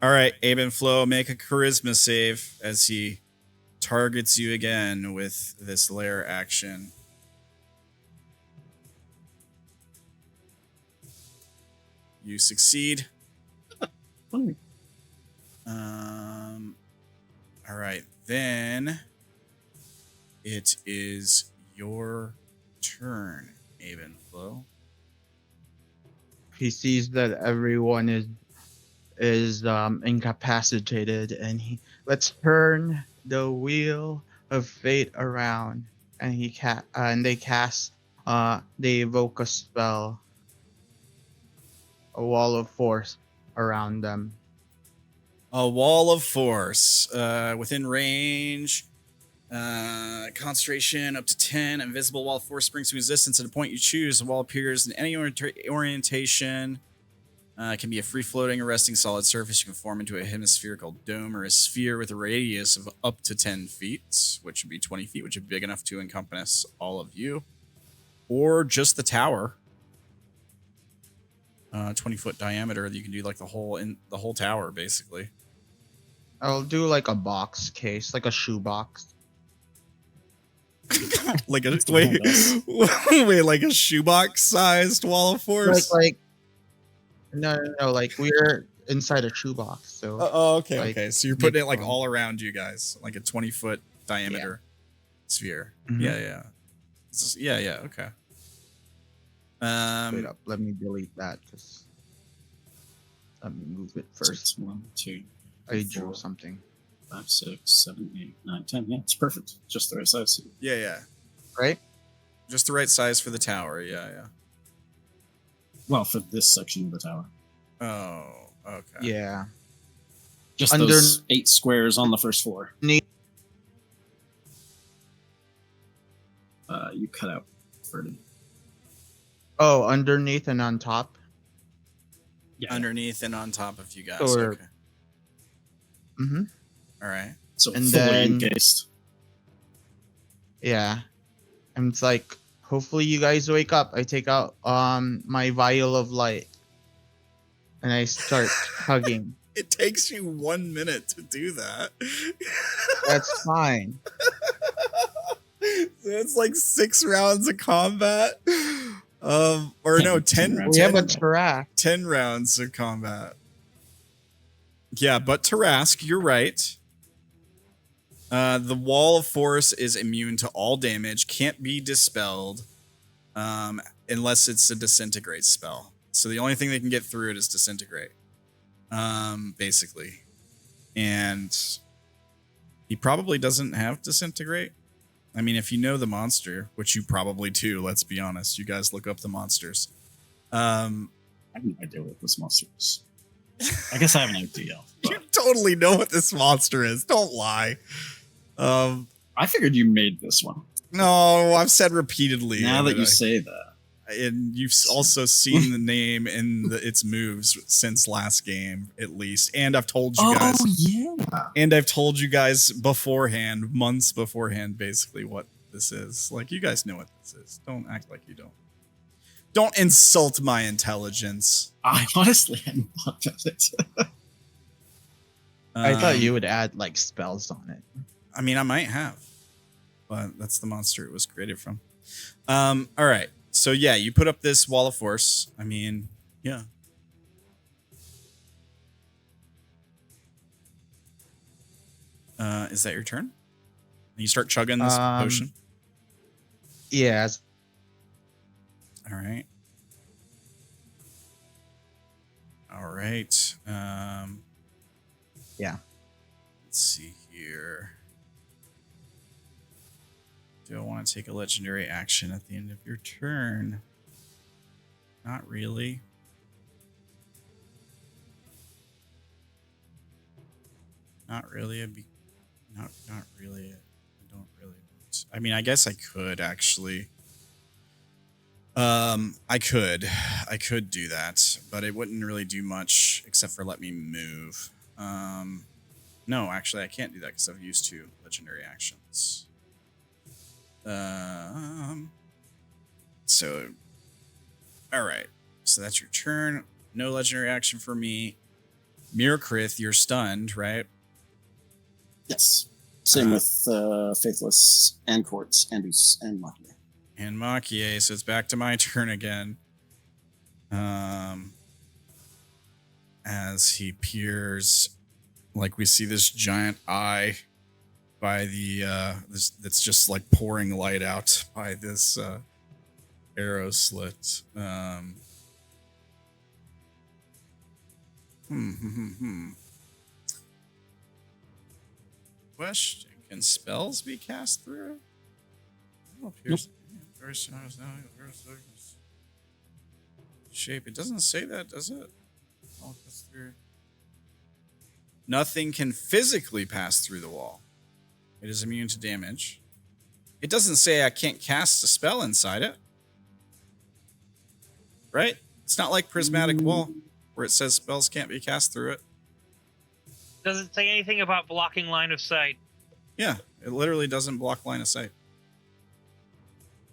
All right, Abe and Flo, make a charisma save as he targets you again with this lair action. You succeed. Funny. All right, then it is your turn, Abe and Flo. He sees that everyone is incapacitated, and let's turn the wheel of fate around, and they evoke a spell, a wall of force around them. A wall of force within range. Concentration up to 10. Invisible wall of force springs to resistance at a point you choose. The wall appears in any orientation. It can be a free-floating or resting solid surface. You can form into a hemispherical dome or a sphere with a radius of up to 10 feet, which would be 20 feet, which would be big enough to encompass all of you. Or just the tower. 20-foot diameter. You can do like the whole tower, basically. I'll do like a box case, like a shoe box. Like a wait, like a shoebox-sized wall of force. No, like we're inside a shoebox. So okay, like, okay. So you're putting it like mid-tone. all around you guys, like a 20-foot diameter sphere. Mhm. Yeah. Okay. Wait up, let me delete that because let me move it So first. it's 1, 2, I drew 4, something. 5, 6, 7, 8, 9, 10. Yeah, it's perfect. Just the right size. Yeah. Right? Just the right size for the tower. Yeah. Well, for this section of the tower. Oh, okay. Yeah. Just Under- those 8 squares on the first floor. You cut out 30. Oh, underneath and on top. Yeah. Underneath and on top of you guys. Or- Okay. Mm-hmm. All right. So And fully then- encased. Yeah. And it's like, hopefully you guys wake up. I take out my vial of light. And I start hugging. It takes you 1 minute to do that. That's fine. So it's like 6 rounds of combat. Or Yeah, no, 10 10, rounds. We have a 10, Tarak. 10 rounds of combat. Yeah, but Tarask, you're right. The Wall of Force is immune to all damage, can't be dispelled, unless it's a disintegrate spell. So the only thing that can get through it is disintegrate, basically. And he probably doesn't have disintegrate. I mean, if you know the monster, which you probably do, let's be honest. You guys look up the monsters. I have no idea what this monster is. I guess I have an idea. You totally know what this monster is. Don't lie. I figured you made this one. No, I've said repeatedly. Now that you say that. And you've also seen the name and its moves since last game, at least. And I've told you guys. Oh, yeah. And I've told you guys beforehand, months beforehand, basically what this is. Like, you guys know what this is. Don't act like you don't. Don't insult my intelligence. I honestly hadn't thought of it. I thought you would add like spells on it. I mean, I might have, but that's the monster it was created from. All right. So yeah, you put up this wall of force. I mean, yeah. Is that your turn? You start chugging this potion? Yes. All right. All right. Yeah. Let's see here. Do I want to take a legendary action at the end of your turn? Not really. Not really. Not really. I don't really want. I mean, I guess I could actually. I could do that, but it wouldn't really do much except for let me move. No, actually, I can't do that because I've used 2 legendary actions. So, all right. So that's your turn. No legendary action for me. Mirakrith, you're stunned, right? Yes. Same with Faithless and Quartz and Us and Machia. And Makie, so it's back to my turn again. As he peers, like we see this giant eye by the this that's just like pouring light out by this arrow slit. Question: can spells be cast through? Oh, pierce. Shape. It doesn't say that, does it? Oh, that's through. Nothing can physically pass through the wall. It is immune to damage. It doesn't say I can't cast a spell inside it. Right? It's not like Prismatic Wall, where it says spells can't be cast through it. Does it say anything about blocking line of sight? Yeah, it literally doesn't block line of sight.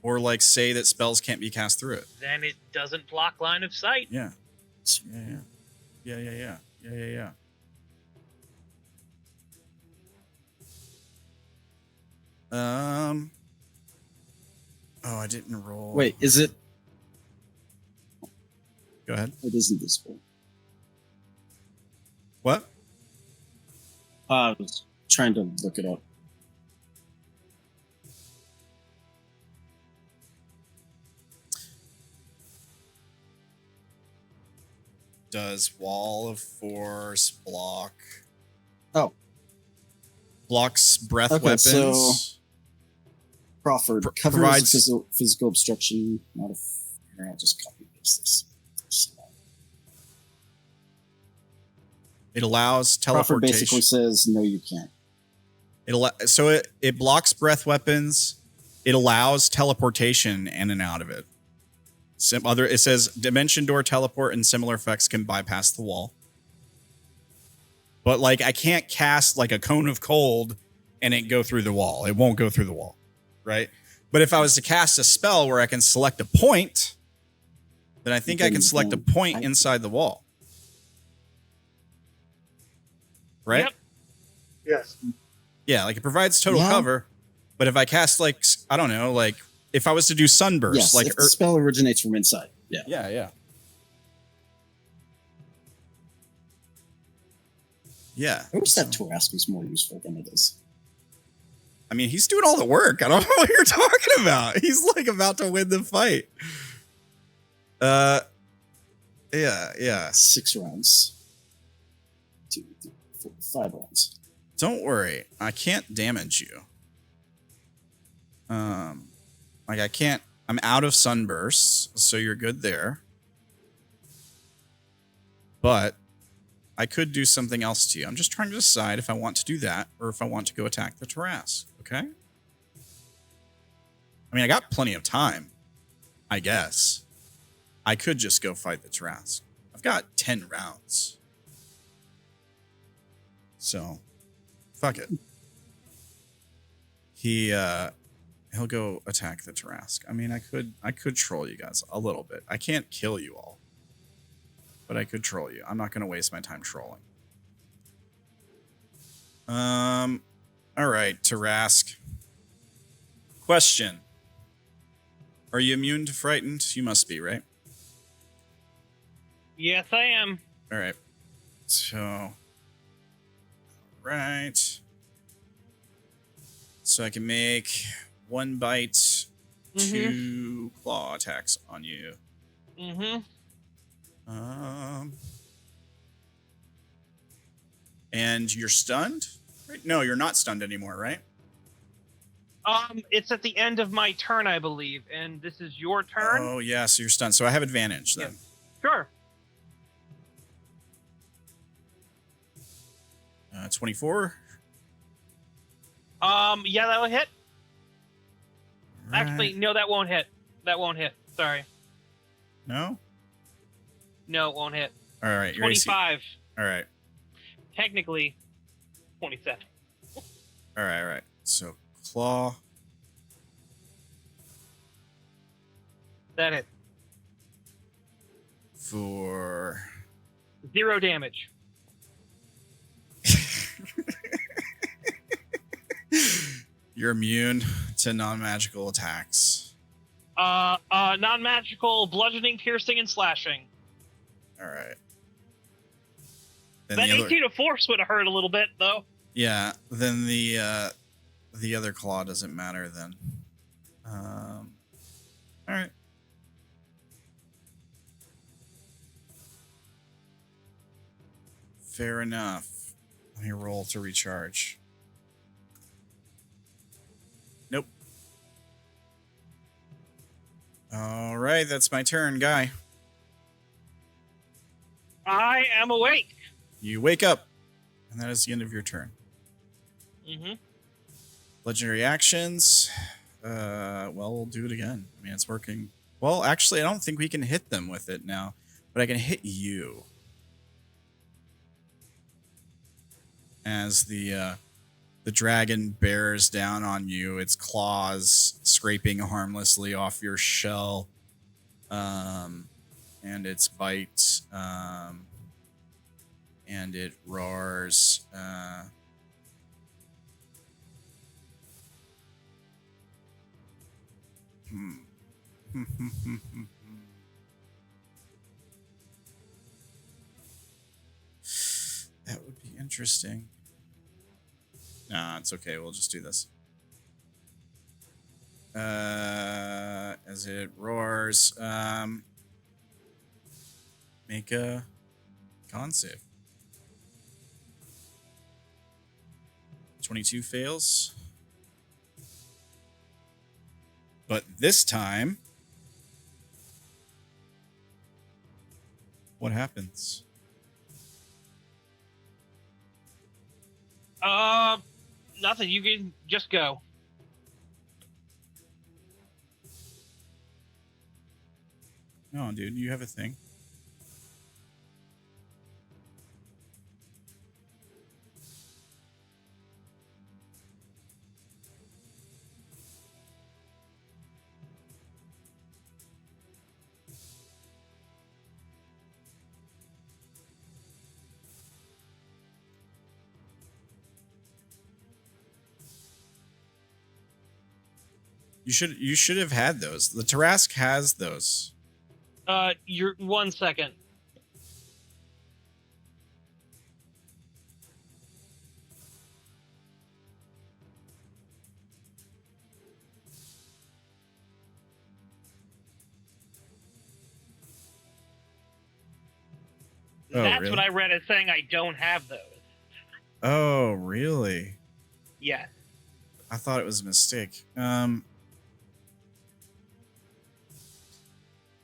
Or like say that spells can't be cast through it. Then it doesn't block line of sight. Yeah. Yeah. Oh, I didn't roll. Wait, is it? Go ahead. It is invisible. What? I was trying to look it up. Does Wall of Force block? Oh. Blocks breath Okay, weapons. so Crawford covers provides- physical obstruction. Not if here, I'll just copy and paste this. It allows Crawford teleportation. basically says, "No, you can't." It blocks breath weapons. It allows teleportation in and out of it. It says dimension door teleport and similar effects can bypass the wall. But like I can't cast like a cone of cold and it go through the wall. It won't go through the wall, right? But if I was to cast a spell where I can select a point, then I think I can select a point inside the wall. Right? Yep. Yes. Yeah, like it provides total cover. But if I cast like, I don't know, like if I was to do sunburst, Yes, like if the spell originates from inside. Yeah. Yeah. Yeah. I wish that Tarask was more useful than it is. I mean, he's doing all the work. I don't know what you're talking about. He's like about to win the fight. Yeah. 6 rounds. 2, 3, 4, 5 rounds. Don't worry. I can't damage you. Like I can't, I'm out of sunbursts, so you're good there. But I could do something else to you. I'm just trying to decide if I want to do that or if I want to go attack the Tarask. Okay? I mean, I got plenty of time, I guess. I could just go fight the Tarask. I've got 10 rounds. So, fuck it. He'll go attack the Tarask. I mean, I could troll you guys a little bit. I can't kill you all. But I could troll you. I'm not going to waste my time trolling. All right, Tarask. Question. Are you immune to frightened? You must be, right? Yes, I am. All right. So, right. So I can make 1 bite, 2 claw attacks on you. And you're stunned? Right? No, you're not stunned anymore, right? It's at the end of my turn, I believe, and this is your turn. Oh, yeah, so you're stunned. So I have advantage then. Sure. 24. Yeah, that'll hit. Right. Actually, no, that won't hit. That won't hit. Sorry. No? No, it won't hit. All right. 25. All right. Technically, 27. All right. So, claw. That hit. For 0 damage. You're immune to non-magical attacks. Non-magical bludgeoning, piercing, and slashing. All right. Then That the 18 of force would have hurt a little bit, though. Yeah. Then the other claw doesn't matter then. All right. Fair enough. Let me roll to recharge. Nope. All right, that's my turn, guy. I am awake. You wake up, and that is the end of your turn. Legendary actions. Well, we'll do it again. I mean, it's working. Well, actually, I don't think we can hit them with it now, but I can hit you. As the dragon bears down on you, its claws scraping harmlessly off your shell, and its bite, and it roars. That would be interesting. Nah, it's okay. We'll just do this. As it roars, make a con save. 22 fails. But this time, what happens? Nothing. You can just go. No, dude, you have a thing. You should have had those. The Tarask has those. You're 1 second. Oh, That's really? what I read as saying I don't have those. Oh, really? Yeah. I thought it was a mistake.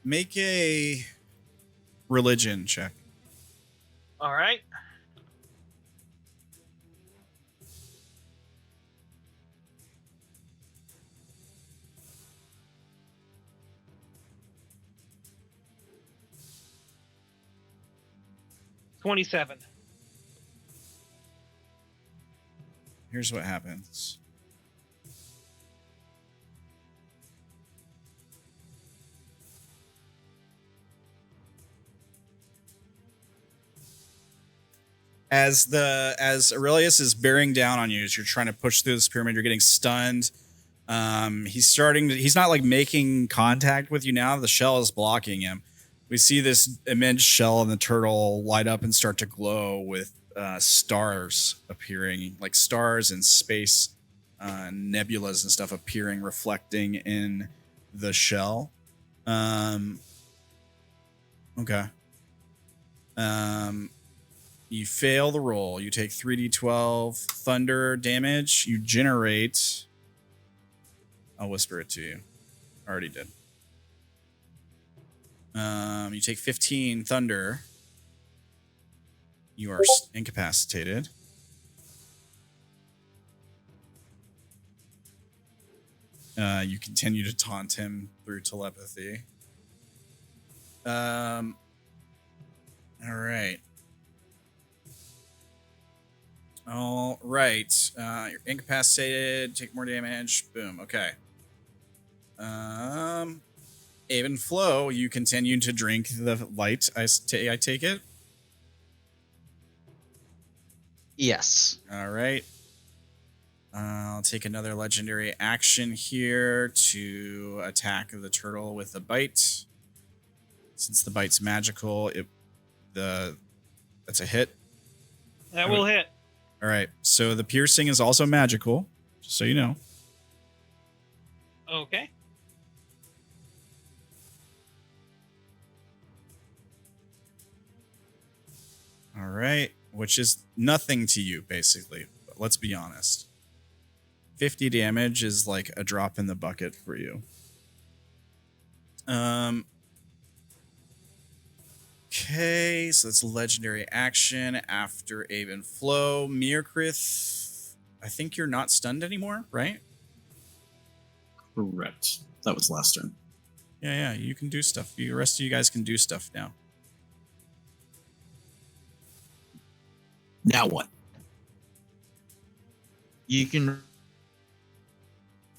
Make a religion check. All right. $27. Here's what happens. As Aurelius is bearing down on you, as you're trying to push through this pyramid, you're getting stunned. He's not like making contact with you now. The shell is blocking him. We see this immense shell and the turtle light up and start to glow with stars appearing, like stars and space nebulas and stuff appearing, reflecting in the shell. Okay. You fail the roll. You take 3d12 thunder damage. You generate. I'll whisper it to you. I already did. You take 15 thunder. You are incapacitated. You continue to taunt him through telepathy. All right. All right. You're incapacitated. Take more damage. Boom. Okay. Even Flow, you continue to drink the light. I take it. Yes. All right. I'll take another legendary action here to attack the turtle with a bite. Since the bite's magical, that's a hit. That will hit. All right. So the piercing is also magical, just so you know. Okay. All right. Which is nothing to you, basically. But let's be honest. 50 damage is like a drop in the bucket for you. Okay, so that's legendary action after Aven Flow. Mirkrith, I think you're not stunned anymore, right? Correct. That was last turn. Yeah, you can do stuff. The rest of you guys can do stuff now. Now what? You can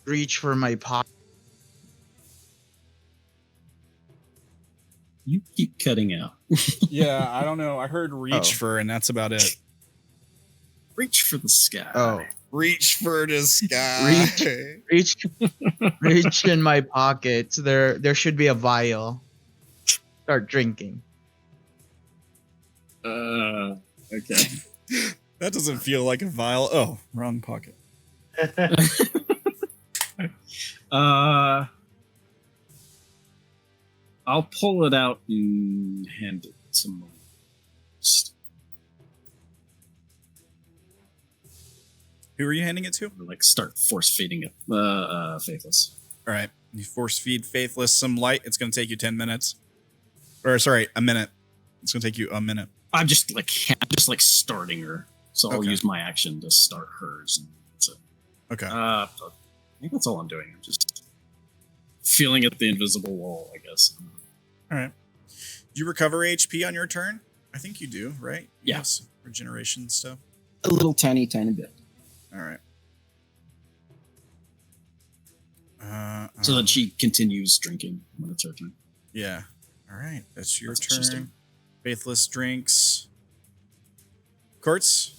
reach for my pocket. You keep cutting out. Yeah, I don't know. I heard reach for, and that's about it. Reach for the sky. Oh. Reach for the sky. Reach in my pocket. There should be a vial. Start drinking. Okay. That doesn't feel like a vial. Oh, wrong pocket. I'll pull it out and hand it to my host. Who are you handing it to? Or like start force feeding it. Faithless. All right. You force feed Faithless some light. It's going to take you 10 minutes. Or sorry, a minute. It's going to take you a minute. I'm just like starting her. So I'll Okay. use my action to start hers. And that's it. Okay. I think that's all I'm doing. I'm just feeling at the invisible wall, I guess. All right. Do you recover HP on your turn? I think you do, right? You Yeah. have some regeneration stuff. A little tiny bit. All right. So that she continues drinking when it's her turn. Yeah. All right. That's your That's interesting. turn. Faithless drinks. Courts.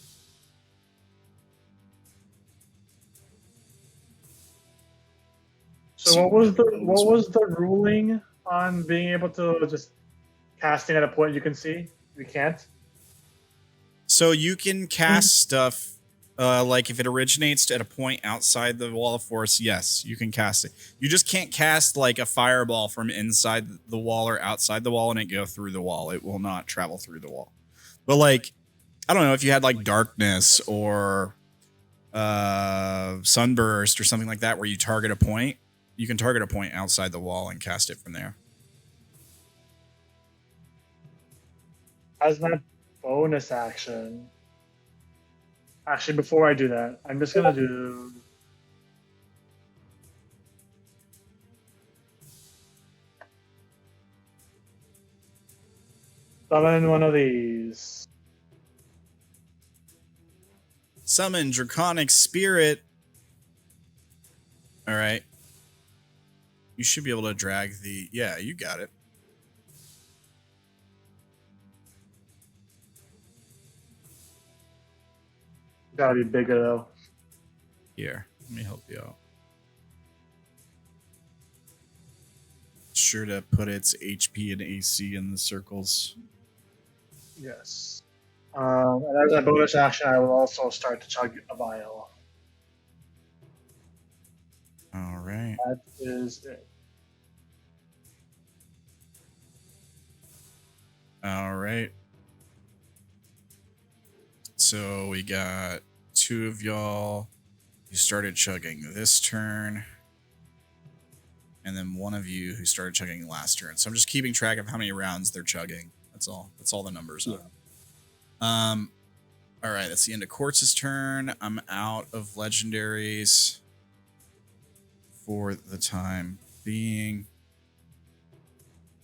So what was the ruling on being able to just casting at a point you can see? You can't. So you can cast stuff, like if it originates at a point outside the wall of force, yes, you can cast it. You just can't cast like a fireball from inside the wall or outside the wall and it go through the wall. It will not travel through the wall. But like, I don't know, if you had like darkness or sunburst or something like that where you target a point, you can target a point outside the wall and cast it from there. As my bonus action. Actually, before I do that, I'm just gonna do. Summon one of these. Summon Draconic Spirit. All right. You should be able to drag the... Yeah, you got it. Gotta be bigger though. Here, let me help you out. Sure to put its HP and AC in the circles. Yes. And as a bonus action, I will also start to chug a vial. All right. That is it. All right. So we got two of y'all who started chugging this turn. And then one of you who started chugging last turn. So I'm just keeping track of how many rounds they're chugging. That's all. That's all the numbers are. All right, that's the end of Quartz's turn. I'm out of legendaries for the time being.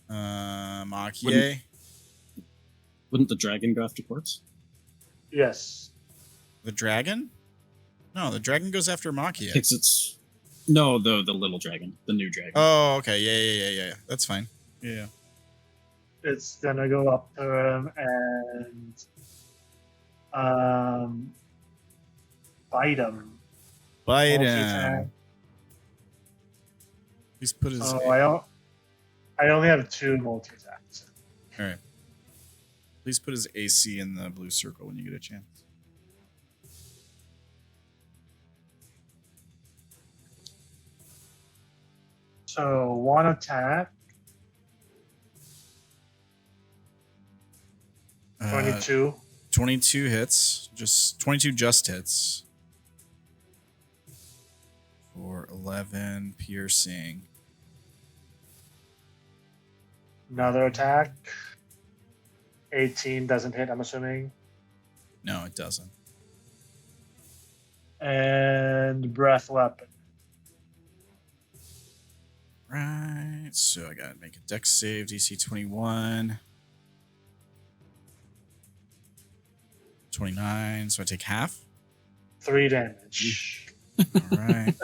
Makie. Wouldn't the dragon go after Quartz? Yes. The dragon? No, the dragon goes after Makie. It's no, the little dragon, the new dragon. Oh, okay. Yeah. That's fine. Yeah. It's gonna go up to him and bite him. Bite Multi-attack. him. Please put his... Oh, I only have 2 multi-attacks. All right. Please put his AC in the blue circle when you get a chance. So 1 attack. 22. 22 hits. Just 22 just hits. For 11 piercing. Another attack. 18 doesn't hit, I'm assuming. No, it doesn't. And breath weapon. Right. So I gotta make a dex save. DC 21. 29. So I take half. 3 damage. All right.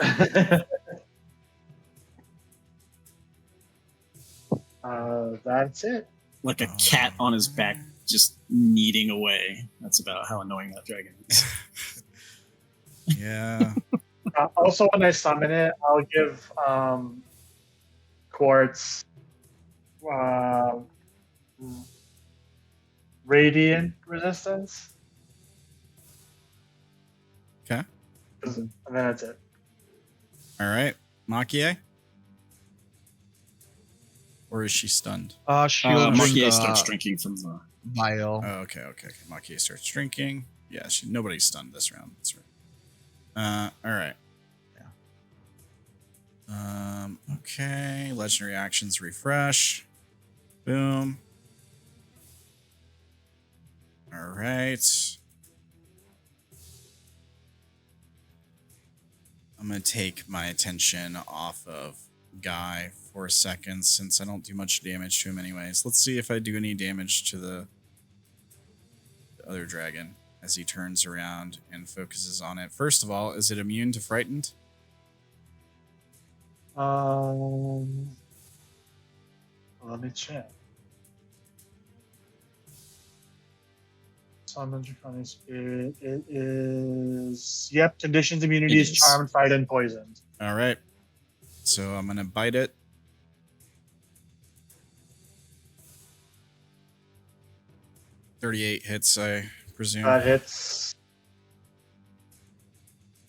That's it. Like a cat on his back, just kneading away. That's about how annoying that dragon is. Yeah. Also, when I summon it, I'll give Quartz radiant resistance. Okay. And then that's it. All right. Makie? Or is she stunned? She'll drink Makie starts drinking from the vial. Oh, okay. Makie starts drinking. Yeah, nobody's stunned this round. That's right. All right. Yeah. Okay. Legendary actions refresh. Boom. All right. I'm going to take my attention off of Guy for a second since I don't do much damage to him anyways. Let's see if I do any damage to the other dragon as he turns around and focuses on it. First of all, is it immune to frightened? Let me check. Summon Draconic Spirit. It is... Yep, conditions, immunity is charmed, frightened, poisoned. All right. So I'm gonna bite it. $38 hits, I presume. That hits.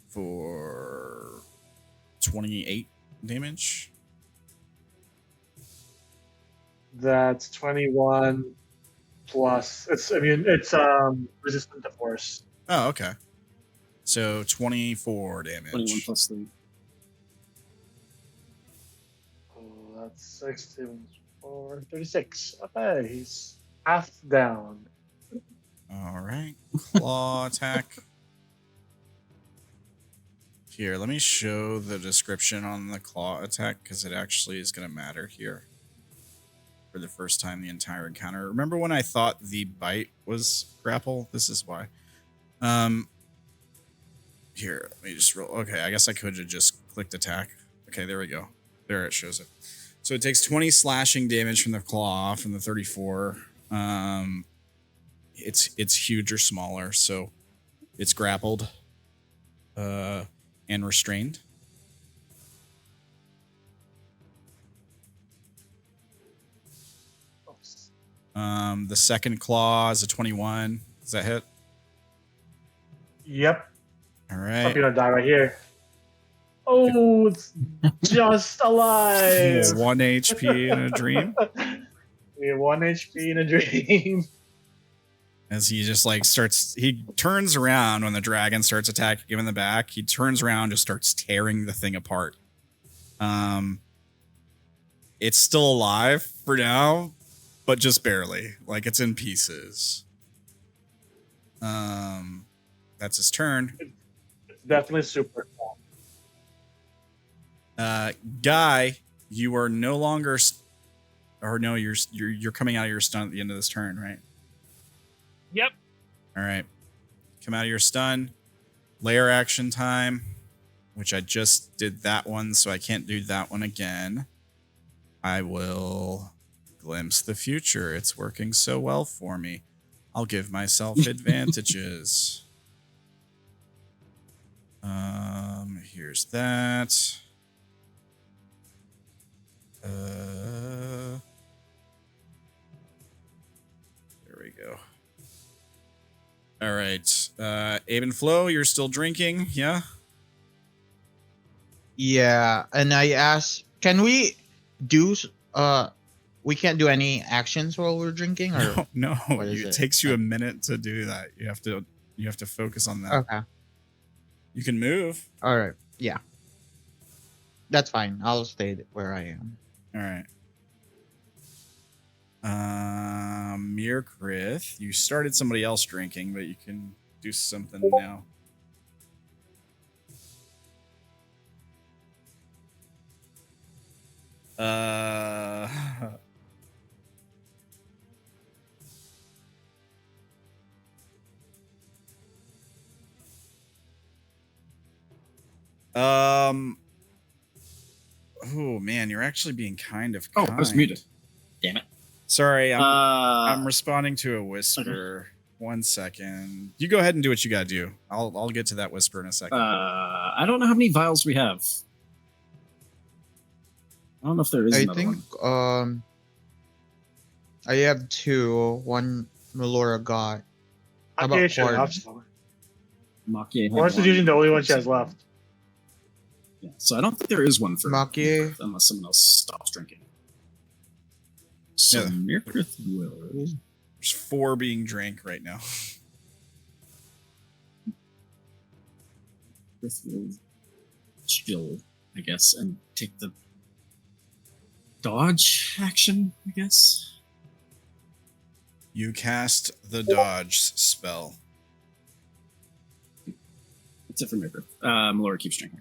For 28 damage. That's 21 plus. It's resistant to force. Oh, okay. So 24 damage. 21 plus 3. Oh, that's 16, 4, 36. Okay, he's half down. All right. Claw attack. Here, let me show the description on the claw attack because it actually is going to matter here for the first time the entire encounter. Remember when I thought the bite was grapple? This is why. Here, let me just roll. Okay, I guess I could have just clicked attack. Okay, there we go. There it shows it. So it takes 20 slashing damage from the claw from the 34. It's huge or smaller, so it's grappled and restrained. The second claw is a 21. Does that hit? Yep. All I'm right. gonna die right here. Oh, it's just alive. 1 HP in a dream. We have 1 HP in a dream. As he just like he turns around when the dragon starts attacking him in the back. He turns around, just starts tearing the thing apart. It's still alive for now, but just barely. Like it's in pieces. That's his turn. It's definitely super cool. Guy, you are no longer, you're coming out of your stun at the end of this turn, right? Yep. All right. Come out of your stun. Layer action time, which I just did that one, so I can't do that one again. I will glimpse the future. It's working so well for me. I'll give myself advantages. Here's that. There we go. All right. Abe and Flo, you're still drinking, yeah? Yeah, and I asked, can we do we can't do any actions while we're drinking, or No, what is it it? takes you a minute to do that. You have to focus on that. Okay. You can move. All right. Yeah. That's fine. I'll stay where I am. All right. Mirkrith, you started somebody else drinking, but you can do something now. Oh man, you're actually being kind of Oh, kind. I was muted. Damn it. Sorry, I'm responding to a whisper. Okay. 1 second. You go ahead and do what you gotta do. I'll get to that whisper in a second. I don't know how many vials we have. I don't know if there is another one. I have 2. One Melora got. How about Makie Force is using the only one she has left. Yeah, so I don't think there is one for Makie, unless someone else stops drinking. So Mirkrith will. There's 4 being drank right now. Mirkrith will chill, I guess, and take the dodge action, I guess. You cast the dodge spell. That's it for Mirkrith. Melora keeps drinking.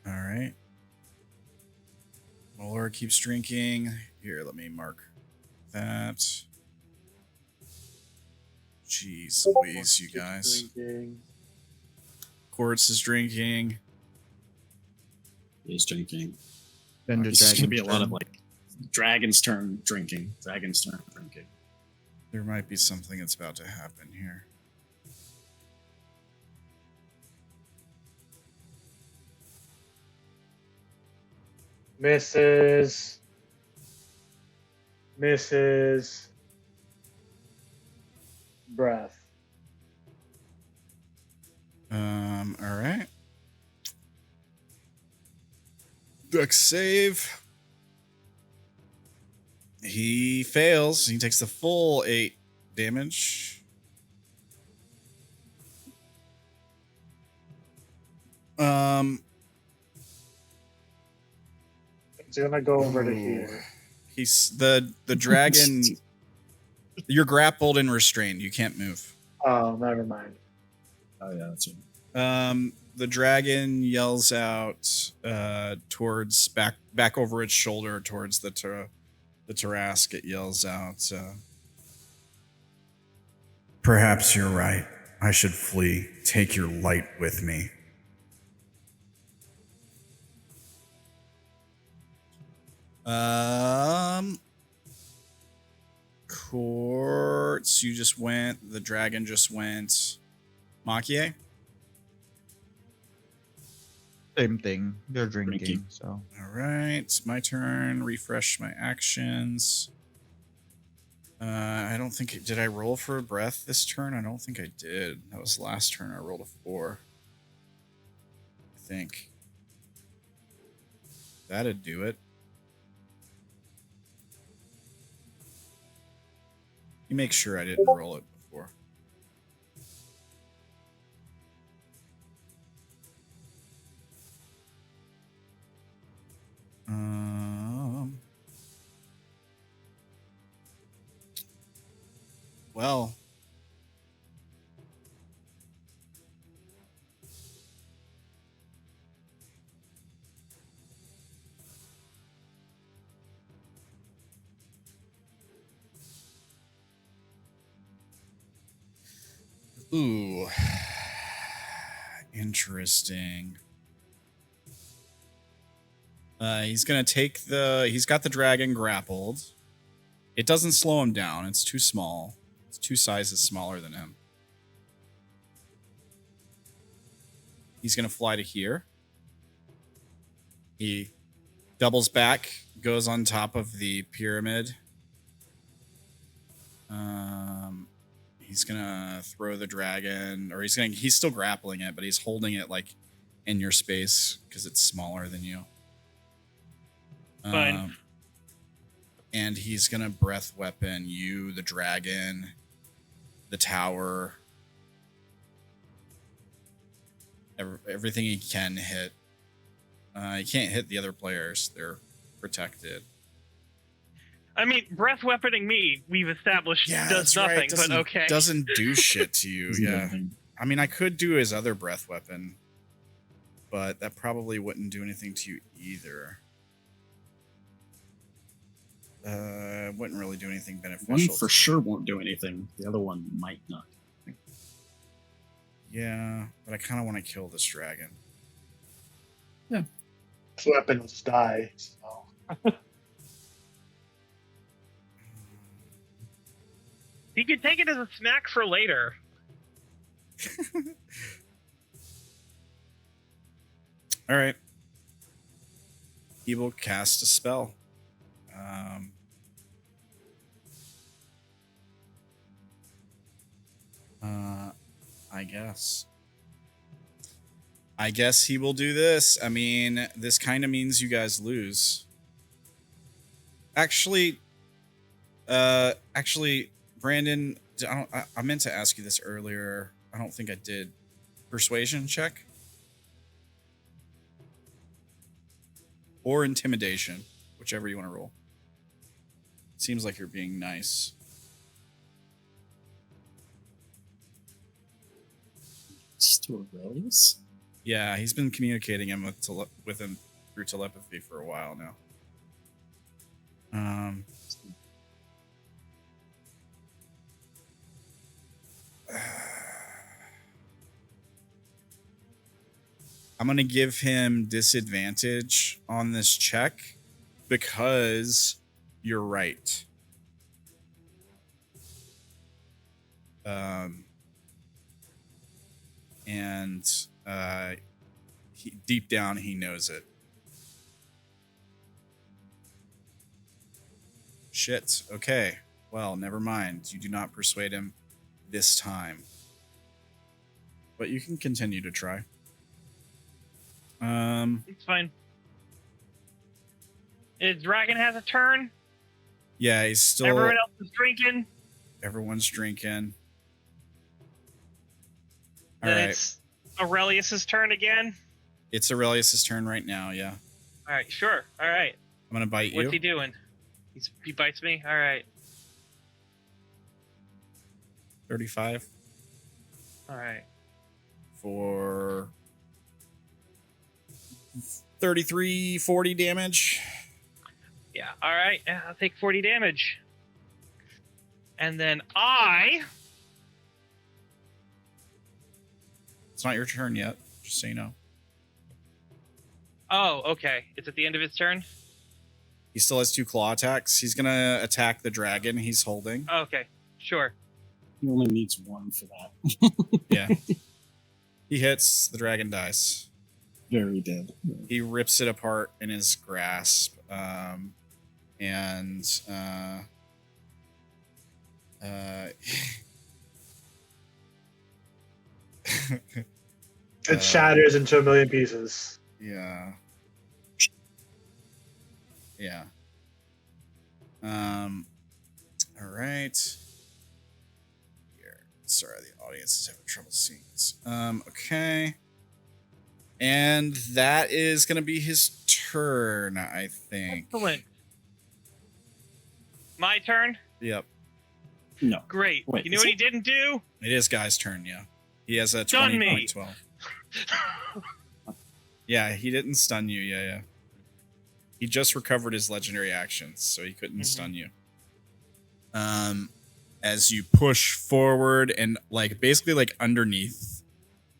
All right. Melora keeps drinking. Here, let me mark that. Jeez Louise, you guys. Quartz is drinking. He's drinking. Then This is going to be a lot of like Dragon's turn drinking. Dragon's turn drinking. There might be something that's about to happen here. Misses. Misses. Breath. All right. Dex save. He fails. He takes the full 8 damage. It's gonna go over to Ooh. here. He's the dragon. You're grappled and restrained. You can't move. Oh, never mind. Oh yeah, that's it. The dragon yells out towards back over its shoulder towards the Tarask. It yells out, "Perhaps you're right. I should flee. Take your light with me." Quartz, you just went. The dragon just went. Makie? Same thing. They're drinking, Drinking. so All right, it's my turn. Refresh my actions. I don't think did I roll for a breath this turn? I don't think I did. That was last turn. I rolled a 4. I think that'd do it. You make sure I didn't roll it before. Well, ooh, interesting. He's gonna take he's got the dragon grappled. It doesn't slow him down. It's too small. It's 2 sizes smaller than him. He's gonna fly to here. He doubles back, goes on top of the pyramid. He's gonna throw the dragon, or he's still grappling it, but he's holding it like in your space because it's smaller than you. Fine. And he's gonna breath weapon you, the dragon, the tower, everything he can hit. He can't hit the other players; they're protected. I mean, breath weaponing me, we've established, Yeah, does that's right. nothing, but okay. Doesn't do shit to you. Doesn't do Yeah. anything. I mean, I could do his other breath weapon, but that probably wouldn't do anything to you either. It wouldn't really do anything beneficial. One to for sure won't do anything. The other one might not. you. Yeah, but I kind of want to kill this dragon. This weapon will just die. So. You could take it as a snack for later. All right. He will cast a spell. I guess he will do this. I mean, this kind of means you guys lose. Actually, Brandon, I meant to ask you this earlier. I don't think I did. Persuasion check? Or intimidation, whichever you want to roll. Seems like you're being nice. It's to Aurelius? Yeah, he's been communicating him with him through telepathy for a while now. I'm going to give him disadvantage on this check because you're right. And deep down, he knows it. Shit. Okay. Well, never mind. You do not persuade him this time. But you can continue to try. It's fine. His dragon has a turn. Yeah, he's still... Everyone else is drinking. Everyone's drinking. All Then right. it's Aurelius's turn again. It's Aurelius' turn right now, yeah. All right, sure. All right. I'm going to bite you. What's he doing? He bites me? All right. 35 All right. for 33, 40 damage. Yeah, all right. Yeah, I'll take 40 damage. And then It's not your turn yet, just so you know. Oh, okay. It's at the end of his turn? He still has 2 claw attacks. He's going to attack the dragon he's holding. Okay, sure. He only needs 1 for that. Yeah. He hits, the dragon dies. Very dead. He rips it apart in his grasp. It shatters into a million pieces. Yeah. Yeah. All right. Here. Sorry, the audience is having trouble seeing this. Okay. And that is going to be his turn, I think. Excellent. My turn? Yep. No. Great. Wait, you know is what it? he didn't do? It is Guy's turn, yeah. He has a Stun me. 20.12. Yeah, he didn't stun you. Yeah. He just recovered his legendary actions, so he couldn't stun you. As you push forward and basically underneath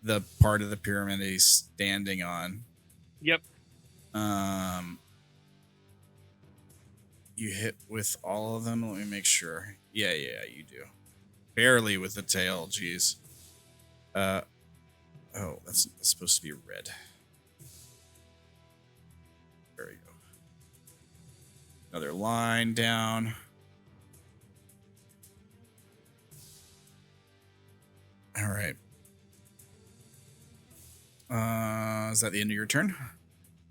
the part of the pyramid he's standing on. Yep. You hit with all of them. Let me make sure. Yeah, you do. Barely with the tail. Jeez. Oh, that's supposed to be red. There we go. Another line down. All right. Is that the end of your turn?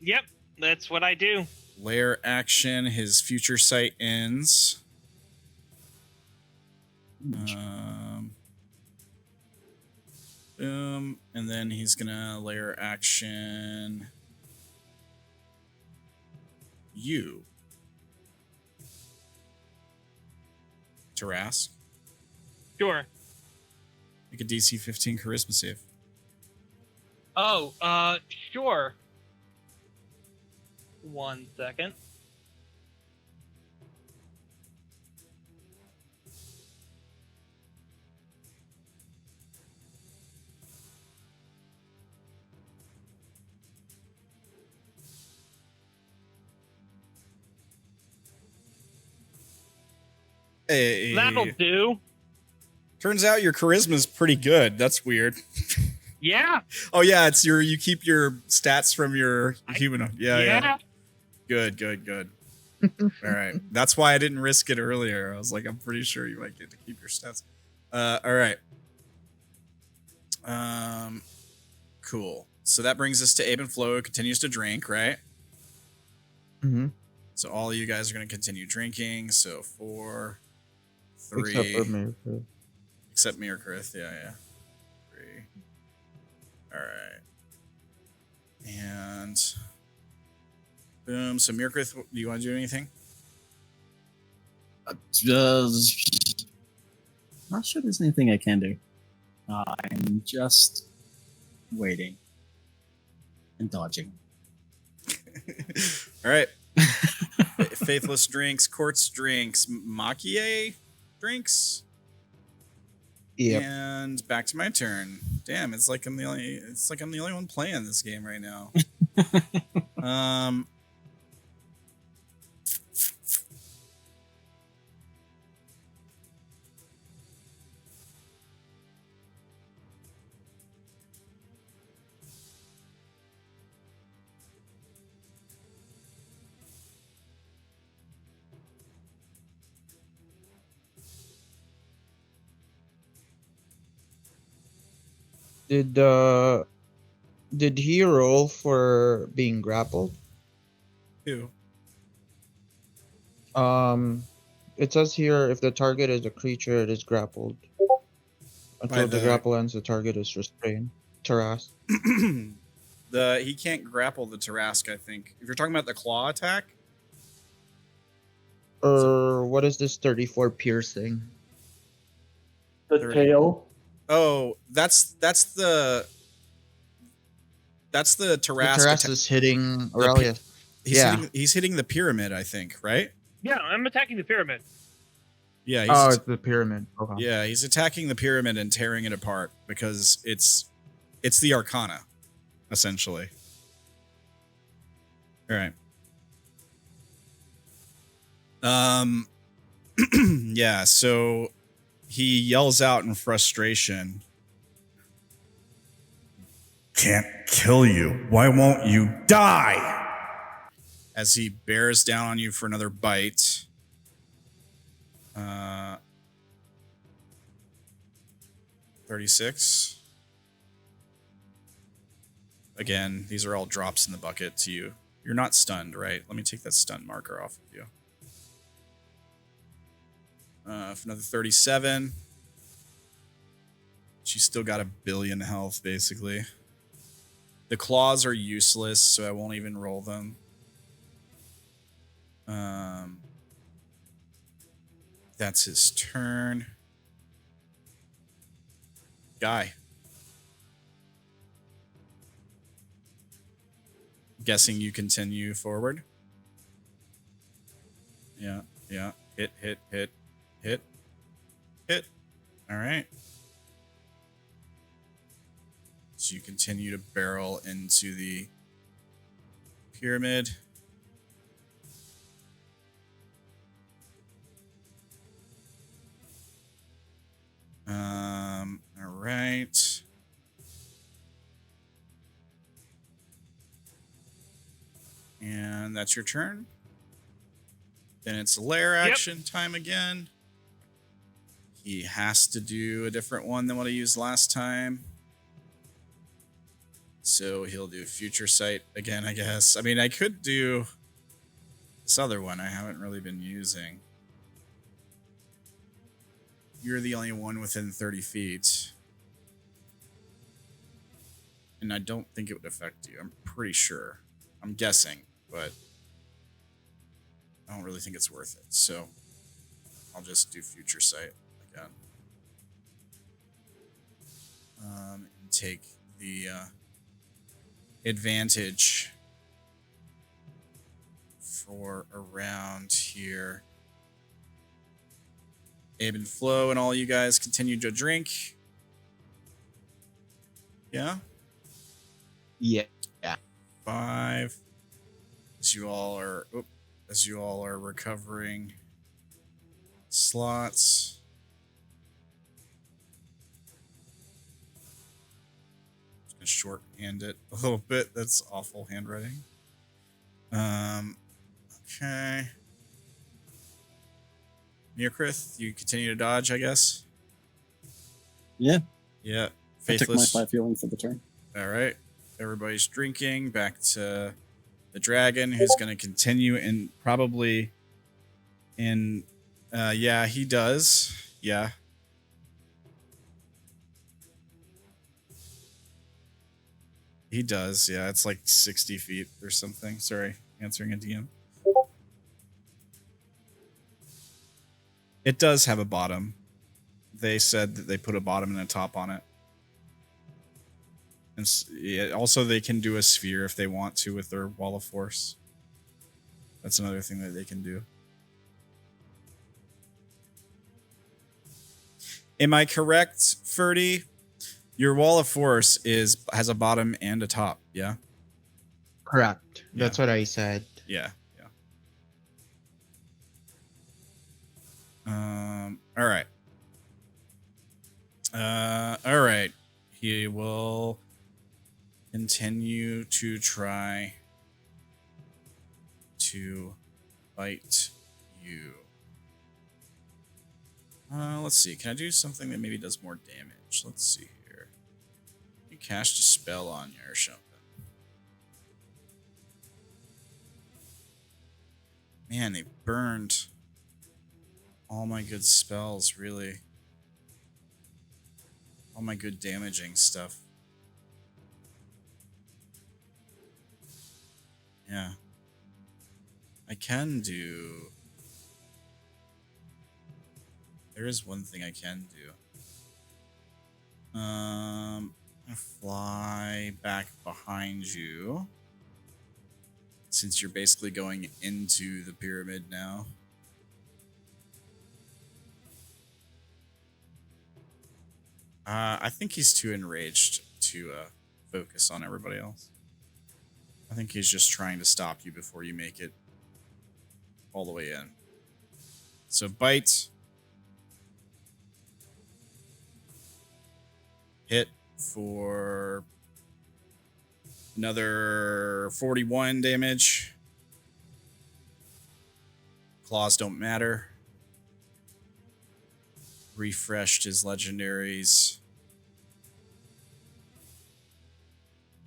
Yep, that's what I do. Lair action. His future sight ends. Boom. And then he's gonna lair action you. Tarask. Sure. Make a DC 15 charisma save. Oh, sure. 1 second. Hey. That'll do. Turns out your charisma's pretty good. That's weird. Yeah. Oh yeah, it's you keep your stats from your human. Yeah. Good. All right. That's why I didn't risk it earlier. I was like, I'm pretty sure you might get to keep your stats. All right. Cool. So that brings us to Abe and Flo, who continues to drink, right? Mm-hmm. So all of you guys are going to continue drinking. So 4, 3. Except for me. Except me or Krith. Yeah. 3. All right. And boom. So Mirkrith, do you want to do anything? Not sure there's anything I can do. I'm just waiting and dodging. All right. Faithless drinks, Quartz drinks, Makie drinks. Yep. And back to my turn. Damn, it's like I'm the only one playing this game right now. Did he roll for being grappled? Who? It says here if the target is a creature, it is grappled. Until the grapple ends, the target is restrained. Harassed. He can't grapple the Tarask, I think. If you're talking about the claw attack, Or what is this 34 piercing? The 30. tail. Oh, that's the Tarask. The Tarask is hitting Aurelius. He's hitting the pyramid, I think, right? Yeah, I'm attacking the pyramid. Yeah, it's the pyramid. Okay. Yeah, he's attacking the pyramid and tearing it apart because it's the Arcana, essentially. All right. Yeah, so he yells out in frustration. Can't kill you. Why won't you die? As he bears down on you for another bite. 36. Again, these are all drops in the bucket to you. You're not stunned, right? Let me take that stun marker off of you. For another 37. She's still got 1 billion health, basically. The claws are useless, so I won't even roll them. That's his turn. Guy. Guessing you continue forward. Yeah. Hit. All right. So you continue to barrel into the pyramid. All right. And that's your turn. Then it's lair action time again. He has to do a different one than what he used last time. So he'll do future sight again, I guess. I mean, I could do this other one I haven't really been using. You're the only one within 30 feet. And I don't think it would affect you. I'm pretty sure. I'm guessing, but I don't really think it's worth it. So I'll just do future sight again. And take the advantage for around here. Abe and Flo and all you guys continue to drink. Yeah? Yeah. 5. As you all are recovering slots. Just gonna shorthand it a little bit. That's awful handwriting. Okay. Neokrith, you continue to dodge, I guess. Yeah. Yeah. I took my Faithless. 5 healing for the turn. All right. Everybody's drinking. Back to the dragon, who's going to continue in probably in. Yeah, he does. Yeah. He does. Yeah, it's like 60 feet or something. Sorry, answering a DM. It does have a bottom. They said that they put a bottom and a top on it. And yeah, also, they can do a sphere if they want to with their wall of force. That's another thing that they can do. Am I correct, Ferdy? Your wall of force has a bottom and a top, yeah? Correct. Yeah. That's what I said. Yeah. All right. All right. He will continue to try to bite you. Let's see. Can I do something that maybe does more damage? Let's see here. You cast a spell on you or something. Man, they burned all my good spells, really. All my good damaging stuff. Yeah. I can do... There is one thing I can do. I'm gonna fly back behind you. Since you're basically going into the pyramid now. I think he's too enraged to focus on everybody else. I think he's just trying to stop you before you make it all the way in. So bite. Hit for another 41 damage. Claws don't matter. Refreshed his legendaries.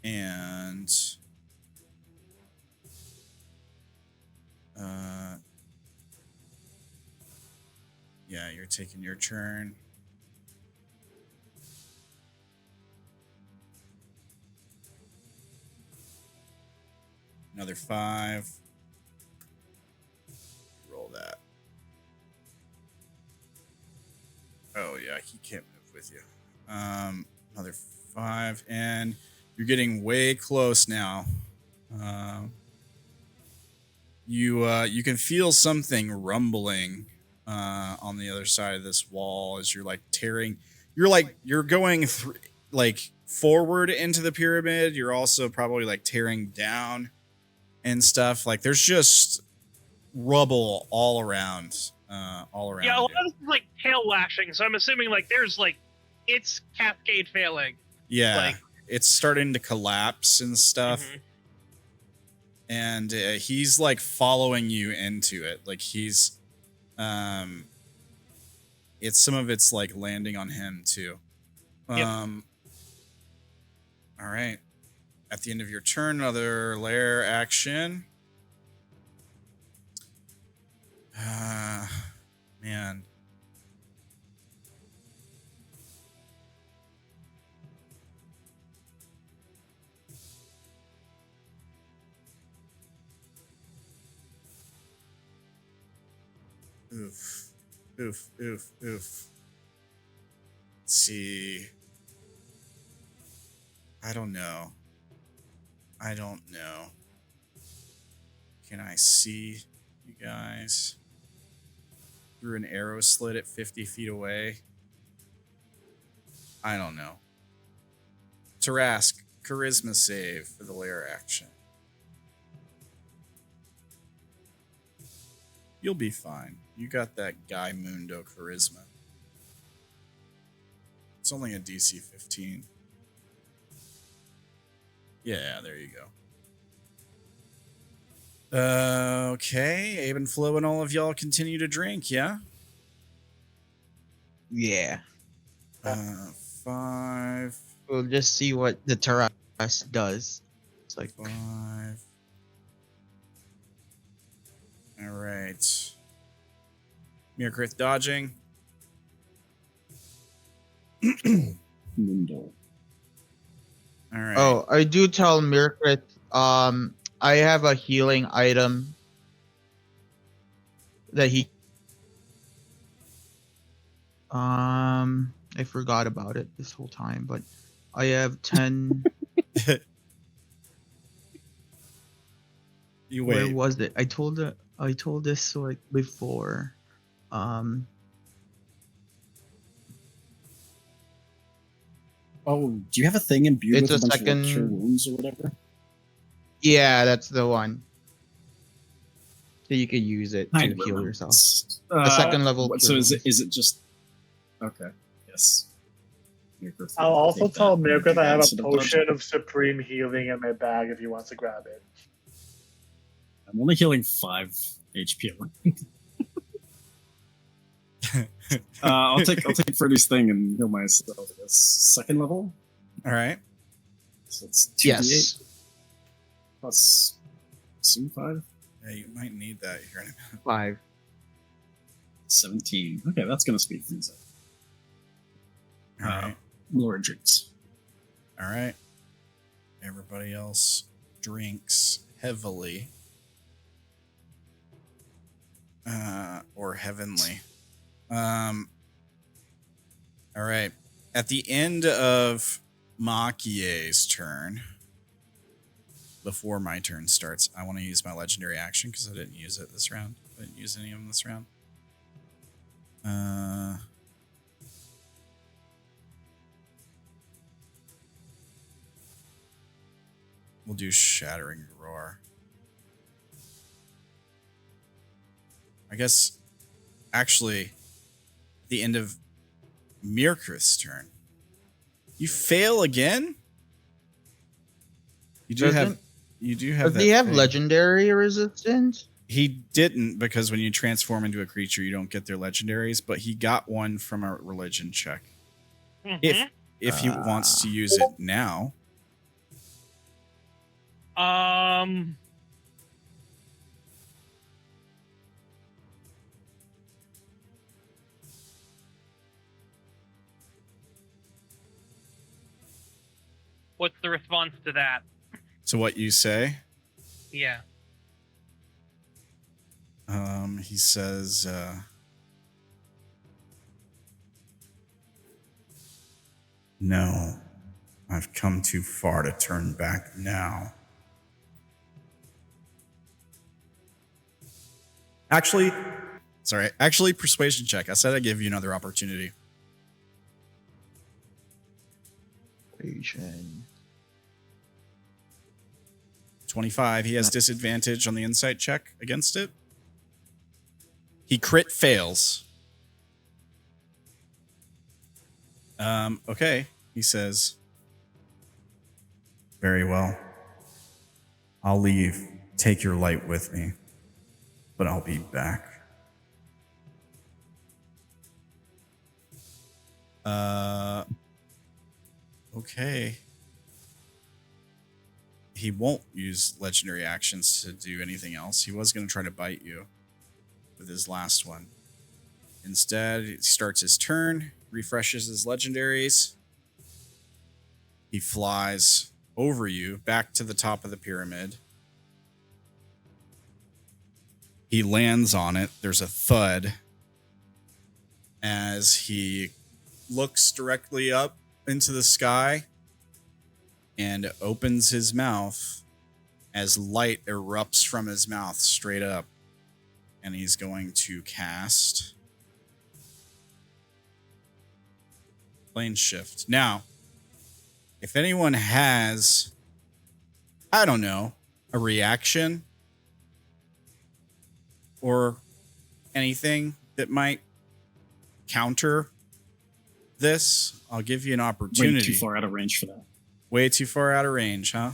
And yeah, you're taking your turn. Another 5. Roll that. Oh yeah, he can't move with you. Another 5, and you're getting way close now. You can feel something rumbling on the other side of this wall as you're like tearing. You're going through like forward into the pyramid. You're also probably like tearing down and stuff. Like there's just rubble all around. Yeah, a you. lot of this is like tail lashing, so I'm assuming like there's like it's cascade failing. Yeah, Like, it's starting to collapse and stuff. Mhm. And he's like following you into it. Like he's, it's some of it's like landing on him too. Yep. All right. At the end of your turn, another lair action. Man. Oof. Oof, oof, oof. Let's see. I don't know. Can I see you guys through an arrow slit at 50 feet away? I don't know. Tarask, charisma save for the lair action. You'll be fine. You got that Guy Mundo charisma. It's only a DC 15. Yeah, there you go. Okay, Abe and Flo and all of y'all continue to drink, yeah? Yeah. 5, We'll just see what the Taras does. It's like 5. All right. Mirkrith dodging. Mundo. All right. Oh, I do tell Mirkrit, I have a healing item that he I forgot about it this whole time, but I have 10 You where wait. was it? I told this like before. Oh, do you have a thing imbued It's with a a bunch of like, second- cure wounds or whatever? Yeah, that's the one. So you could use it I to heal remember yourself. this. A second level So cure is it wounds. is it just okay? Yes. Mirkrith I'll will also take tell that Mirkith I have instead a of dodging. potion of supreme healing in my bag if he wants to grab it. I'm only healing 5 HP. I'll take Freddy's thing and heal myself. I guess. Second level. All right. So it's 2d8 Yes. plus C5. Yeah, you might need that here in a minute. 5. 17. Okay, that's going to speed things up. All right. Laura drinks. All right. Everybody else drinks heavily. Or heavenly. All right. At the end of Makie's turn, before my turn starts, I want to use my legendary action because I didn't use it this round. I didn't use any of them this round. We'll do Shattering Roar. I guess, actually, at the end of Mirkrith's turn, you fail again? You do have Does he that have thing. legendary resistance? He didn't, because when you transform into a creature, you don't get their legendaries, but he got one from a religion check. Mhm. If he wants to use it now. What's the response to that? To what you say? Yeah. He says, no, I've come too far to turn back now. Actually, persuasion check. I said I'd give you another opportunity. Persuasion. 25. He has disadvantage on the insight check against it. He crit fails. Okay. He says, very well. I'll leave. Take your light with me. But I'll be back. Okay. He won't use legendary actions to do anything else. He was going to try to bite you with his last one. Instead, he starts his turn, refreshes his legendaries. He flies over you back to the top of the pyramid. He lands on it. There's a thud as he looks directly up into the sky and opens his mouth as light erupts from his mouth straight up. And he's going to cast Plane Shift. Now, if anyone has, I don't know, a reaction or anything that might counter this, I'll give you an opportunity. Way too far out of range for that. Way too far out of range, huh?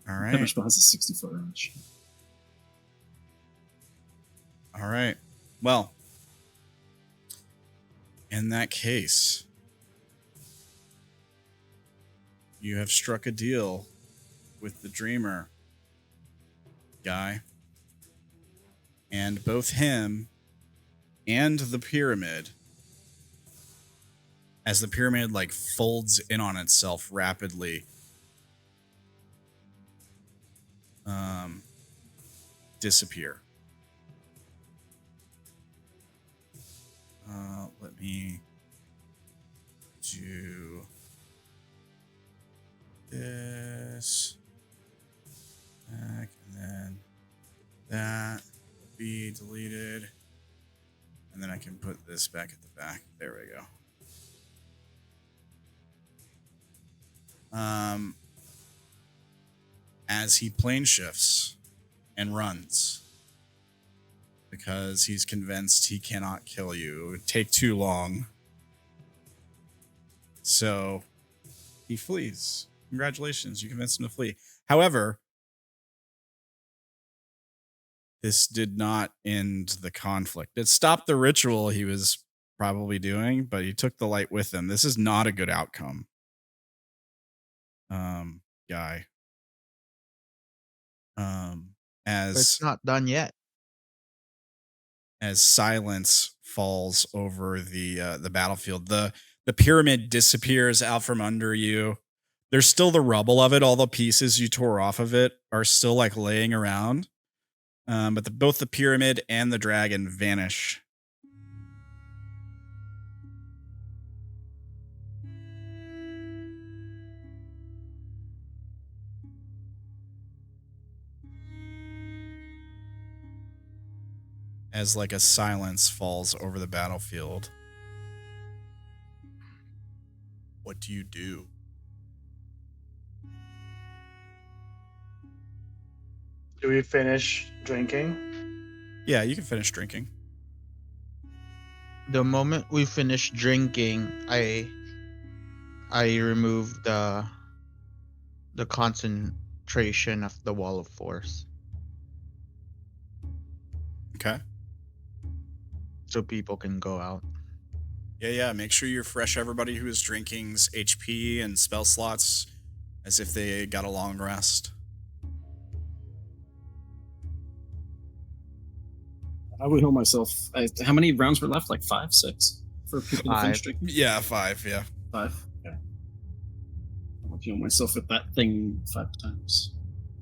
All right. Every spell has a 60-foot range. All right. Well, in that case, you have struck a deal with the Dreamer guy. And both him and the pyramid, as the pyramid like folds in on itself rapidly, disappear. Let me do this back, and then that will be deleted, and then I can put this back at the back. There we go. As he plane shifts and runs, because he's convinced he cannot kill you. It would take too long. So he flees. Congratulations, you convinced him to flee. However, this did not end the conflict. It stopped the ritual he was probably doing, but he took the light with him. This is not a good outcome. guy. But it's As not done yet. silence falls over the battlefield, the pyramid disappears out from under you. There's still the rubble of it. All the pieces you tore off of it are still like laying around. But both the pyramid and the dragon vanish. As like a silence falls over the battlefield. What do you do? Do we finish drinking? Yeah, you can finish drinking. The moment we finish drinking, I remove the concentration of the wall of force, Okay. so people can go out. Yeah. Make sure you refresh everybody who is drinking's HP and spell slots as if they got a long rest. I would heal myself. How many rounds were left? Like 5, 6 for people to finish 5. drinking? Yeah, 5, yeah. 5? Okay. I'll heal myself with that thing 5 times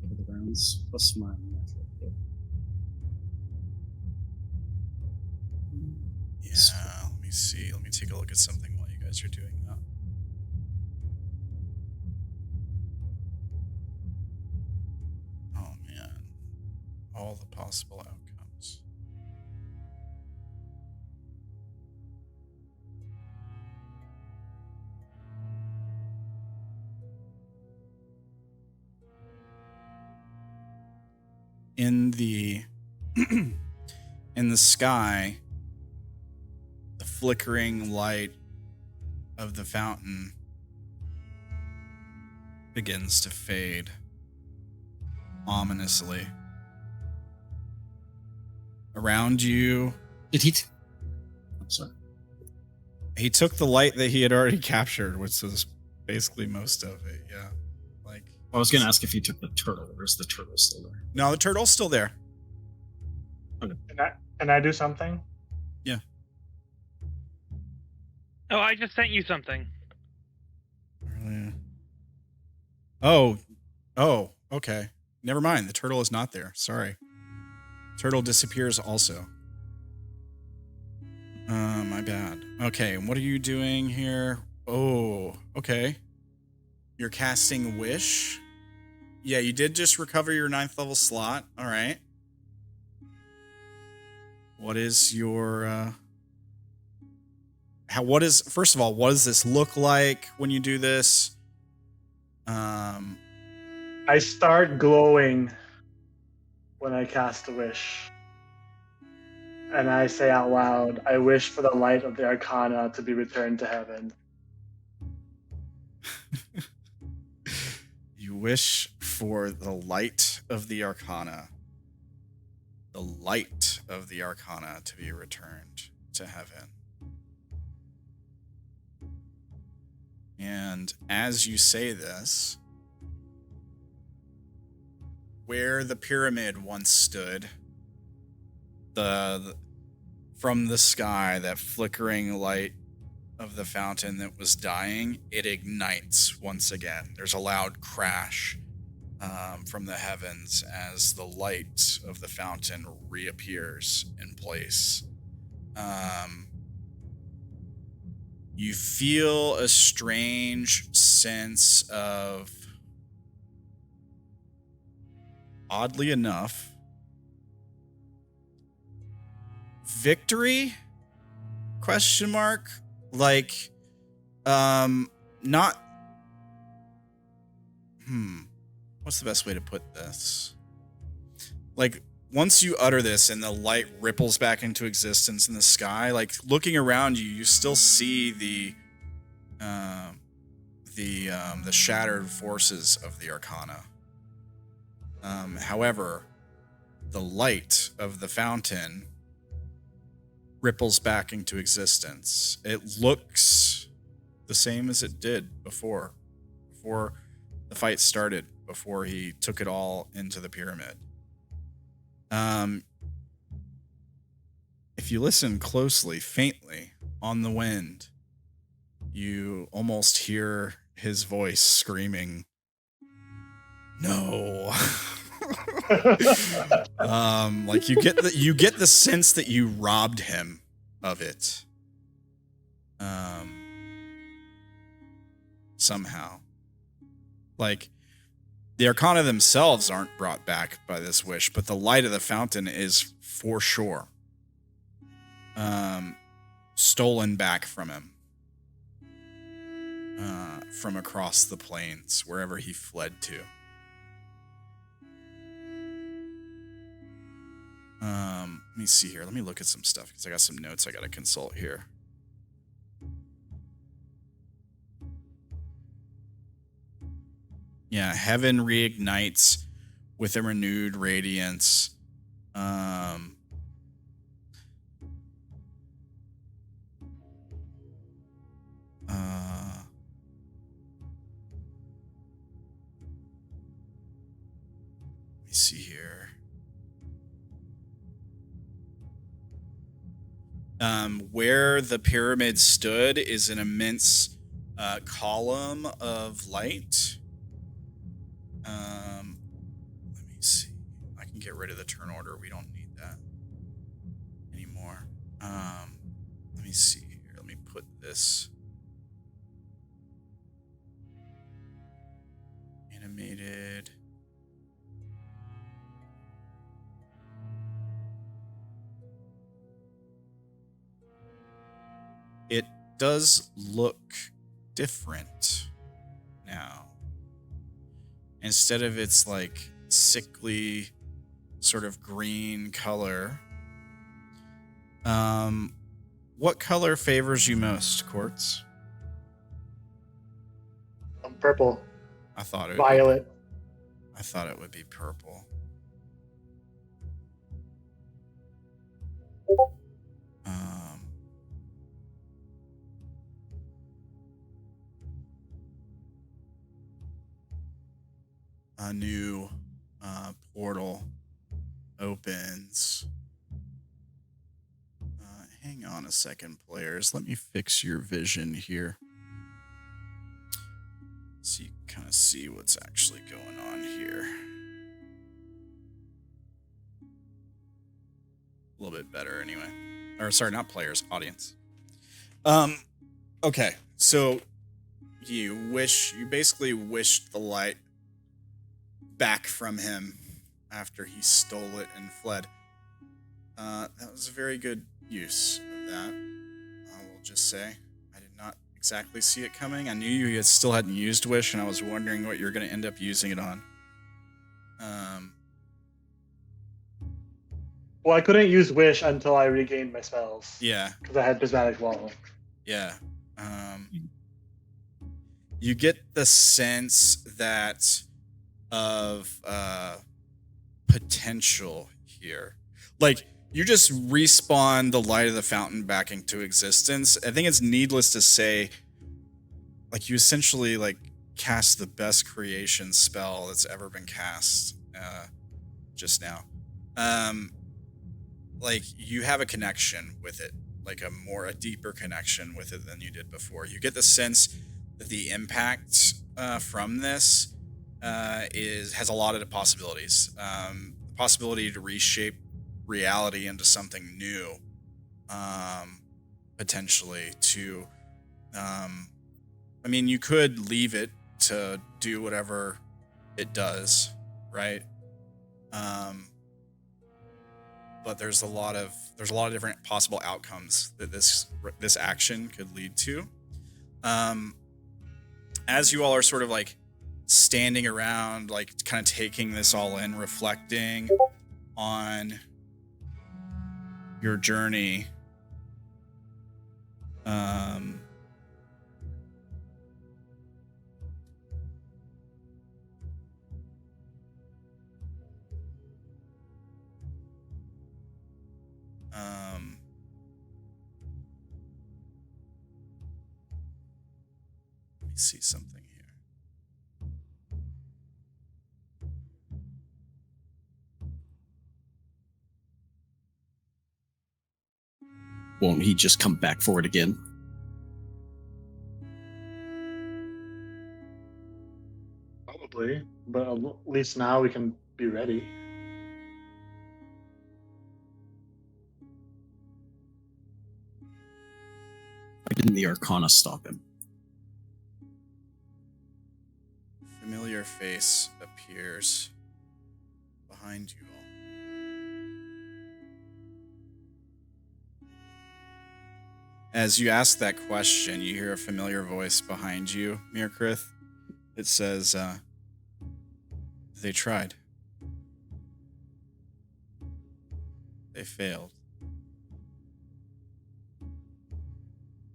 over the rounds, plus my natural hit. Yeah, let me see. Let me take a look at something while you guys are doing that. Oh, man. All the possible outcomes. In the in the sky, the flickering light of the fountain begins to fade ominously. Around you, Did he? I'm sorry. he took the light that he had already captured, which was basically most of it. Yeah, like I was going to ask if he took the turtle, or is the turtle still there? no, the turtle's still there. Can I do something? Oh, I just sent you something. Oh, okay. Never mind. The turtle is not there. Sorry. Turtle disappears also. My bad. Okay, and what are you doing here? Oh, okay. You're casting Wish. Yeah, you did just recover your 9th level slot. All right. What is your first of all, what does this look like when you do this? I start glowing when I cast a wish. And I say out loud, I wish for the light of the Arcana to be returned to heaven. You wish for the light of the Arcana. The light of the Arcana to be returned to heaven. And as you say this, where the pyramid once stood, from the sky, that flickering light of the fountain that was dying, it ignites once again. There's a loud crash from the heavens as the light of the fountain reappears in place. You feel a strange sense of, oddly enough, victory? Question mark? Like, not. What's the best way to put this? Like, once you utter this and the light ripples back into existence in the sky, like looking around you, you still see the shattered forces of the Arcana. However, the light of the fountain ripples back into existence. It looks the same as it did before the fight started, before he took it all into the pyramid. If you listen closely, faintly, on the wind, you almost hear his voice screaming, "No!" Like you get the sense that you robbed him of it. Somehow. Like, the Arcana themselves aren't brought back by this wish, but the light of the fountain is for sure stolen back from him. From across the plains, wherever he fled to. Let me see here. Let me look at some stuff, because I got some notes I got to consult here. Yeah, heaven reignites with a renewed radiance. Let me see here. Where the pyramid stood is an immense column of light. Let me see. I can get rid of the turn order. We don't need that anymore. Let me see here. Let me put this animated. It does look different now. Instead of its like sickly sort of green color, what color favors you most, Quartz? Purple. I thought it. Violet. I thought it would be purple. A new portal opens. Hang on a second, players. Let me fix your vision here, so you can kind of see what's actually going on here. A little bit better, anyway. Or sorry, not players, audience. Okay, so you basically wished the light back from him after he stole it and fled. That was a very good use of that. I will just say, I did not exactly see it coming. I knew you still hadn't used Wish, and I was wondering what you're going to end up using it on. Well, I couldn't use Wish until I regained my spells. Yeah. Because I had Prismatic Wall. Yeah. You get the sense that of potential here. Like, you just respawn the light of the fountain back into existence. I think it's needless to say, like, you essentially like cast the best creation spell that's ever been cast just now. Like, you have a connection with it, like a deeper connection with it than you did before. You get the sense that the impact from this has a lot of possibilities. The possibility to reshape reality into something new, potentially to, I mean, you could leave it to do whatever it does, right? But there's a lot of different possible outcomes that this action could lead to. As you all are sort of like standing around, like kind of taking this all in, reflecting on your journey, let me see something here. won't he just come back for it again? Probably, but at least now we can be ready. Why didn't the Arcana stop him? Familiar face appears behind you all. As you ask that question, you hear a familiar voice behind you, Mirkrith. It says, they tried. They failed.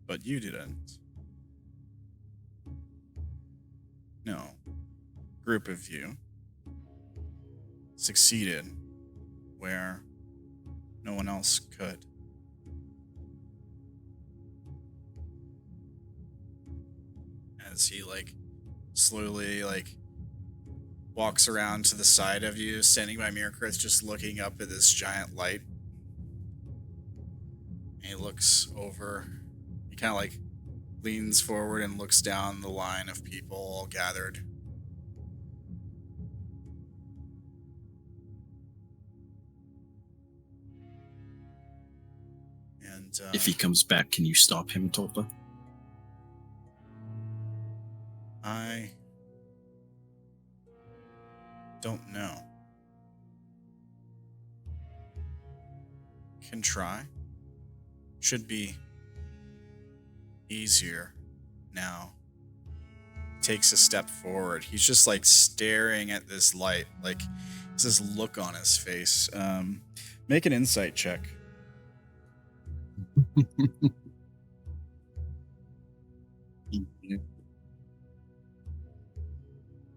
But you didn't. No. Group of you succeeded where no one else could. As he slowly walks around to the side of you, standing by Mirkrith, just looking up at this giant light. And he looks over. He kind of leans forward and looks down the line of people all gathered. And If he comes back, can you stop him, Tulpa? I don't know. Can try. Should be easier now. Takes a step forward. He's just staring at this light. There's this look on his face. Make an insight check.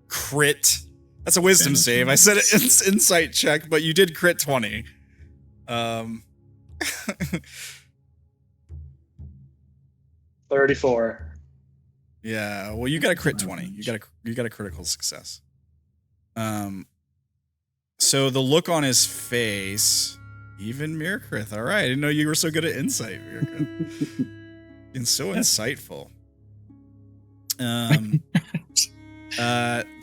Crit. That's a wisdom save. I said insight check, but you did crit 20. 34. Yeah, well, you got a crit 20. You got a critical success. So the look on his face, even Mirkrith. All right, I didn't know you were so good at insight, Mirkrith. And so insightful. The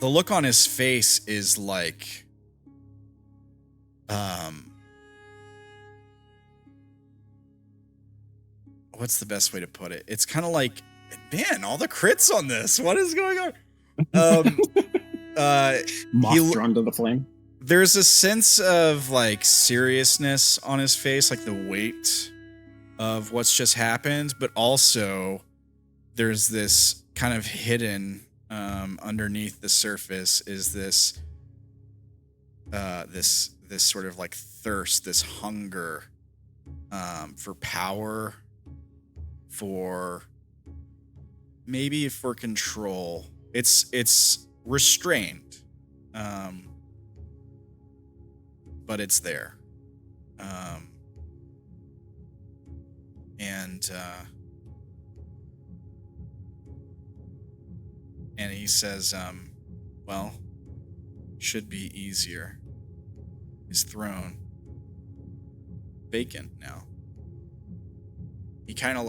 look on his face is what's the best way to put it? It's kind of man, all the crits on this. What is going on? Moth drawn to the flame. There's a sense of seriousness on his face, the weight of what's just happened, but also there's this kind of hidden underneath the surface is this this sort of thirst, this hunger for power, maybe for control. It's restrained, but it's there. And he says, well, should be easier. His throne vacant now. He kind of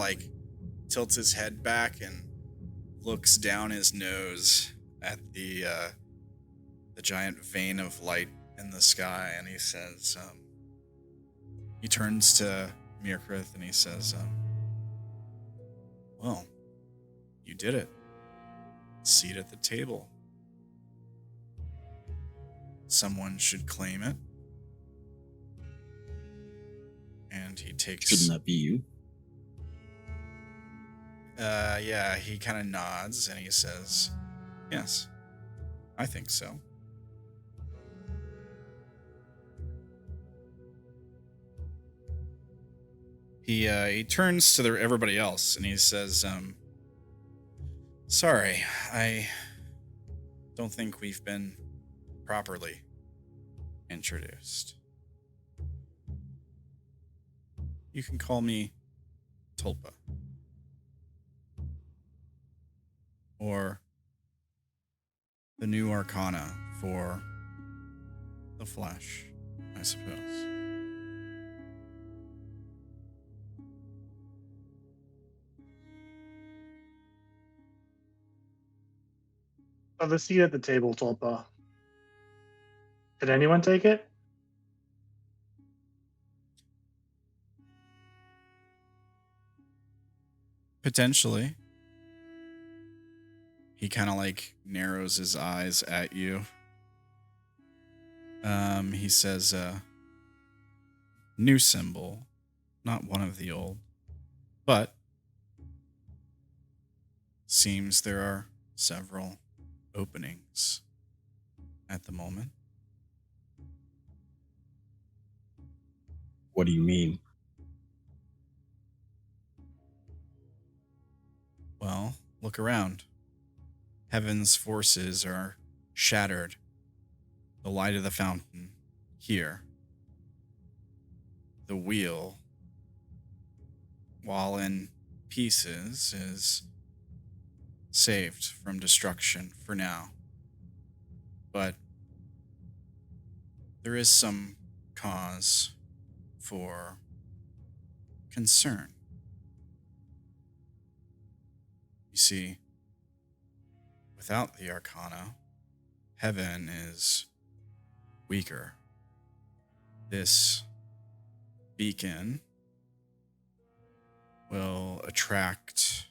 tilts his head back and looks down his nose at the giant vein of light in the sky, and he says, he turns to Mirkrith and he says, well, you did it. Seat at the table. Someone should claim it. And he takes... Shouldn't that be you? Yeah, he kind of nods and he says, yes, I think so. He turns to everybody else and he says, sorry, I don't think we've been properly introduced. You can call me Tulpa. Or the new arcana for the flesh, I suppose. Have a seat at the table, Tulpa. Did anyone take it? Potentially. He kind of like narrows his eyes at you. He says, new symbol, not one of the old. But seems there are several openings at the moment. What do you mean? Well, look around. Heaven's forces are shattered. The light of the fountain, here. The wheel, while in pieces, is saved from destruction for now. But there is some cause for concern. You see, without the Arcana, heaven is weaker. This beacon will attract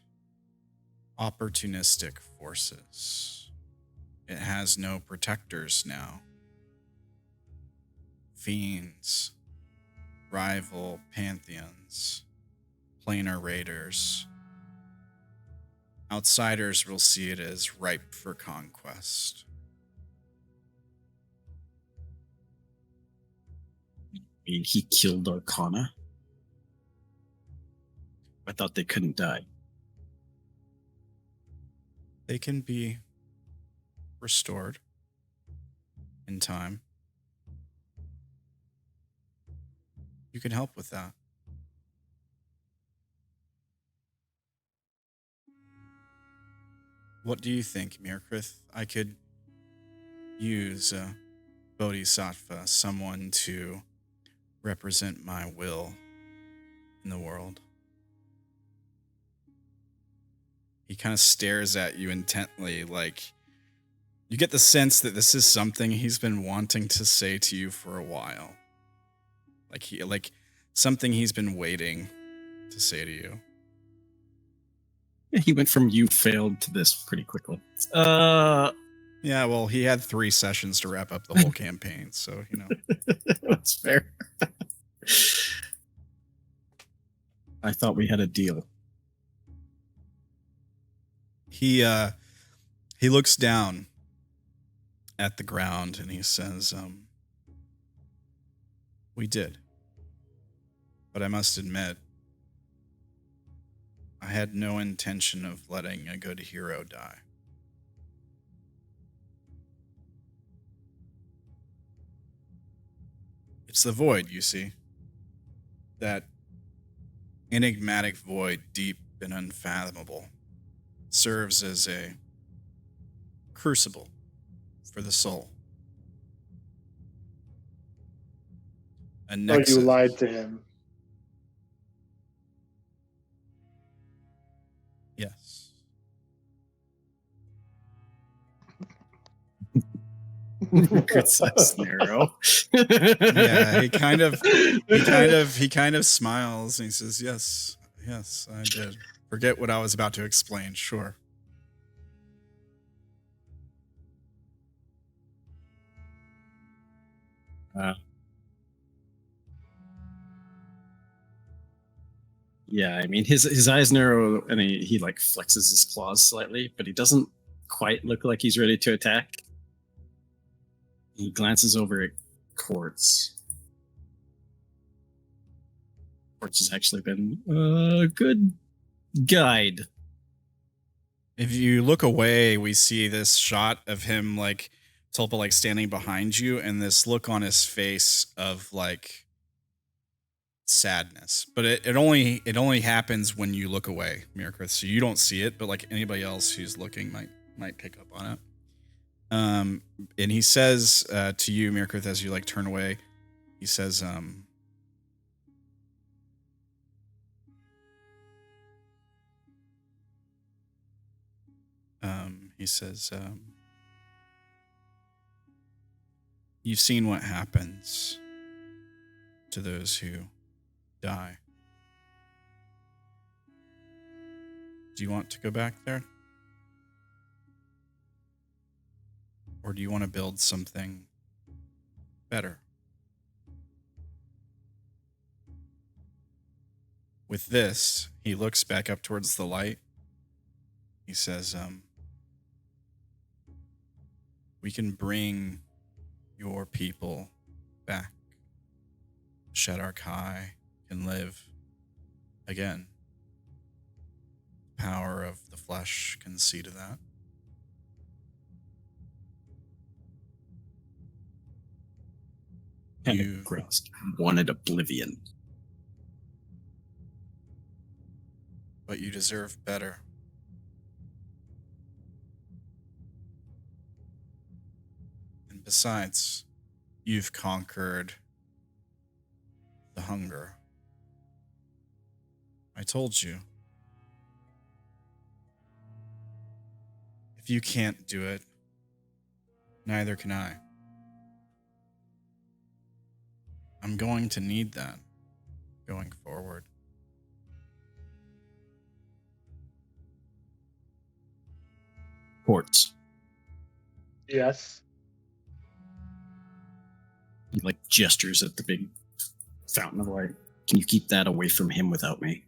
opportunistic forces. It has no protectors now. Fiends, rival pantheons, planar raiders. Outsiders will see it as ripe for conquest. I mean, he killed Arcana? I thought they couldn't die. They can be restored in time. You can help with that. What do you think, Mirkrith? I could use a bodhisattva, someone to represent my will in the world. He kind of stares at you intently, like you get the sense that this is something he's been wanting to say to you for a while. Like something he's been waiting to say to you. He went from you failed to this pretty quickly. Yeah, well, he had 3 sessions to wrap up the whole campaign, so, you know. That's fair. I thought we had a deal. He looks down at the ground and he says, we did. But I must admit, I had no intention of letting a good hero die. It's the void, you see. That enigmatic void, deep and unfathomable, serves as a crucible for the soul. A Oh, nexus. you lied to him. Yes. It's so narrow. Yeah, he kind of smiles and he says, yes, I did. Forget what I was about to explain, sure. Yeah, I mean his eyes narrow and he like flexes his claws slightly, but he doesn't quite look like he's ready to attack. He glances over at Quartz. Quartz has actually been a good guide. If you look away, we see this shot of him like Tulpa like standing behind you and this look on his face of like sadness. But it only happens when you look away, Mirkrith. So you don't see it, but like anybody else who's looking might pick up on it. And he says to you, Mirkrith, as you like turn away, he says, You've seen what happens to those who die. Do you want to go back there? Or do you want to build something better? With this, he looks back up towards the light. He says, we can bring your people back. Shadark High can live again. The power of the flesh can see to that. Pentecost wanted oblivion. But you deserve better. And besides, you've conquered the hunger. I told you. If you can't do it, neither can I. I'm going to need that going forward. Quartz. Yes. He like gestures at the big fountain of light. Can you keep that away from him without me?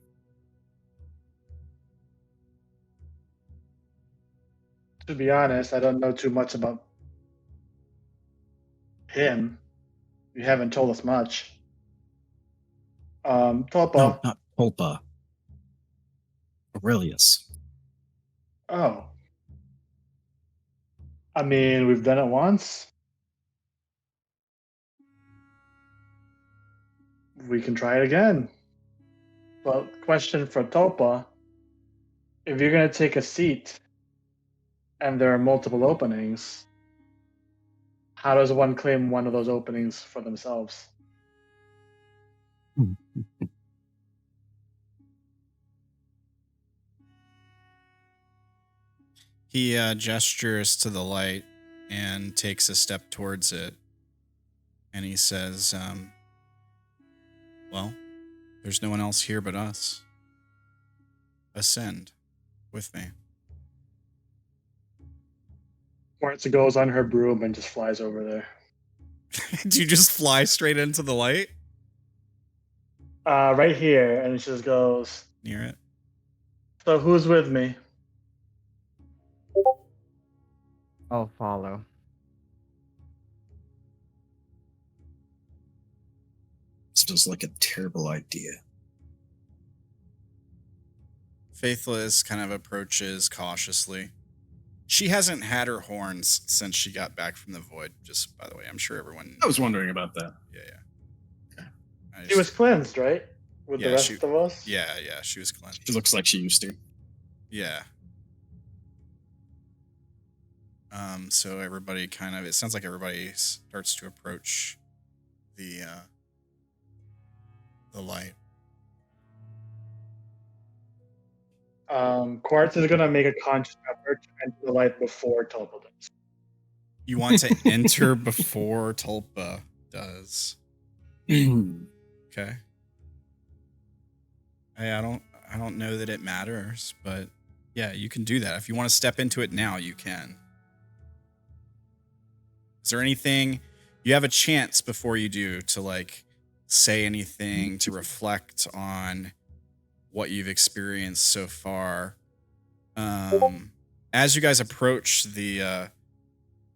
To be honest, I don't know too much about him. You haven't told us much. Topa. No, not Pulpa. Aurelius. Oh. I mean, we've done it once. We can try it again. But question for Topa. If you're going to take a seat and there are multiple openings, how does one claim one of those openings for themselves? He gestures to the light and takes a step towards it. And he says, well, there's no one else here but us. Ascend with me. Quartz goes on her broom and just flies over there. Do you just fly straight into the light? Right here, and she just goes, Near it? so who's with me? I'll follow. This feels like a terrible idea. Faithless kind of approaches cautiously. She hasn't had her horns since she got back from the void. Just by the way, I'm sure everyone. I was wondering about that. Yeah. I She was cleansed, right? With Yeah, the rest of us? Yeah, she was cleansed. She looks like she used to. Yeah. So everybody kind of, it sounds like everybody starts to approach the light. Quartz is gonna make a conscious effort to enter the light before Topa does. You want to enter before Tulpa does. Okay. Hey, I don't know that it matters, but yeah, you can do that. If you want to step into it now, you can. Is there anything you have a chance before you do to like say anything to reflect on what you've experienced so far? As you guys approach the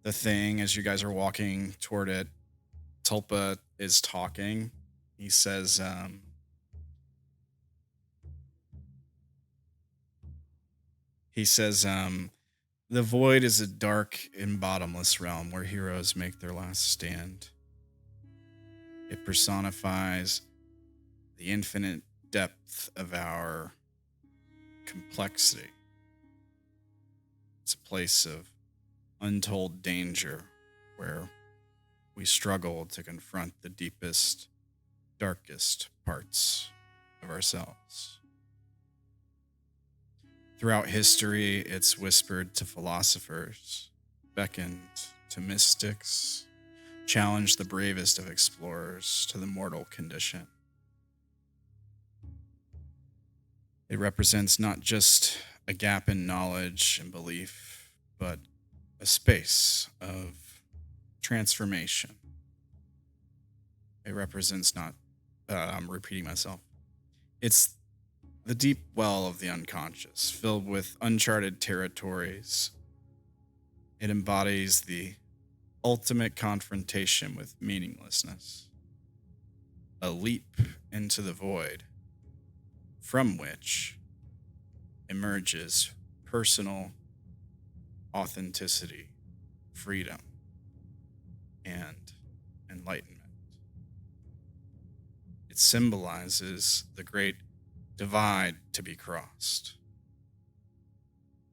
thing, as you guys are walking toward it, Tulpa is talking. He says, the void is a dark and bottomless realm where heroes make their last stand. It personifies the infinite depth of our complexity. It's a place of untold danger where we struggle to confront the deepest, darkest parts of ourselves. Throughout history, it's whispered to philosophers, beckoned to mystics, challenge the bravest of explorers to the mortal condition. It represents not just a gap in knowledge and belief, but a space of transformation. It represents not, I'm repeating myself. It's the deep well of the unconscious, filled with uncharted territories. It embodies the ultimate confrontation with meaninglessness, a leap into the void, from which emerges personal authenticity, freedom, and enlightenment. It symbolizes the great divide to be crossed,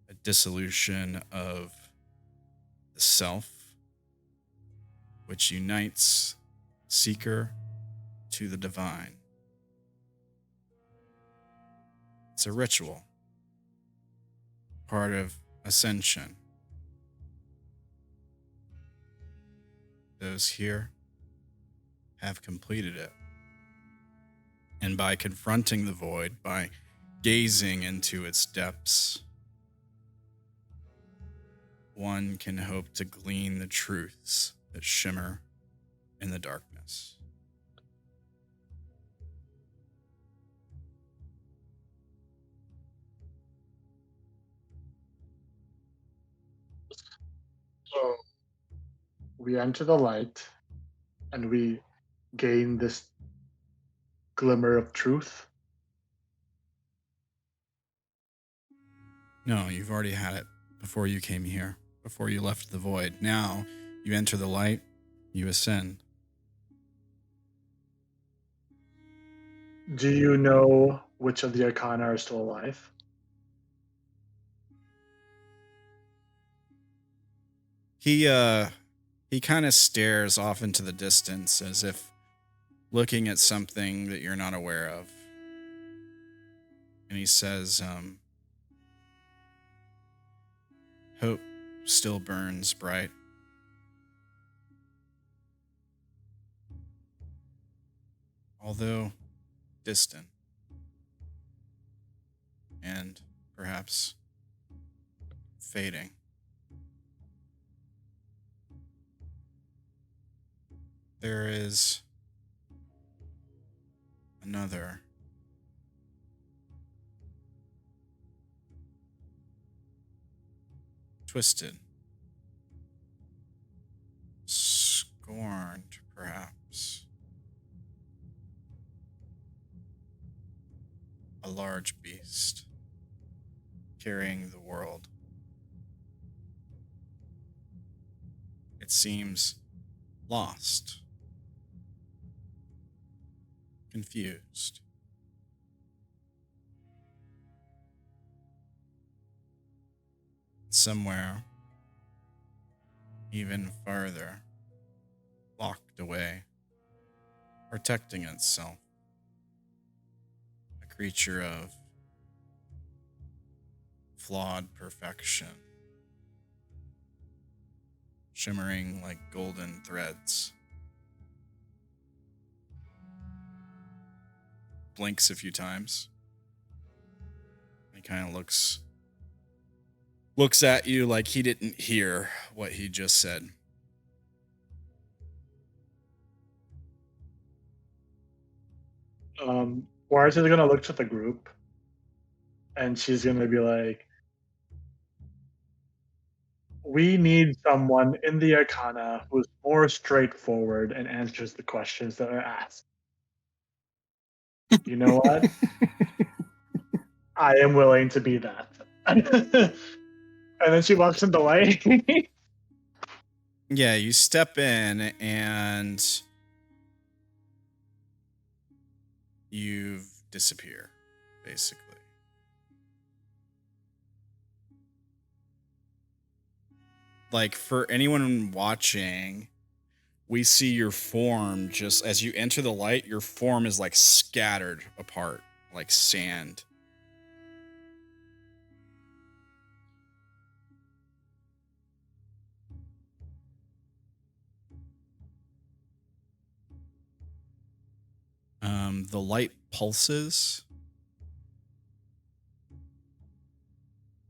a dissolution of the self, which unites seeker to the divine. It's a ritual, part of ascension. Those here have completed it. And by confronting the void, by gazing into its depths, one can hope to glean the truths that shimmer in the darkness. So we enter the light and we gain this glimmer of truth. No, you've already had it before you came here, before you left the void. Now you enter the light, you ascend. Do you know which of the Arcana are still alive? He kind of stares off into the distance as if looking at something that you're not aware of. And he says, hope still burns bright. Although distant. And perhaps fading. There is another twisted, scorned, perhaps. A large beast carrying the world. It seems lost, confused. Somewhere, even farther, locked away, protecting itself. A creature of flawed perfection, shimmering like golden threads. Blinks a few times. He kind of looks at you like he didn't hear what he just said. Wars is going to look to the group and she's going to be like, we need someone in the Arcana who's more straightforward and answers the questions that are asked. You know what? I am willing to be that. And then she walks in the light. Yeah, you step in and you disappear, basically. Like, for anyone watching, we see your form just as you enter the light, your form is like scattered apart, like sand. The light pulses,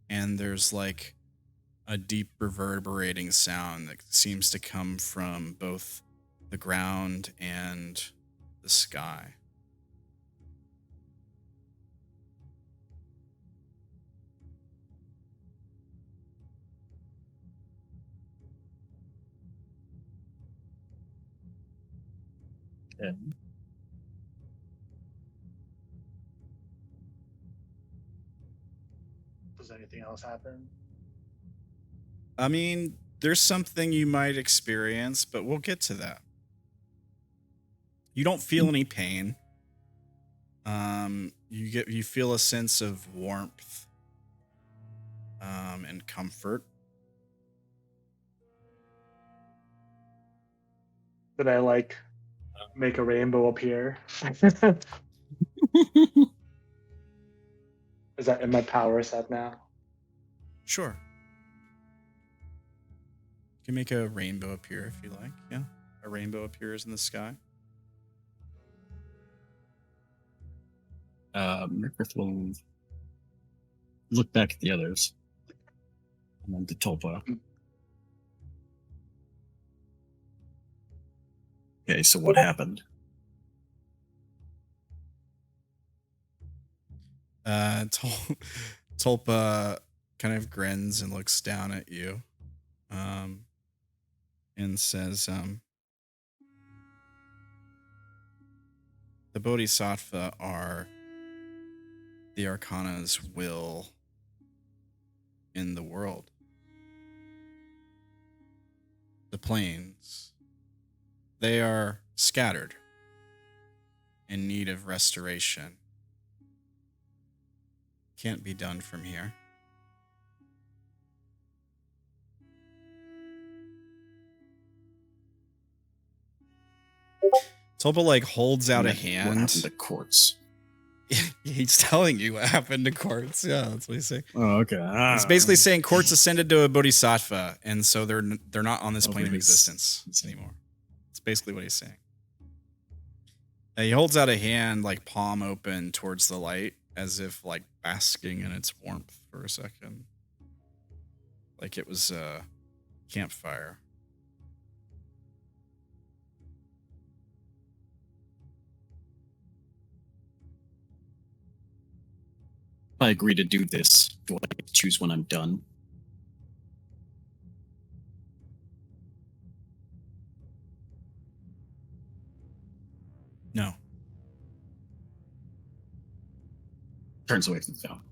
and there's like a deep reverberating sound that seems to come from both the ground and the sky. Yeah. Does anything else happen? I mean, there's something you might experience, but we'll get to that. You don't feel any pain. You feel a sense of warmth, and comfort. Did I like make a rainbow appear? Is that in my power set now? Sure. You can make a rainbow appear if you like. Yeah, a rainbow appears in the sky. Griff will look back at the others. And then to Tulpa. Okay, so what happened? Tulpa kind of grins and looks down at you, and says, the Bodhisattva are the Arcana's will in the world. The planes, they are scattered in need of restoration. Can't be done from here. Tulpa like holds out a What hand. happened to Quartz? He's telling you what happened to Quartz. Yeah, that's what he's saying. Oh, okay. It's basically saying Quartz ascended to a bodhisattva, and so they're not on this plane of existence anymore. That's basically what he's saying. He holds out a hand, like palm open towards the light, as if like basking in its warmth for a second, like it was a campfire. If I agree to do this, do I choose when I'm done? No. Turns away from the fountain.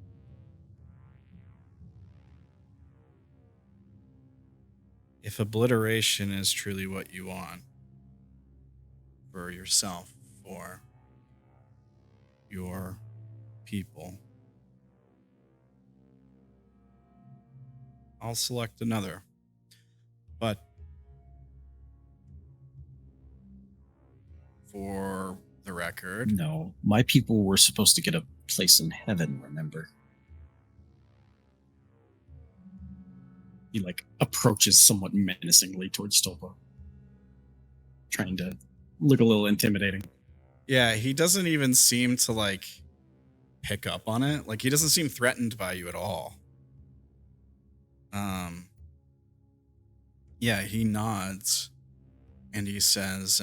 If obliteration is truly what you want for yourself, for your people, I'll select another. But for the record, No, my people were supposed to get a place in heaven, remember? He like approaches somewhat menacingly towards Stolpa, trying to look a little intimidating. yeah, he doesn't even seem to like pick up on it. Like he doesn't seem threatened by you at all. Yeah, he nods and he says,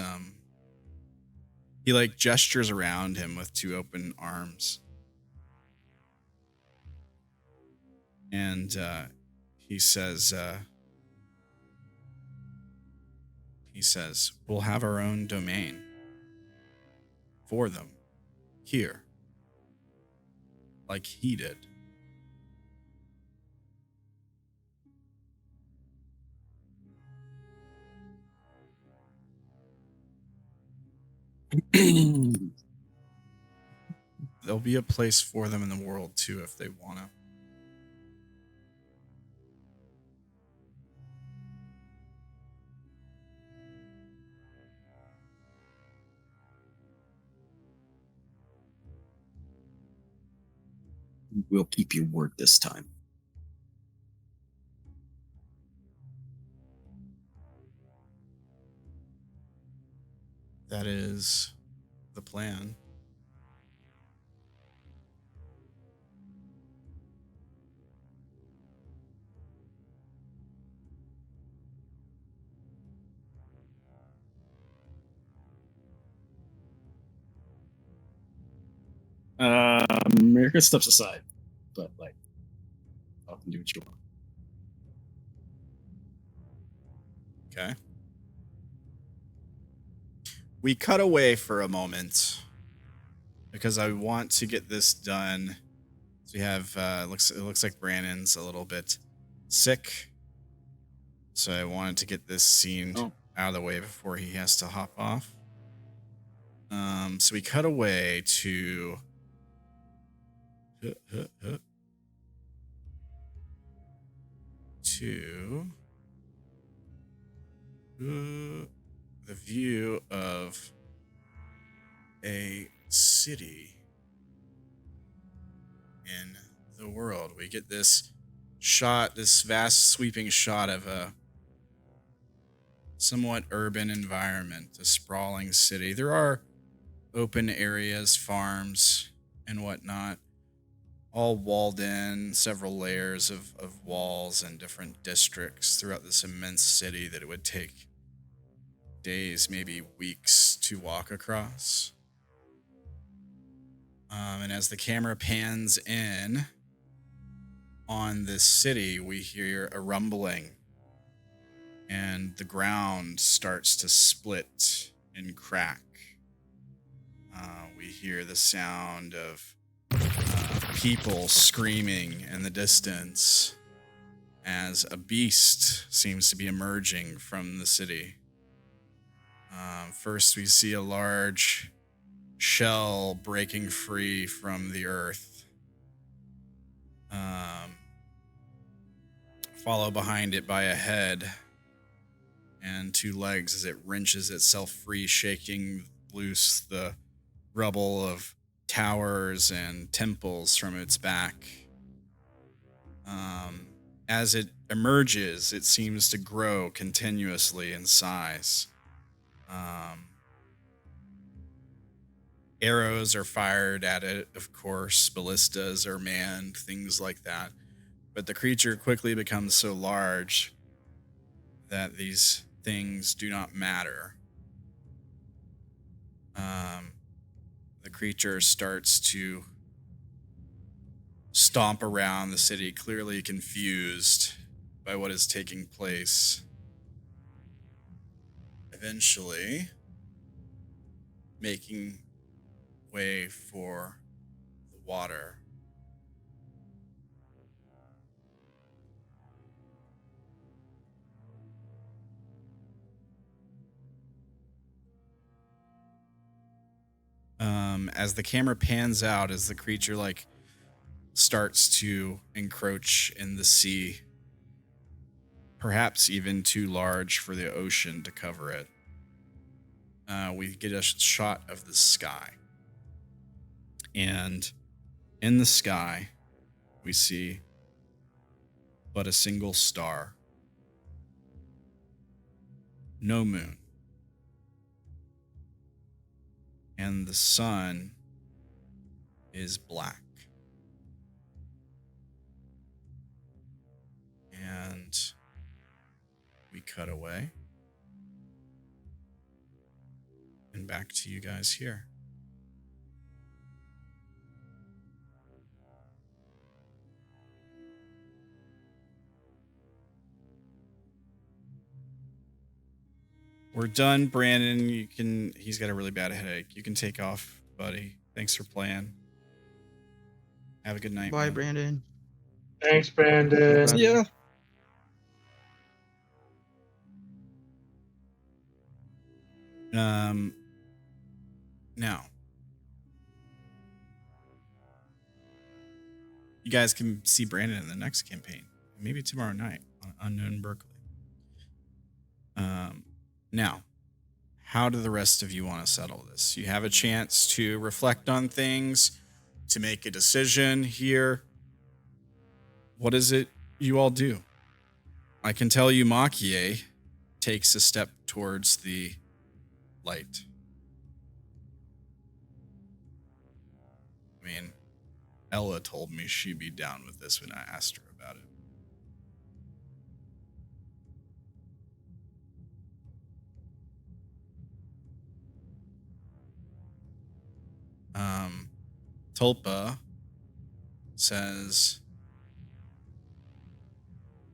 he like gestures around him with two open arms. And he says, we'll have our own domain for them here, like he did. There'll be a place for them in the world too if they want to. We'll keep your word this time. That is the plan. America steps aside, but like, I can do what you want. Okay. We cut away for a moment because I want to get this done. So we have it looks like Brandon's a little bit sick. So I wanted to get this scene out of the way before he has to hop off. So we cut away to the view of a city in the world. We get this shot, this vast sweeping shot of a somewhat urban environment, a sprawling city. There are open areas, farms, and whatnot, all walled in, several layers of walls and different districts throughout this immense city that it would take days, maybe weeks to walk across. And as the camera pans in on this city, we hear a rumbling, and the ground starts to split and crack. We hear the sound of people screaming in the distance as a beast seems to be emerging from the city. First, we see a large shell breaking free from the earth. Followed behind it by a head and two legs as it wrenches itself free, shaking loose the rubble of towers and temples from its back. As it emerges, it seems to grow continuously in size. Arrows are fired at it, of course, ballistas are manned, things like that. But the creature quickly becomes so large that these things do not matter. The creature starts to stomp around the city, clearly confused by what is taking place. Eventually, making way for the water. As the camera pans out, as the creature starts to encroach in the sea, perhaps even too large for the ocean to cover it, we get a shot of the sky. And in the sky, we see but a single star. No moon. And the sun is black. And we cut away. And back to you guys here. We're done, Brandon. He's got a really bad headache. You can take off, buddy. Thanks for playing. Have a good night. Bye, man. Brandon. Thanks, Brandon. See ya. Now, you guys can see Brandon in the next campaign, maybe tomorrow night on Unknown Berkeley. Now, how do the rest of you want to settle this? You have a chance to reflect on things, to make a decision here. What is it you all do? I can tell you Makie takes a step towards the light. I mean, Ella told me she'd be down with this when I asked her about it. Tulpa says,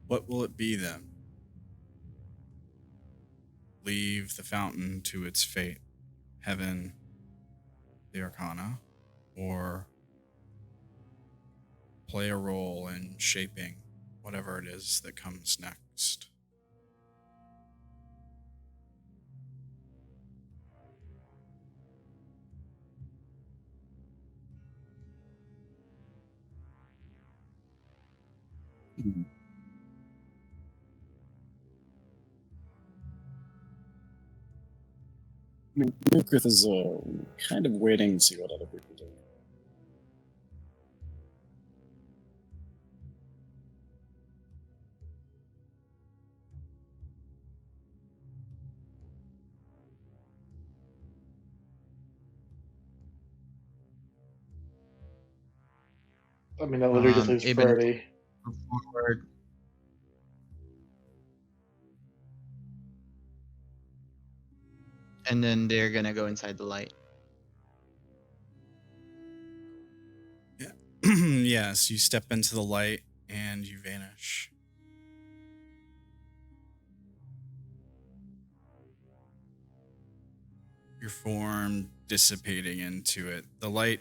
"What will it be then? Leave the fountain to its fate, heaven, the arcana, or play a role in shaping whatever it is that comes next?" Mhm. I mean, Murkrith is kind of waiting to see what other people do. I mean, that literally just leaves Aben Birdie. move forward. And then they're gonna go inside the light. Yes, you step into the light and you vanish. Your form dissipating into it. The light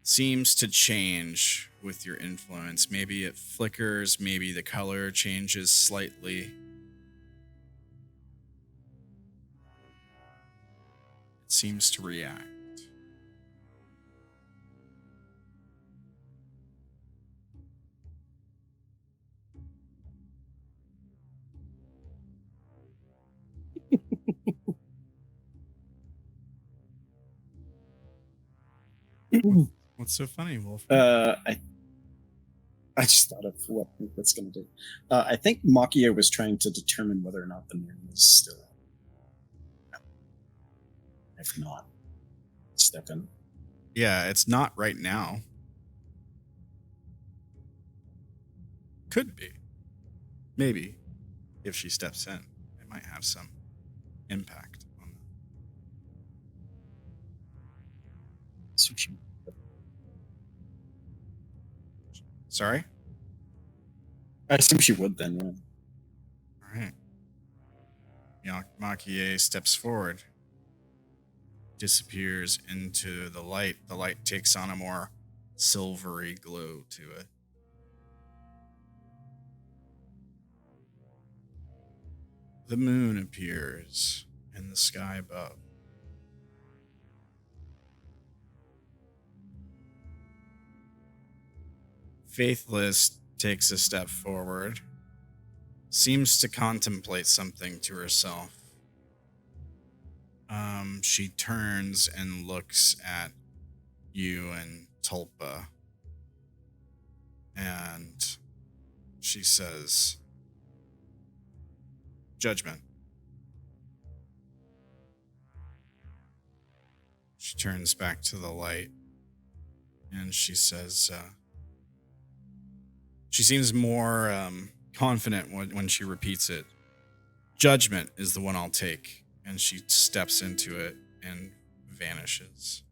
seems to change with your influence. Maybe it flickers, maybe the color changes slightly. It seems to react. What's so funny, Wolf? I just thought of what that's going to do. I think Makia was trying to determine whether or not the moon was still out. If not, step in. Yeah, it's not right now. Could be. Maybe. If she steps in, it might have some impact on that. So she- Sorry? I assume she would then. Yeah. All right. Makie steps forward, disappears into the light. The light takes on a more silvery glow to it. The moon appears in the sky above. Faithless takes a step forward, seems to contemplate something to herself. She turns and looks at you and Tulpa, and she says, "Judgment." She turns back to the light, and she says, she seems more confident when she repeats it. "Judgment is the one I'll take." And she steps into it and vanishes.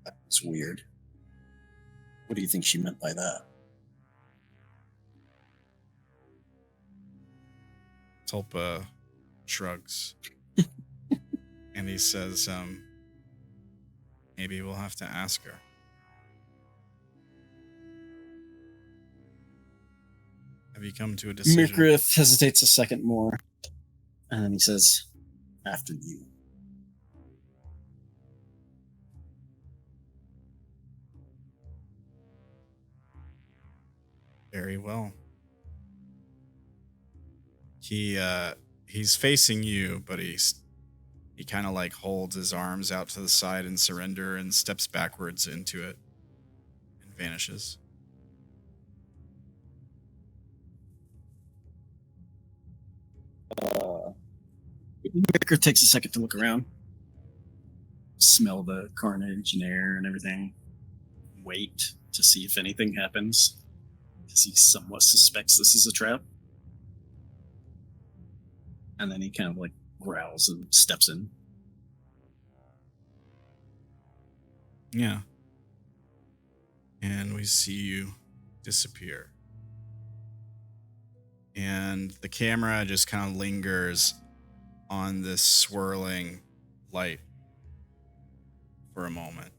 That's weird. What do you think she meant by that? Tulpa shrugs. And he says, maybe we'll have to ask her. Have you come to a decision? Murkrith hesitates a second more, and then he says, "After you." Very well. He's facing you, but he kind of like holds his arms out to the side in surrender and steps backwards into it and vanishes. Murkrith takes a second to look around, smell the carnage and air and everything, wait to see if anything happens, because he somewhat suspects this is a trap. And then he kind of like growls and steps in. Yeah. And we see you disappear. And the camera just kind of lingers on this swirling light for a moment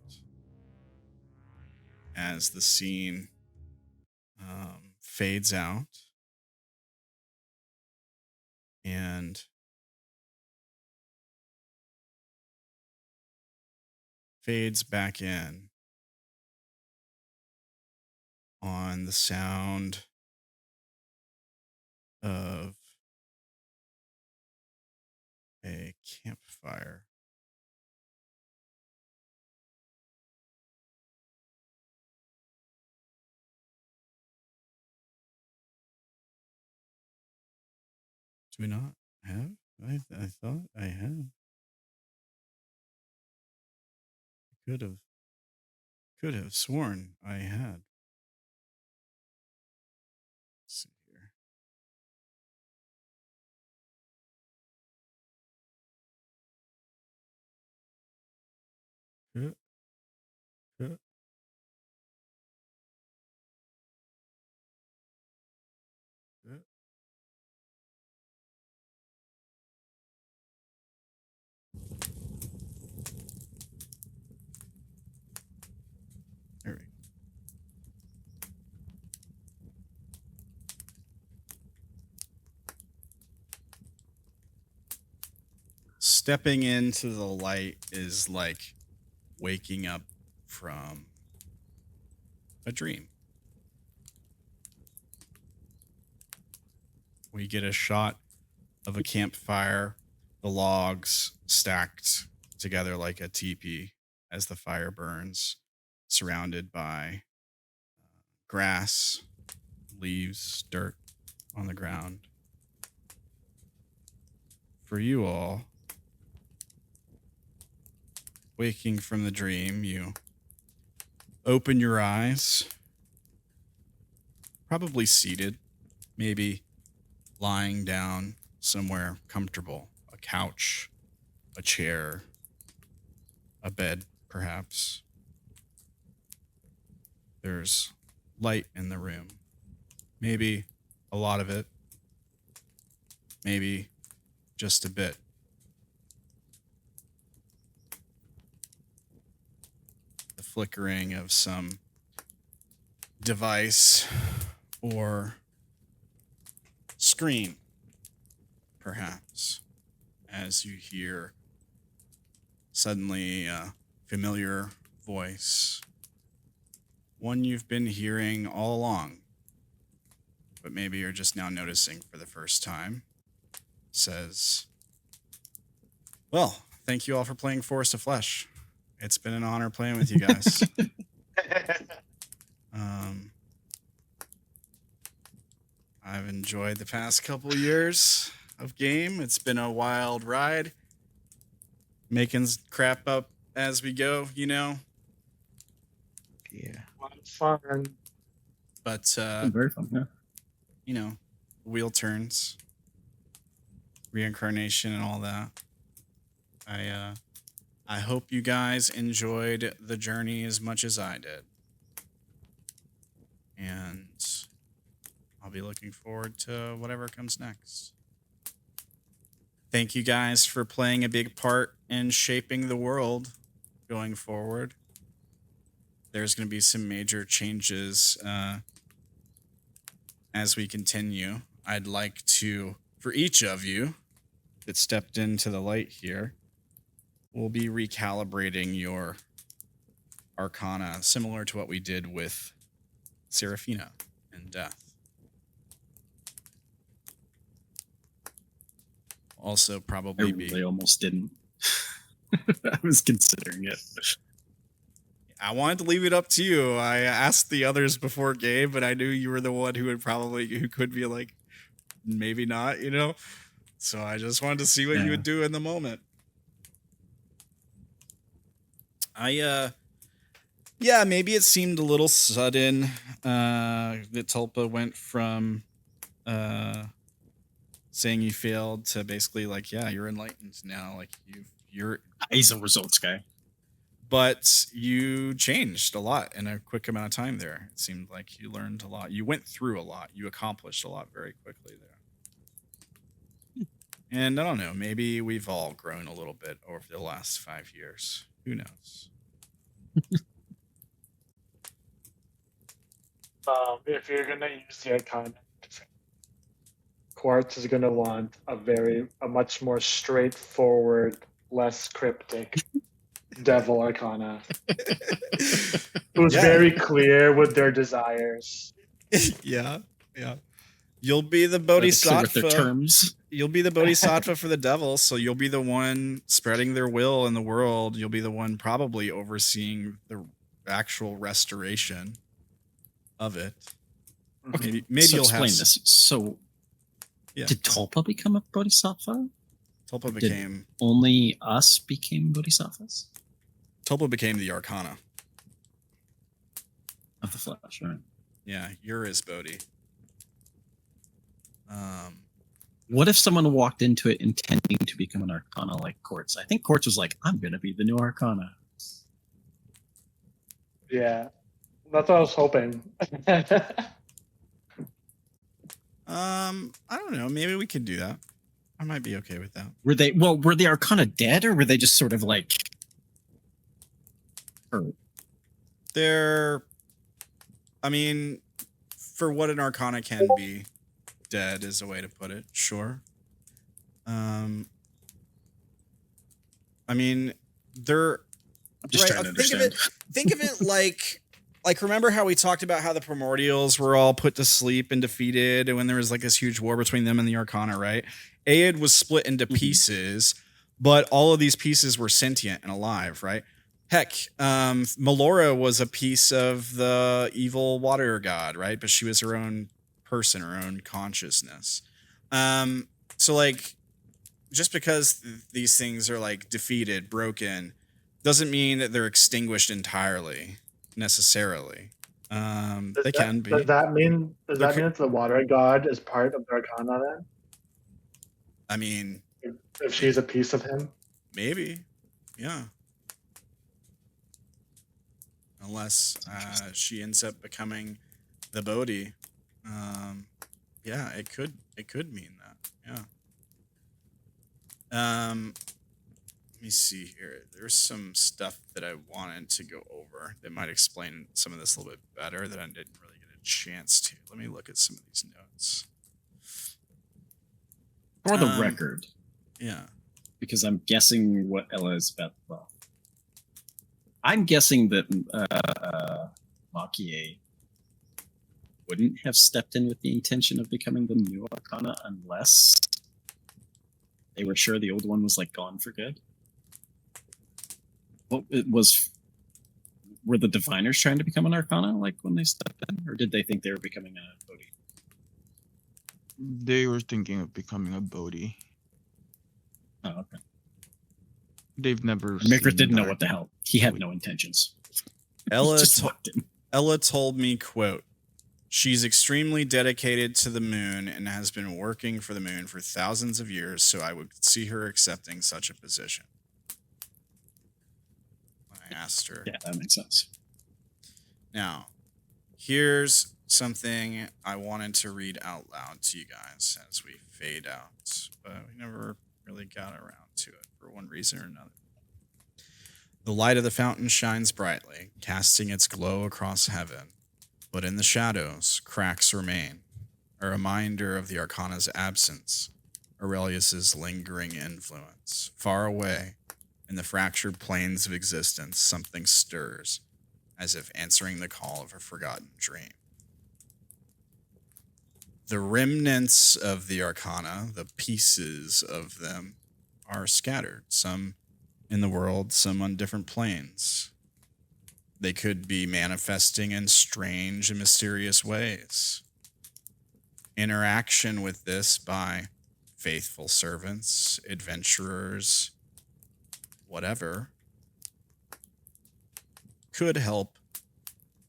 as the scene fades out and fades back in on the sound of a campfire. Do we not have? I thought I had. Could have sworn I had. Let's see here. Uh, uh. Uh. There we go. Stepping into the light is like waking up from a dream. We get a shot of a campfire, the logs stacked together like a teepee as the fire burns, surrounded by grass, leaves, dirt on the ground. For you all, waking from the dream, you open your eyes, probably seated, maybe lying down somewhere comfortable, a couch, a chair, a bed, perhaps. There's light in the room, maybe a lot of it, maybe just a bit. The flickering of some device or screen, perhaps, as you hear suddenly a familiar voice, one you've been hearing all along, but maybe you're just now noticing for the first time, says, "Well, thank you all for playing Forest of Flesh. It's been an honor playing with you guys." I've enjoyed the past couple years of game. It's been a wild ride. Making crap up as we go, you know. Yeah. A lot of fun. But Very fun, yeah. you know, wheel turns, reincarnation, and all that. I hope you guys enjoyed the journey as much as I did. And I'll be looking forward to whatever comes next. Thank you guys for playing a big part in shaping the world going forward. There's going to be some major changes as we continue. I'd like to, for each of you that stepped into the light here, we'll be recalibrating your arcana, similar to what we did with Seraphina and Death. Also, probably I really almost didn't. I was considering it. I wanted to leave it up to you. I asked the others before game, but I knew you were the one who could be like, maybe not, you know? So I just wanted to see what you would do in the moment. Maybe it seemed a little sudden that Tulpa went from saying you failed to basically like, yeah, you're enlightened now. Like you're He's a results guy. but you changed a lot in a quick amount of time there. It seemed like you learned a lot. You went through a lot. You accomplished a lot very quickly there. And I don't know, maybe we've all grown a little bit over the last 5 years. Who knows? If you're gonna use the icon, Quartz is gonna want a much more straightforward, less cryptic devil arcana, who's Yeah. very clear with their desires. Yeah. You'll be the Are they clear with bodhisattva. their terms? You'll be the bodhisattva for the devil, so you'll be the one spreading their will in the world. You'll be the one probably overseeing the actual restoration of it. Maybe So you'll explain have this. So, Yeah. did Tulpa become a bodhisattva? Tulpa Did- became Only us became bodhisattvas the arcana. of the flesh, right? Yeah, you're his bodhi. What if someone walked into it intending to become an arcana like Quartz? I think Quartz was like, I'm going to be the new arcana. Yeah, that's what I was hoping. I don't know. Maybe we could do that. I might be okay with that. Were the arcana dead, or were they just sort of like hurt? I mean, for what an arcana can be, dead is a way to put it. Sure. I mean, they're I'm just trying to understand. Think of it like remember how we talked about how the primordials were all put to sleep and defeated, and when there was like this huge war between them and the arcana, right? Aed was split into pieces, but all of these pieces were sentient and alive, right? Heck, Melora was a piece of the evil water god, right? But she was her own person, her own consciousness. So like, just because these things are like defeated, broken, doesn't mean that they're extinguished entirely, necessarily. They can be. Does that mean that the water god is part of the arcana then? I mean, If she's a piece of him? maybe. Yeah. Unless she ends up becoming the Bodhi. Yeah, it could mean that. Yeah. Let me see here. There's some stuff that I wanted to go over that might explain some of this a little bit better that I didn't really get a chance to. Let me look at some of these notes. For the record, Yeah. because I'm guessing what Ella is about. Well, I'm guessing that Makie wouldn't have stepped in with the intention of becoming the new arcana unless they were sure the old one was like gone for good. What it was? Were the diviners trying to become an arcana like when they stepped in, or did they think they were becoming a Bodhi? They were thinking of becoming a Bodhi. Oh, okay. They've never. Micrit didn't know that. what the hell. He had no intentions. Ella He just walked in. Ella told me, quote, "She's extremely dedicated to the moon and has been working for the moon for thousands of years, so I would see her accepting such a position." I asked her. Yeah, that makes sense. Now, here's something I wanted to read out loud to you guys as we fade out, but we never really got around to it for one reason or another. The light of the fountain shines brightly, casting its glow across heaven, but in the shadows, cracks remain, a reminder of the Arcana's absence, Aurelius's lingering influence. Far away, in the fractured planes of existence, something stirs, as if answering the call of a forgotten dream. The remnants of the Arcana, the pieces of them, are scattered, some in the world, some on different planes. They could be manifesting in strange and mysterious ways. Interaction with this by faithful servants, adventurers, whatever, could help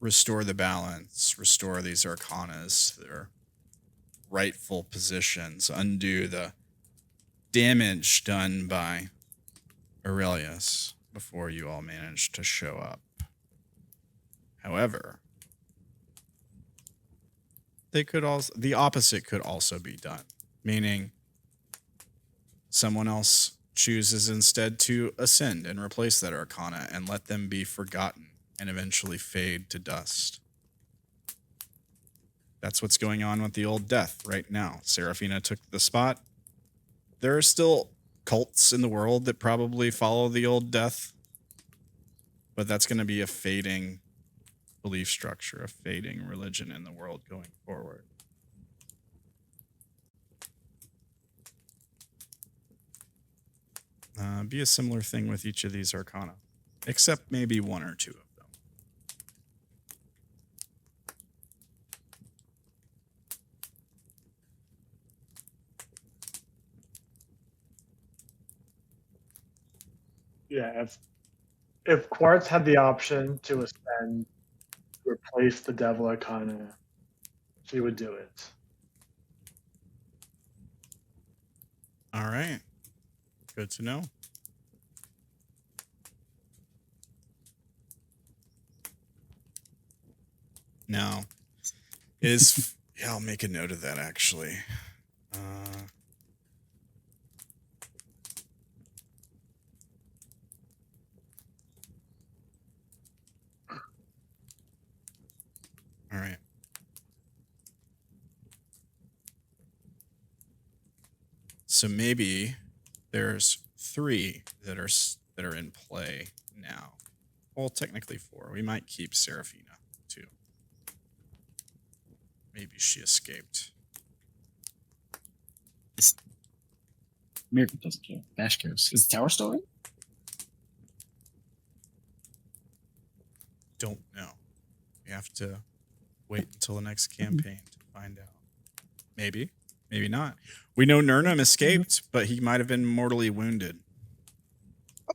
restore the balance, restore these arcanas, their rightful positions, undo the damage done by Aurelius before you all managed to show up. However, the opposite could also be done, meaning someone else chooses instead to ascend and replace that arcana and let them be forgotten and eventually fade to dust. That's what's going on with the old death right now. Seraphina took the spot. There are still cults in the world that probably follow the old death, but that's going to be a fading belief structure, a fading religion in the world going forward. Be a similar thing with each of these arcana, except maybe one or two of them. Yeah, if Quartz had the option to ascend, replace the Devil Arcana, she would do it. All right. Good to know. Now, yeah, I'll make a note of that actually. All right. So maybe there's 3 that are in play now. Well, technically 4. We might keep Seraphina too. Maybe she escaped. Miracle doesn't care. Bash cares. Is the tower still in? Don't know. We have to wait until the next campaign to find out. Maybe. Maybe not. We know Nurnum escaped, but he might have been mortally wounded.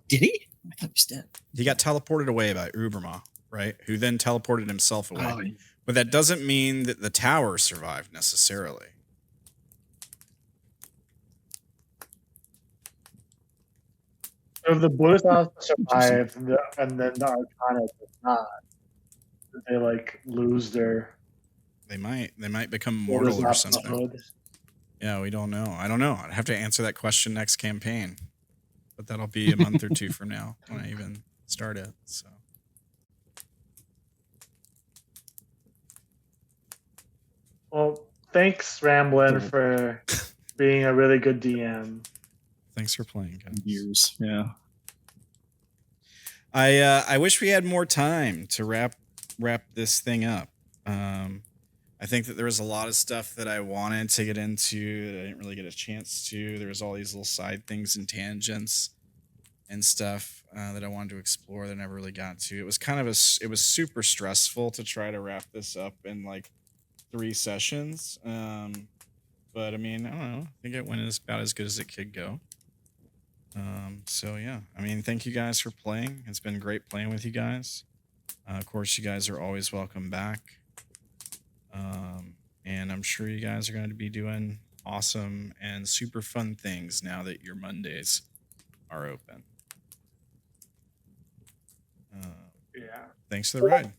Did he? I thought he was dead. He got teleported away by Uberma, right? Who then teleported himself away. Oh, But that doesn't mean that the tower survived necessarily. If the Blues also survive and then the Arcana does not, they like lose their. They might become mortal or something. Hood. Yeah, we don't know. I don't know. I'd have to answer that question next campaign. But that'll be a month or 2 from now when I even start it. So Well, thanks, Ramblin, for being a really good DM. thanks for playing, guys. Years, yeah. I wish we had more time to wrap this thing up. I think that there was a lot of stuff that I wanted to get into that I didn't really get a chance to. There was all these little side things and tangents and stuff that I wanted to explore that I never really got to. It was kind of it was super stressful to try to wrap this up in like 3 sessions. But I mean, I don't know. I think it went about as good as it could go. So yeah, I mean, thank you guys for playing. It's been great playing with you guys. Of course, you guys are always welcome back. And I'm sure you guys are going to be doing awesome and super fun things now that your Mondays are open. Yeah. Thanks for the ride.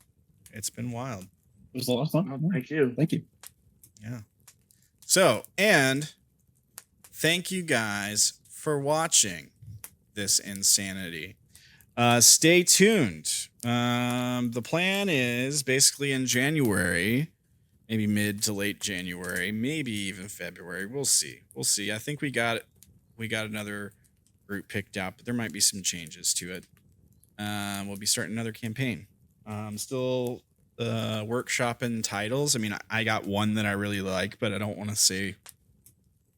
It's been wild. It was a lot of fun. Thank you. Thank you. Yeah. So, and thank you guys for watching this insanity. Stay tuned. The plan is basically in January, maybe mid to late January, maybe even February. We'll see. I think we got another group picked out, but there might be some changes to it. We'll be starting another campaign. Still workshopping titles. I mean, I got one that I really like, but I don't want to say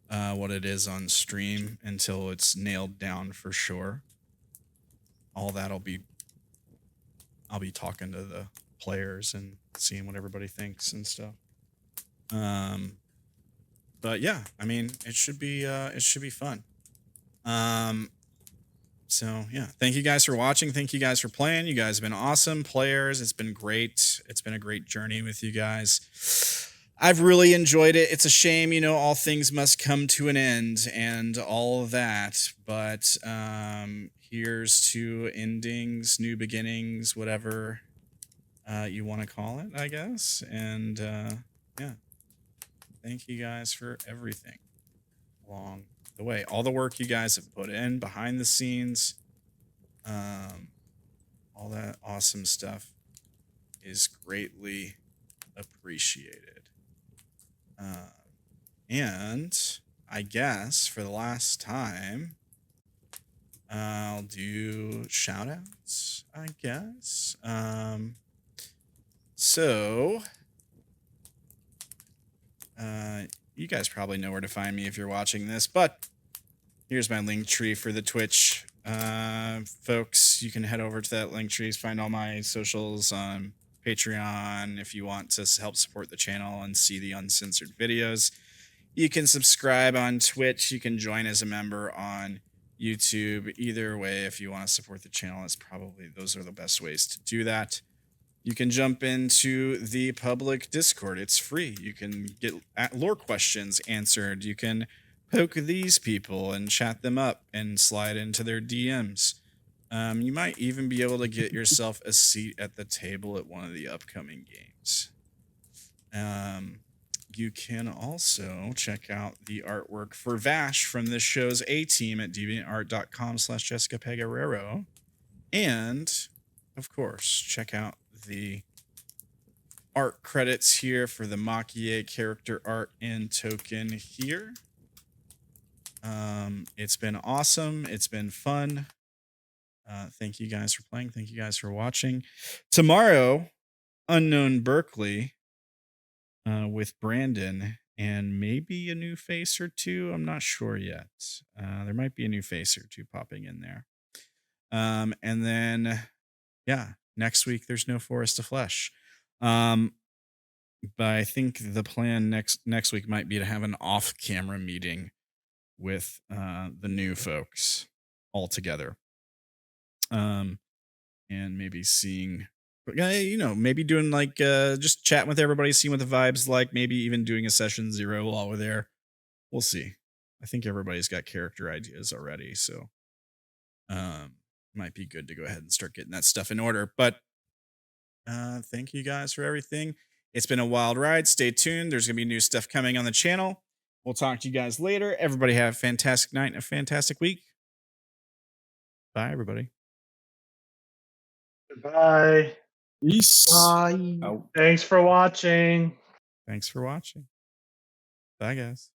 what it is on stream until it's nailed down for sure. All that I'll be talking to the players and seeing what everybody thinks and stuff. But yeah, I mean, it should be fun. So yeah, thank you guys for watching. Thank you guys for playing. You guys have been awesome players. It's been great. It's been a great journey with you guys. I've really enjoyed it. It's a shame, all things must come to an end and all of that. But here's to endings, new beginnings, whatever you want to call it, I guess. And yeah, thank you guys for everything along the way. All the work you guys have put in behind the scenes, all that awesome stuff is greatly appreciated. And I guess for the last time, I'll do shout outs, I guess. So you guys probably know where to find me if you're watching this, but here's my link tree for the Twitch. Folks, you can head over to that link tree, find all my socials on Patreon if you want to help support the channel and see the uncensored videos. You can subscribe on Twitch. You can join as a member on YouTube. Either way, if you want to support the channel, those are the best ways to do that. You can jump into the public Discord. It's free. You can get lore questions answered. You can poke these people and chat them up and slide into their DMs. You might even be able to get yourself a seat at the table at one of the upcoming games. You can also check out the artwork for Vash from this show's A-Team at deviantart.com/Jessica Peguerrero. And, of course, check out the art credits here for the Makie character art and token here. It's been awesome. It's been fun. Thank you guys for playing. Thank you guys for watching. Tomorrow, Unknown Berkeley with Brandon and maybe a new face or two. I'm not sure yet. There might be a new face or two popping in there. And then, yeah, next week there's no Forest of Flesh. But I think the plan next week might be to have an off-camera meeting with the new folks all together. And maybe seeing, maybe doing like just chatting with everybody, seeing what the vibe's like, maybe even doing a session 0 while we're there. We'll see. I think everybody's got character ideas already, so might be good to go ahead and start getting that stuff in order. But thank you guys for everything. It's been a wild ride. Stay tuned. There's gonna be new stuff coming on the channel. We'll talk to you guys later. Everybody have a fantastic night and a fantastic week. Bye, everybody. Goodbye. Peace. Bye. Out. Thanks for watching. Thanks for watching. Bye, guys.